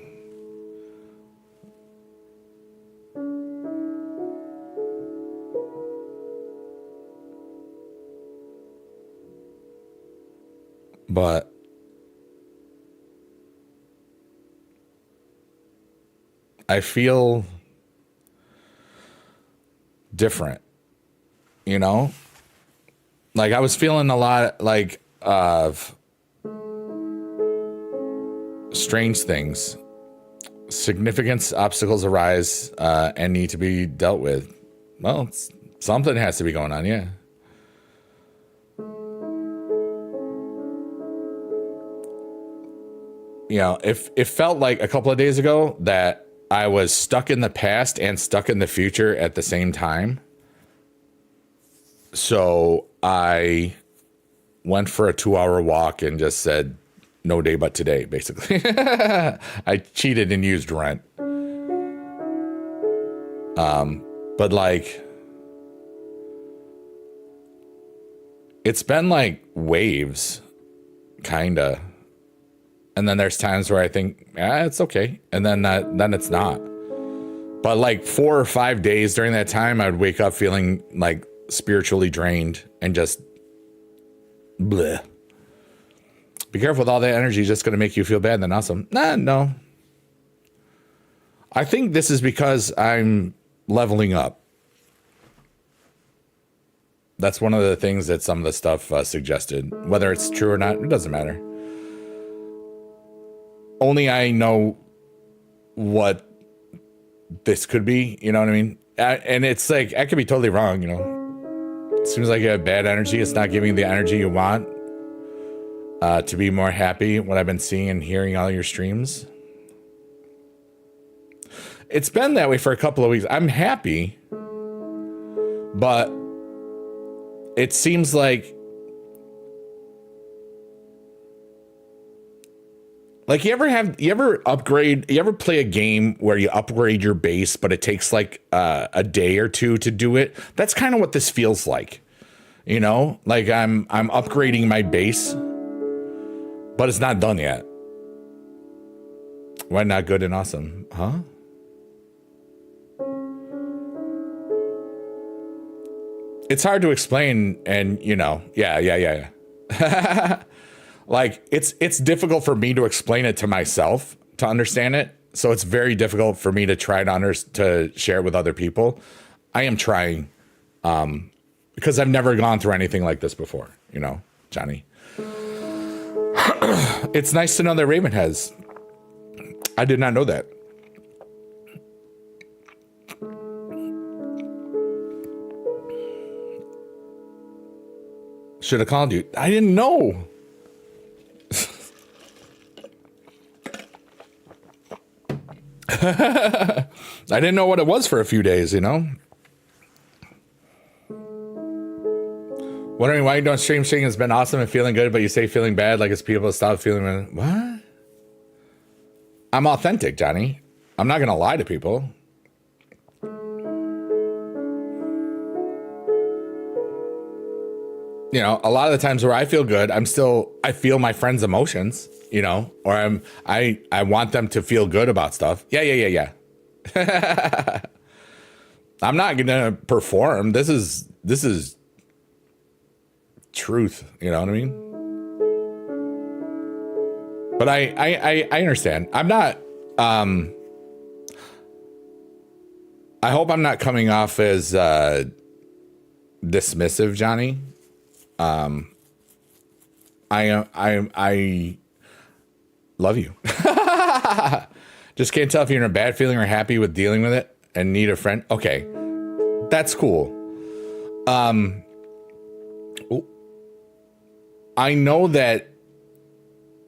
But I feel different, you know? Like I was feeling a lot like of strange things. Significant obstacles arise and need to be dealt with. Well, something has to be going on, yeah. You know, if it felt like a couple of days ago that I was stuck in the past and stuck in the future at the same time. So I went for a 2-hour walk and just said, no day but today, basically. I cheated and used rent. But like, it's been like waves, kinda. And then there's times where I think, it's okay. And then it's not. But like 4 or 5 days during that time, I would wake up feeling like spiritually drained and just bleh. Be careful with all that energy, just going to make you feel bad and then awesome. No. I think this is because I'm leveling up. That's one of the things that some of the stuff suggested. Whether it's true or not, it doesn't matter. Only I know what this could be, you know what I mean? And it's like, I could be totally wrong, you know? It seems like you have bad energy. It's not giving you the energy you want to be more happy, what I've been seeing and hearing all your streams. It's been that way for a couple of weeks. I'm happy, but it seems like you ever play a game where you upgrade your base, but it takes like a day or two to do it? That's kind of what this feels like, you know, like I'm upgrading my base, but it's not done yet. Why not good and awesome? Huh? It's hard to explain. And you know, yeah. Like it's difficult for me to explain it to myself to understand it. So it's very difficult for me to try to share it with other people. I am trying because I've never gone through anything like this before, you know, Johnny. It's nice to know that Raven has. I did not know that. Should have called you. I didn't know. I didn't know what it was for a few days, you know? Wondering why you don't stream saying it's been awesome and feeling good, but you say feeling bad like it's people stop feeling. What? I'm authentic, Johnny. I'm not going to lie to people. You know, a lot of the times where I feel good, I feel my friends' emotions, you know, or I want them to feel good about stuff. Yeah. I'm not gonna perform. This is truth, you know what I mean? But I understand. I'm not I hope I'm not coming off as dismissive, Johnny. I love you. Just can't tell if you're in a bad feeling or happy with dealing with it and need a friend. Okay. That's cool. I know that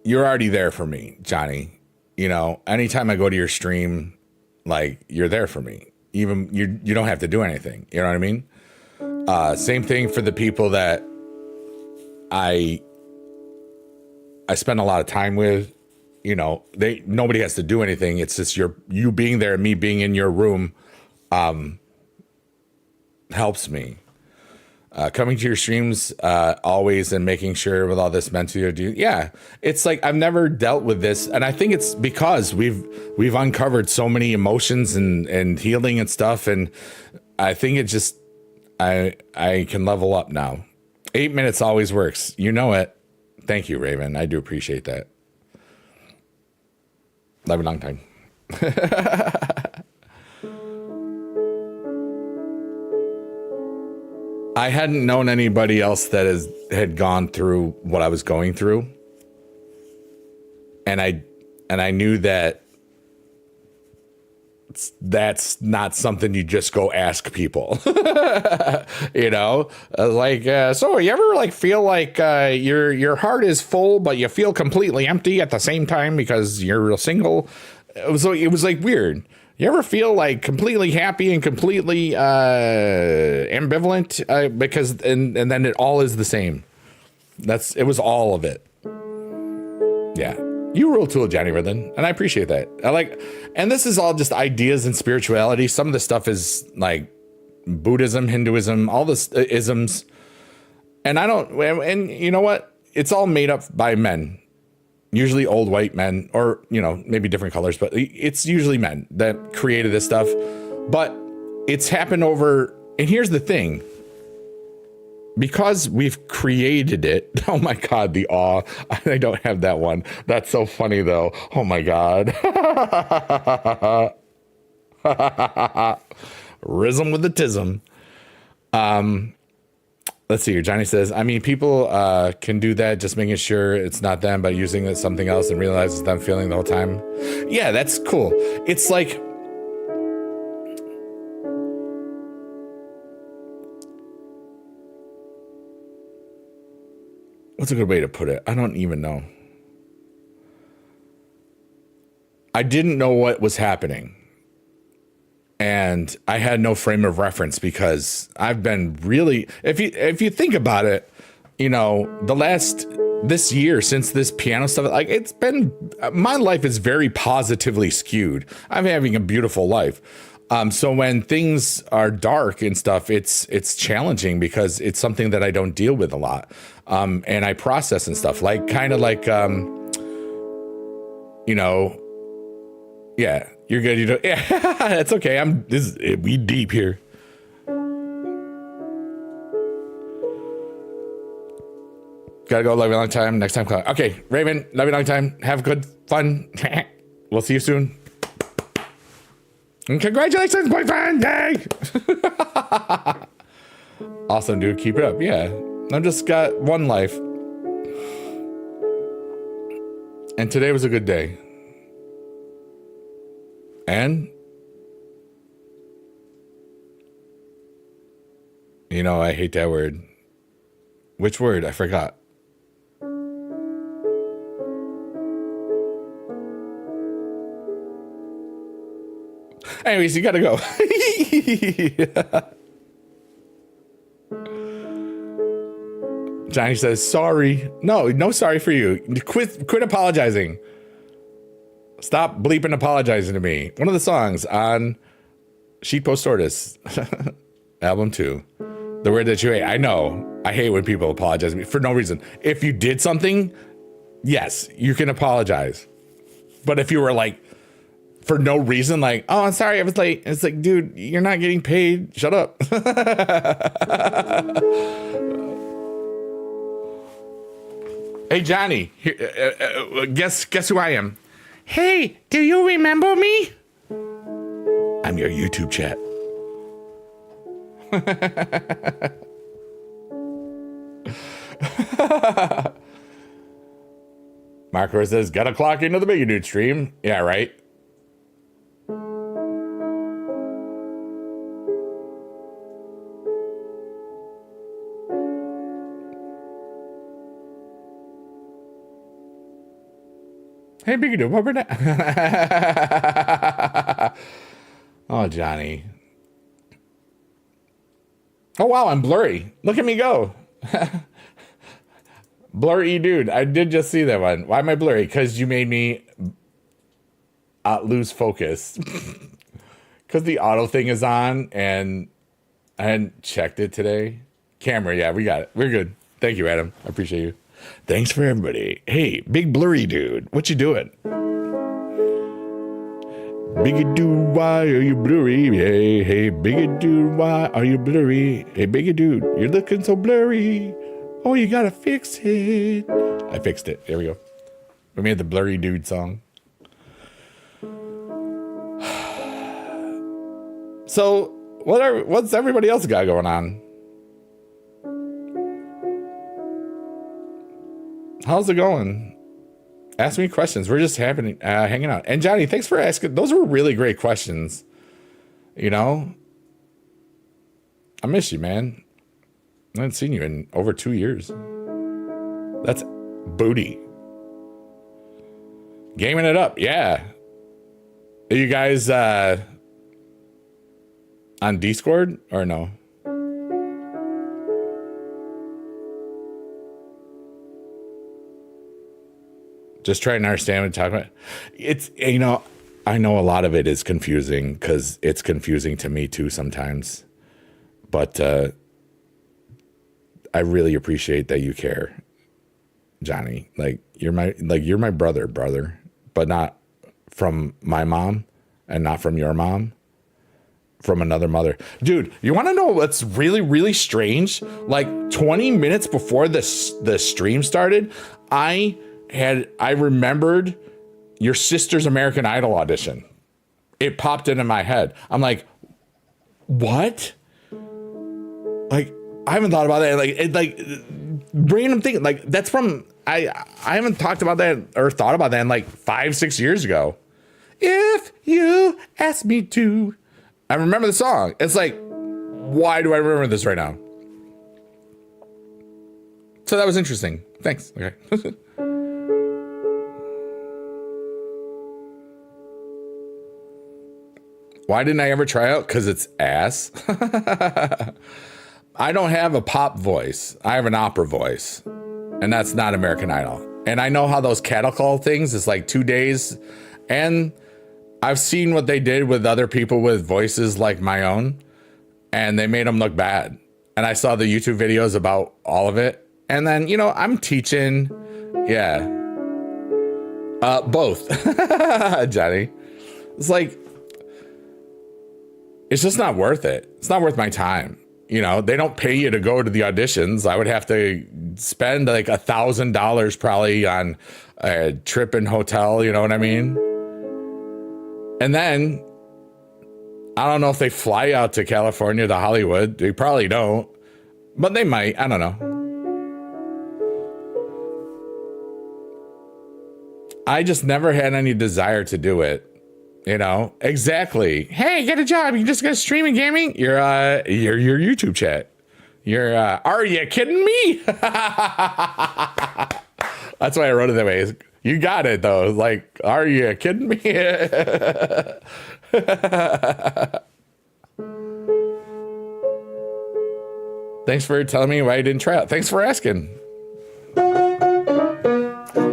you're already there for me, Johnny. You know, anytime I go to your stream, like you're there for me. Even you don't have to do anything. You know what I mean? Same thing for the people that I spend a lot of time with. You know, nobody has to do anything. It's just you being there and me being in your room helps me. Coming to your streams always and making sure with all this mental, yeah, it's like I've never dealt with this, and I think it's because we've uncovered so many emotions and healing and stuff, and I think it just I can level up now. 8 minutes always works, you know it. Thank you, Raven. I do appreciate that. Love you long time. I hadn't known anybody else that had gone through what I was going through. And I knew that that's not something you just go ask people. You know, like, so you ever like feel like your heart is full, but you feel completely empty at the same time because you're single? It was like weird. You ever feel like completely happy and completely ambivalent because and then it all is the same? It was all of it. Yeah. You rule tool, Johnny Ridlin, and I appreciate that. And this is all just ideas and spirituality. Some of the stuff is like Buddhism, Hinduism, all this isms. And and you know what? It's all made up by men, usually old white men, or, you know, maybe different colors, but it's usually men that created this stuff. But it's happened over, and here's the thing. Because we've created it. Oh my God, the awe. I don't have that one. That's so funny though. Oh my God. Rism with the tism. Let's see here. Johnny says, I mean, people can do that, just making sure it's not them, but using it something else and realize it's them feeling the whole time. Yeah, that's cool. It's like, what's a good way to put it? I don't even know. I didn't know what was happening. And I had no frame of reference because I've been really, if you think about it, you know, this year since this piano stuff, like my life is very positively skewed. I'm having a beautiful life. So when things are dark and stuff, it's challenging because it's something that I don't deal with a lot. And I process and stuff like, kind of like, you know, yeah, you're good. You know, yeah, that's okay. We deep here. Gotta go. Love you a long time. Next time. Okay. Raven, love you a long time. Have good fun. We'll see you soon. And congratulations, boyfriend! Yay! Awesome, dude. Keep it up. Yeah. I've just got one life. And today was a good day. And, you know, I hate that word. Which word? I forgot. Anyways, you gotta go. Johnny says, sorry. No sorry for you. Quit apologizing. Stop bleeping apologizing to me. One of the songs on Sheet Post Tortoise, album 2. The word that you hate. I know. I hate when people apologize to me for no reason. If you did something, yes, you can apologize. But if you were like, for no reason, like, oh, I'm sorry I was late. It's like, dude, you're not getting paid. Shut up. Hey, Johnny, guess who I am? Hey, do you remember me? I'm your YouTube chat. Marco says, gotta clock into the Biggie Dude stream. Yeah, right. Hey, Biggie Dude, what about that? Oh, Johnny. Oh, wow, I'm blurry. Look at me go. Blurry dude. I did just see that one. Why am I blurry? Because you made me lose focus. Because the auto thing is on and I hadn't checked it today. Camera, yeah, we got it. We're good. Thank you, Adam. I appreciate you. Thanks for everybody. Hey, big blurry dude. What you doing? Biggie dude, why are you blurry? Hey, biggie dude, why are you blurry? Hey, biggie dude, you're looking so blurry. Oh, you gotta fix it. I fixed it. There we go. We made the blurry dude song. So what's everybody else got going on? How's it going? Ask me questions. We're just hanging out. And Johnny, thanks for asking. Those were really great questions. You know, I miss you, man. I haven't seen you in over 2 years. That's booty. Gaming it up. Yeah. Are you guys on Discord or no? Just trying to understand what you're talking about. It's, you know, I know a lot of it is confusing because it's confusing to me too sometimes. But I really appreciate that you care, Johnny. Like you're my brother, but not from my mom and not from your mom, from another mother. Dude, you want to know what's really, really strange? Like 20 minutes before the stream started, I remembered your sister's American Idol audition. It popped into my head. I'm like, what? Like, I haven't thought about that. Like random thing. Like, that's from, I haven't talked about that or thought about that in like 5-6 years ago. If you ask me to. I remember the song. It's like, why do I remember this right now? So that was interesting. Thanks. Okay. Why didn't I ever try out? Because it's ass. I don't have a pop voice. I have an opera voice. And that's not American Idol. And I know how those cattle call things is like 2 days. And I've seen what they did with other people with voices like my own. And they made them look bad. And I saw the YouTube videos about all of it. And then, you know, I'm teaching. Yeah. Both. Johnny. It's like, it's just not worth it. It's not worth my time. You know, they don't pay you to go to the auditions. I would have to spend like $1,000 probably on a trip and hotel. You know what I mean? And then I don't know if they fly out to California to Hollywood. They probably don't, but they might. I don't know. I just never had any desire to do it. You know, exactly. Hey, get a job. You just got streaming gaming. Your YouTube chat. Are you kidding me? That's why I wrote it that way. You got it though. Like, are you kidding me? Thanks for telling me why I didn't try out. Thanks for asking.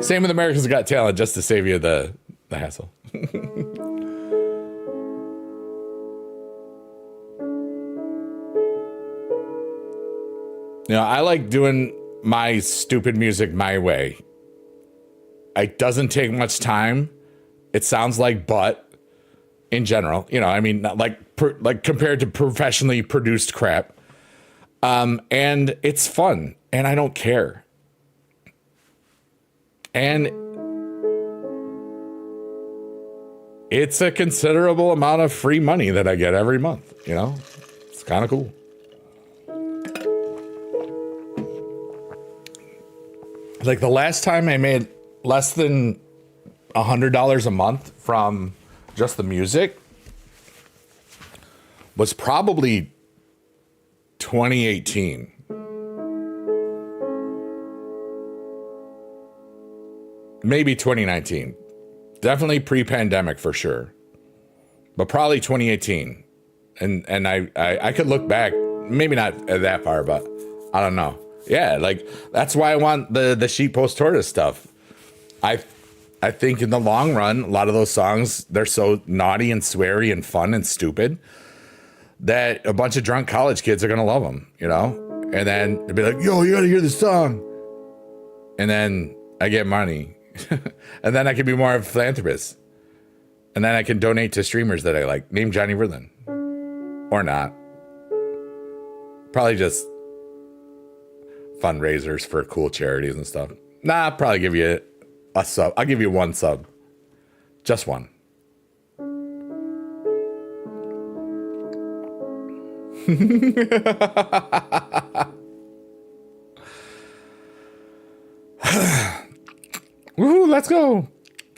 Same with America's Got Talent, just to save you the hassle. You know, I like doing my stupid music my way. It doesn't take much time. It sounds like butt in general. You know, I mean, like compared to professionally produced crap. And it's fun, and I don't care. And it's a considerable amount of free money that I get every month. You know, it's kind of cool. Like the last time I made less than $100 a month from just the music was probably 2018. Maybe 2019. Definitely pre-pandemic for sure. But probably 2018. And I could look back, maybe not that far, but I don't know. Yeah, like that's why I want the sheep post tortoise stuff. I think in the long run, a lot of those songs, they're so naughty and sweary and fun and stupid that a bunch of drunk college kids are gonna love them, you know? And then they'll be like, yo, you gotta hear this song. And then I get money. And then I can be more of a philanthropist. And then I can donate to streamers that I like. Name Johnny Verlin. Or not. Probably just fundraisers for cool charities and stuff. Nah, I'll probably give you a sub. I'll give you one sub. Just one. Woohoo, let's go.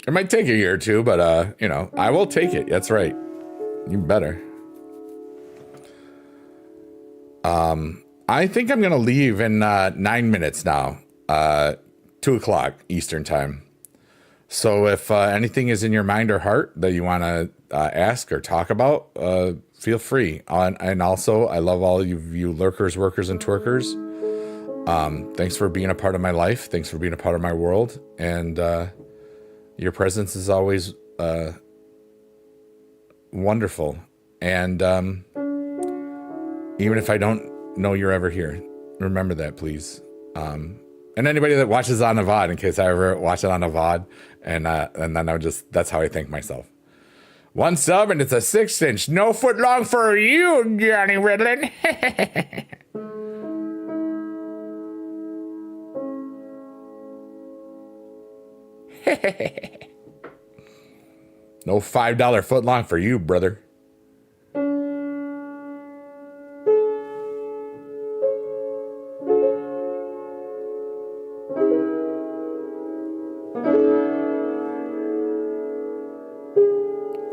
It might take a year or two, but you know, I will take it. That's right. You better. I think I'm gonna leave in 9 minutes now. 2 o'clock Eastern time. So if anything is in your mind or heart that you want to ask or talk about, feel free. And also, I love all of you lurkers, workers, and twerkers. Thanks for being a part of my life. Thanks for being a part of my world. And your presence is always wonderful. And even if I don't know you're ever here, remember that, please. And anybody that watches on a VOD, in case I ever watch it on a VOD, and then that's how I thank myself. 1 sub, and it's a 6-inch, no foot long for you, Johnny Riddlin. No $5 foot long for you, brother.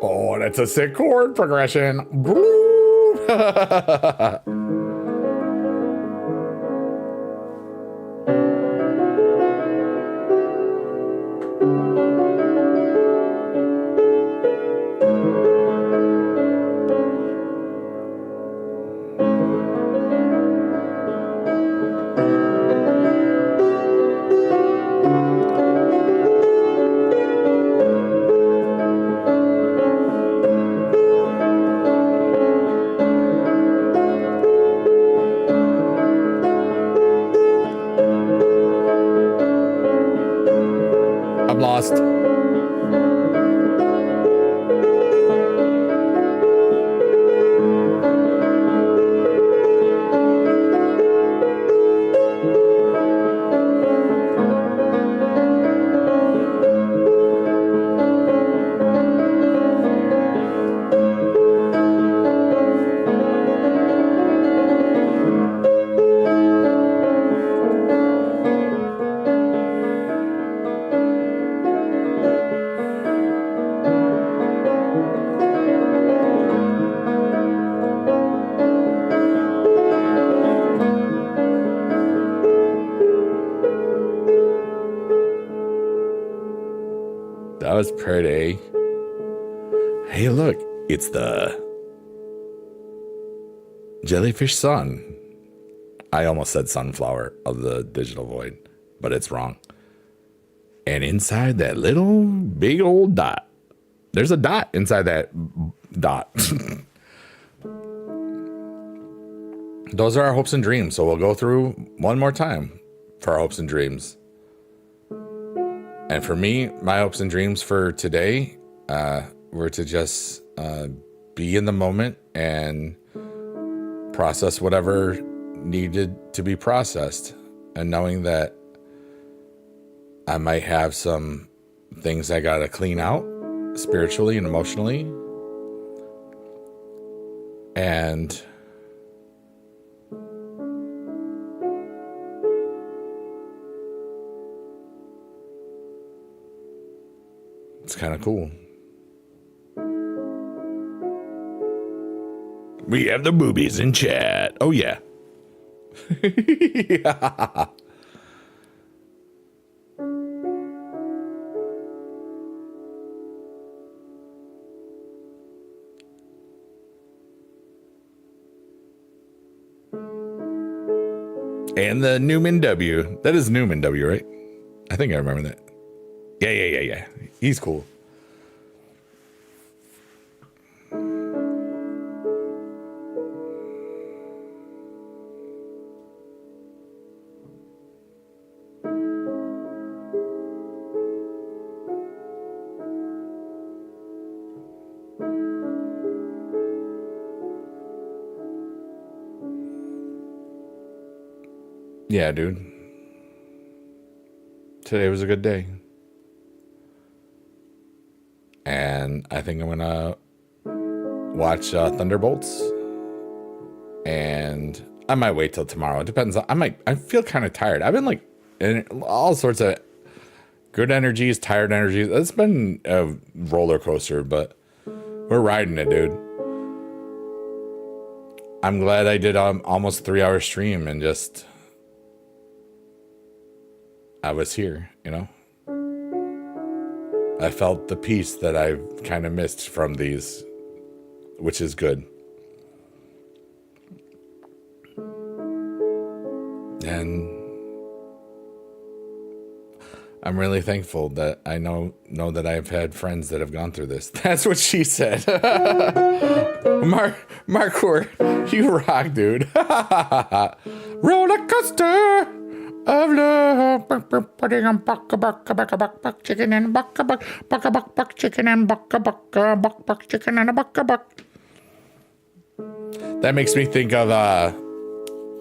Oh, that's a sick chord progression. I'm lost. That was pretty. Hey, look, it's the jellyfish sun. I almost said sunflower of the digital void, but it's wrong. And inside that little big old dot, there's a dot inside that dot. Those are our hopes and dreams. So we'll go through one more time for our hopes and dreams. And for me, my hopes and dreams for today were to just be in the moment and process whatever needed to be processed. And knowing that I might have some things I got to clean out spiritually and emotionally. And it's kind of cool. We have the boobies in chat. Oh, yeah. Yeah. And the Newman W. That is Newman W, right? I think I remember that. Yeah. He's cool. Yeah, dude. Today was a good day. And I think I'm going to watch Thunderbolts. And I might wait till tomorrow. It depends. I feel kind of tired. I've been like in all sorts of good energies, tired energies. It's been a roller coaster, but we're riding it, dude. I'm glad I did almost 3-hour stream and just I was here, you know. I felt the peace that I've kind of missed from these, which is good. And I'm really thankful that I know that I've had friends that have gone through this. That's what she said. Marcour, you rock, dude. Roller coaster of love. Putting on buck chicken and buck chicken and buck chicken and a buck. That makes me think of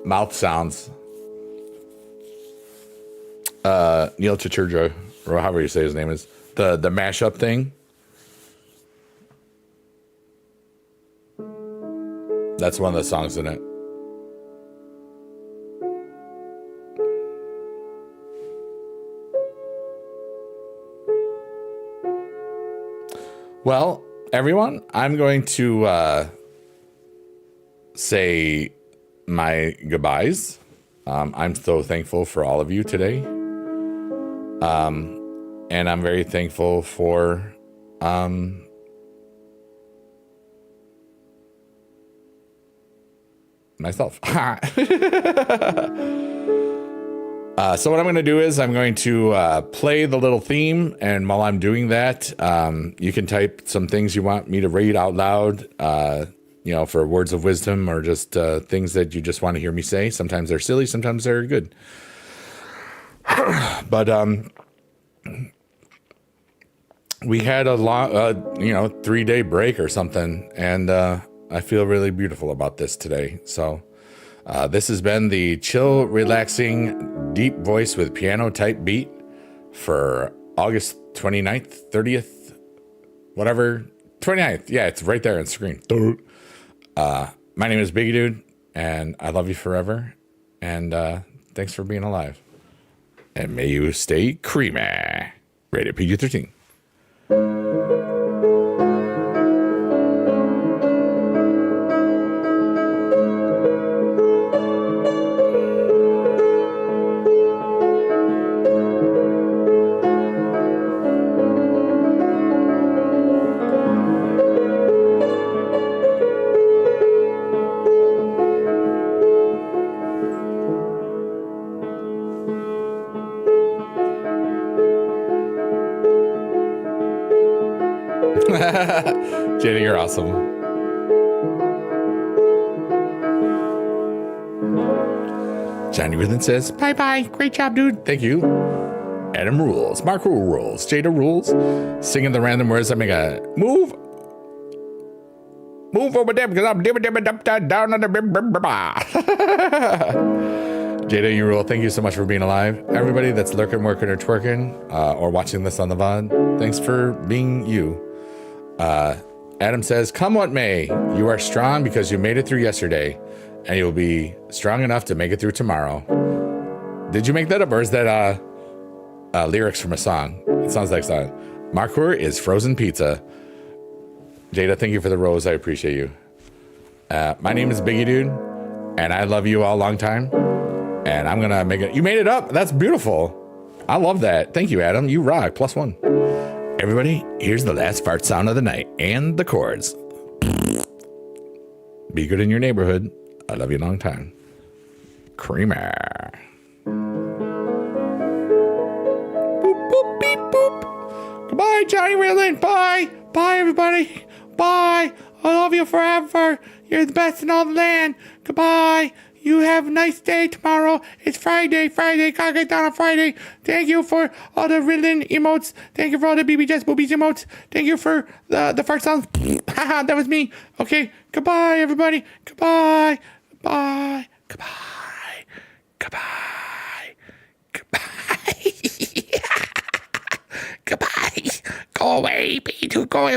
mouth sounds. Neil Chachurja, or however you say his name is, the mashup thing. That's one of the songs in it. Well, everyone, I'm going to say my goodbyes. I'm so thankful for all of you today. And I'm very thankful for myself. So what I'm going to do is I'm going to play the little theme, and while I'm doing that, you can type some things you want me to read out loud, you know, for words of wisdom or just things that you just want to hear me say. Sometimes they're silly, sometimes they're good. But we had a long, 3-day break or something, and I feel really beautiful about this today. So this has been the chill, relaxing, deep voice with piano type beat for August 29th, 30th, whatever, 29th. Yeah, it's right there on the screen. My name is Biggie Dude, and I love you forever. And thanks for being alive. And may you stay creamy. Rated PG-13. Jada, you're awesome. Johnny Rhythm says, bye-bye. Great job, dude. Thank you. Adam rules. Marco rules. Jada rules. Singing the random words. I make a move. Move over there because I'm down on the Jada, you rule. Thank you so much for being alive. Everybody that's lurking, working, or twerking, or watching this on the VOD, thanks for being you. Adam says, come what may, you are strong because you made it through yesterday, and you'll be strong enough to make it through tomorrow. Did you make that up, or is that lyrics from a song? It sounds like song. Marcour is frozen pizza. Jada, thank you for the rose. I appreciate you. My name is Biggie Dude, and I love you all long time. And I'm gonna make it. You made it up. That's beautiful. I love that. Thank you, Adam. You rock. +1. Everybody, here's the last fart sound of the night and the chords. Be good in your neighborhood. I love you a long time. Creamer. Boop, boop, beep, boop. Goodbye, Johnny Whelan. Bye. Bye, everybody. Bye. I love you forever. You're the best in all the land. Goodbye. You have a nice day tomorrow. It's Friday. Gotta get down on Friday. Thank you for all the Riddlin emotes. Thank you for all the BB Jess Boobies emotes. Thank you for the fart sounds. Haha, that was me. Okay. Goodbye, everybody. Goodbye. Bye. Goodbye. Goodbye. Goodbye. Goodbye. Go away, B2. Go away.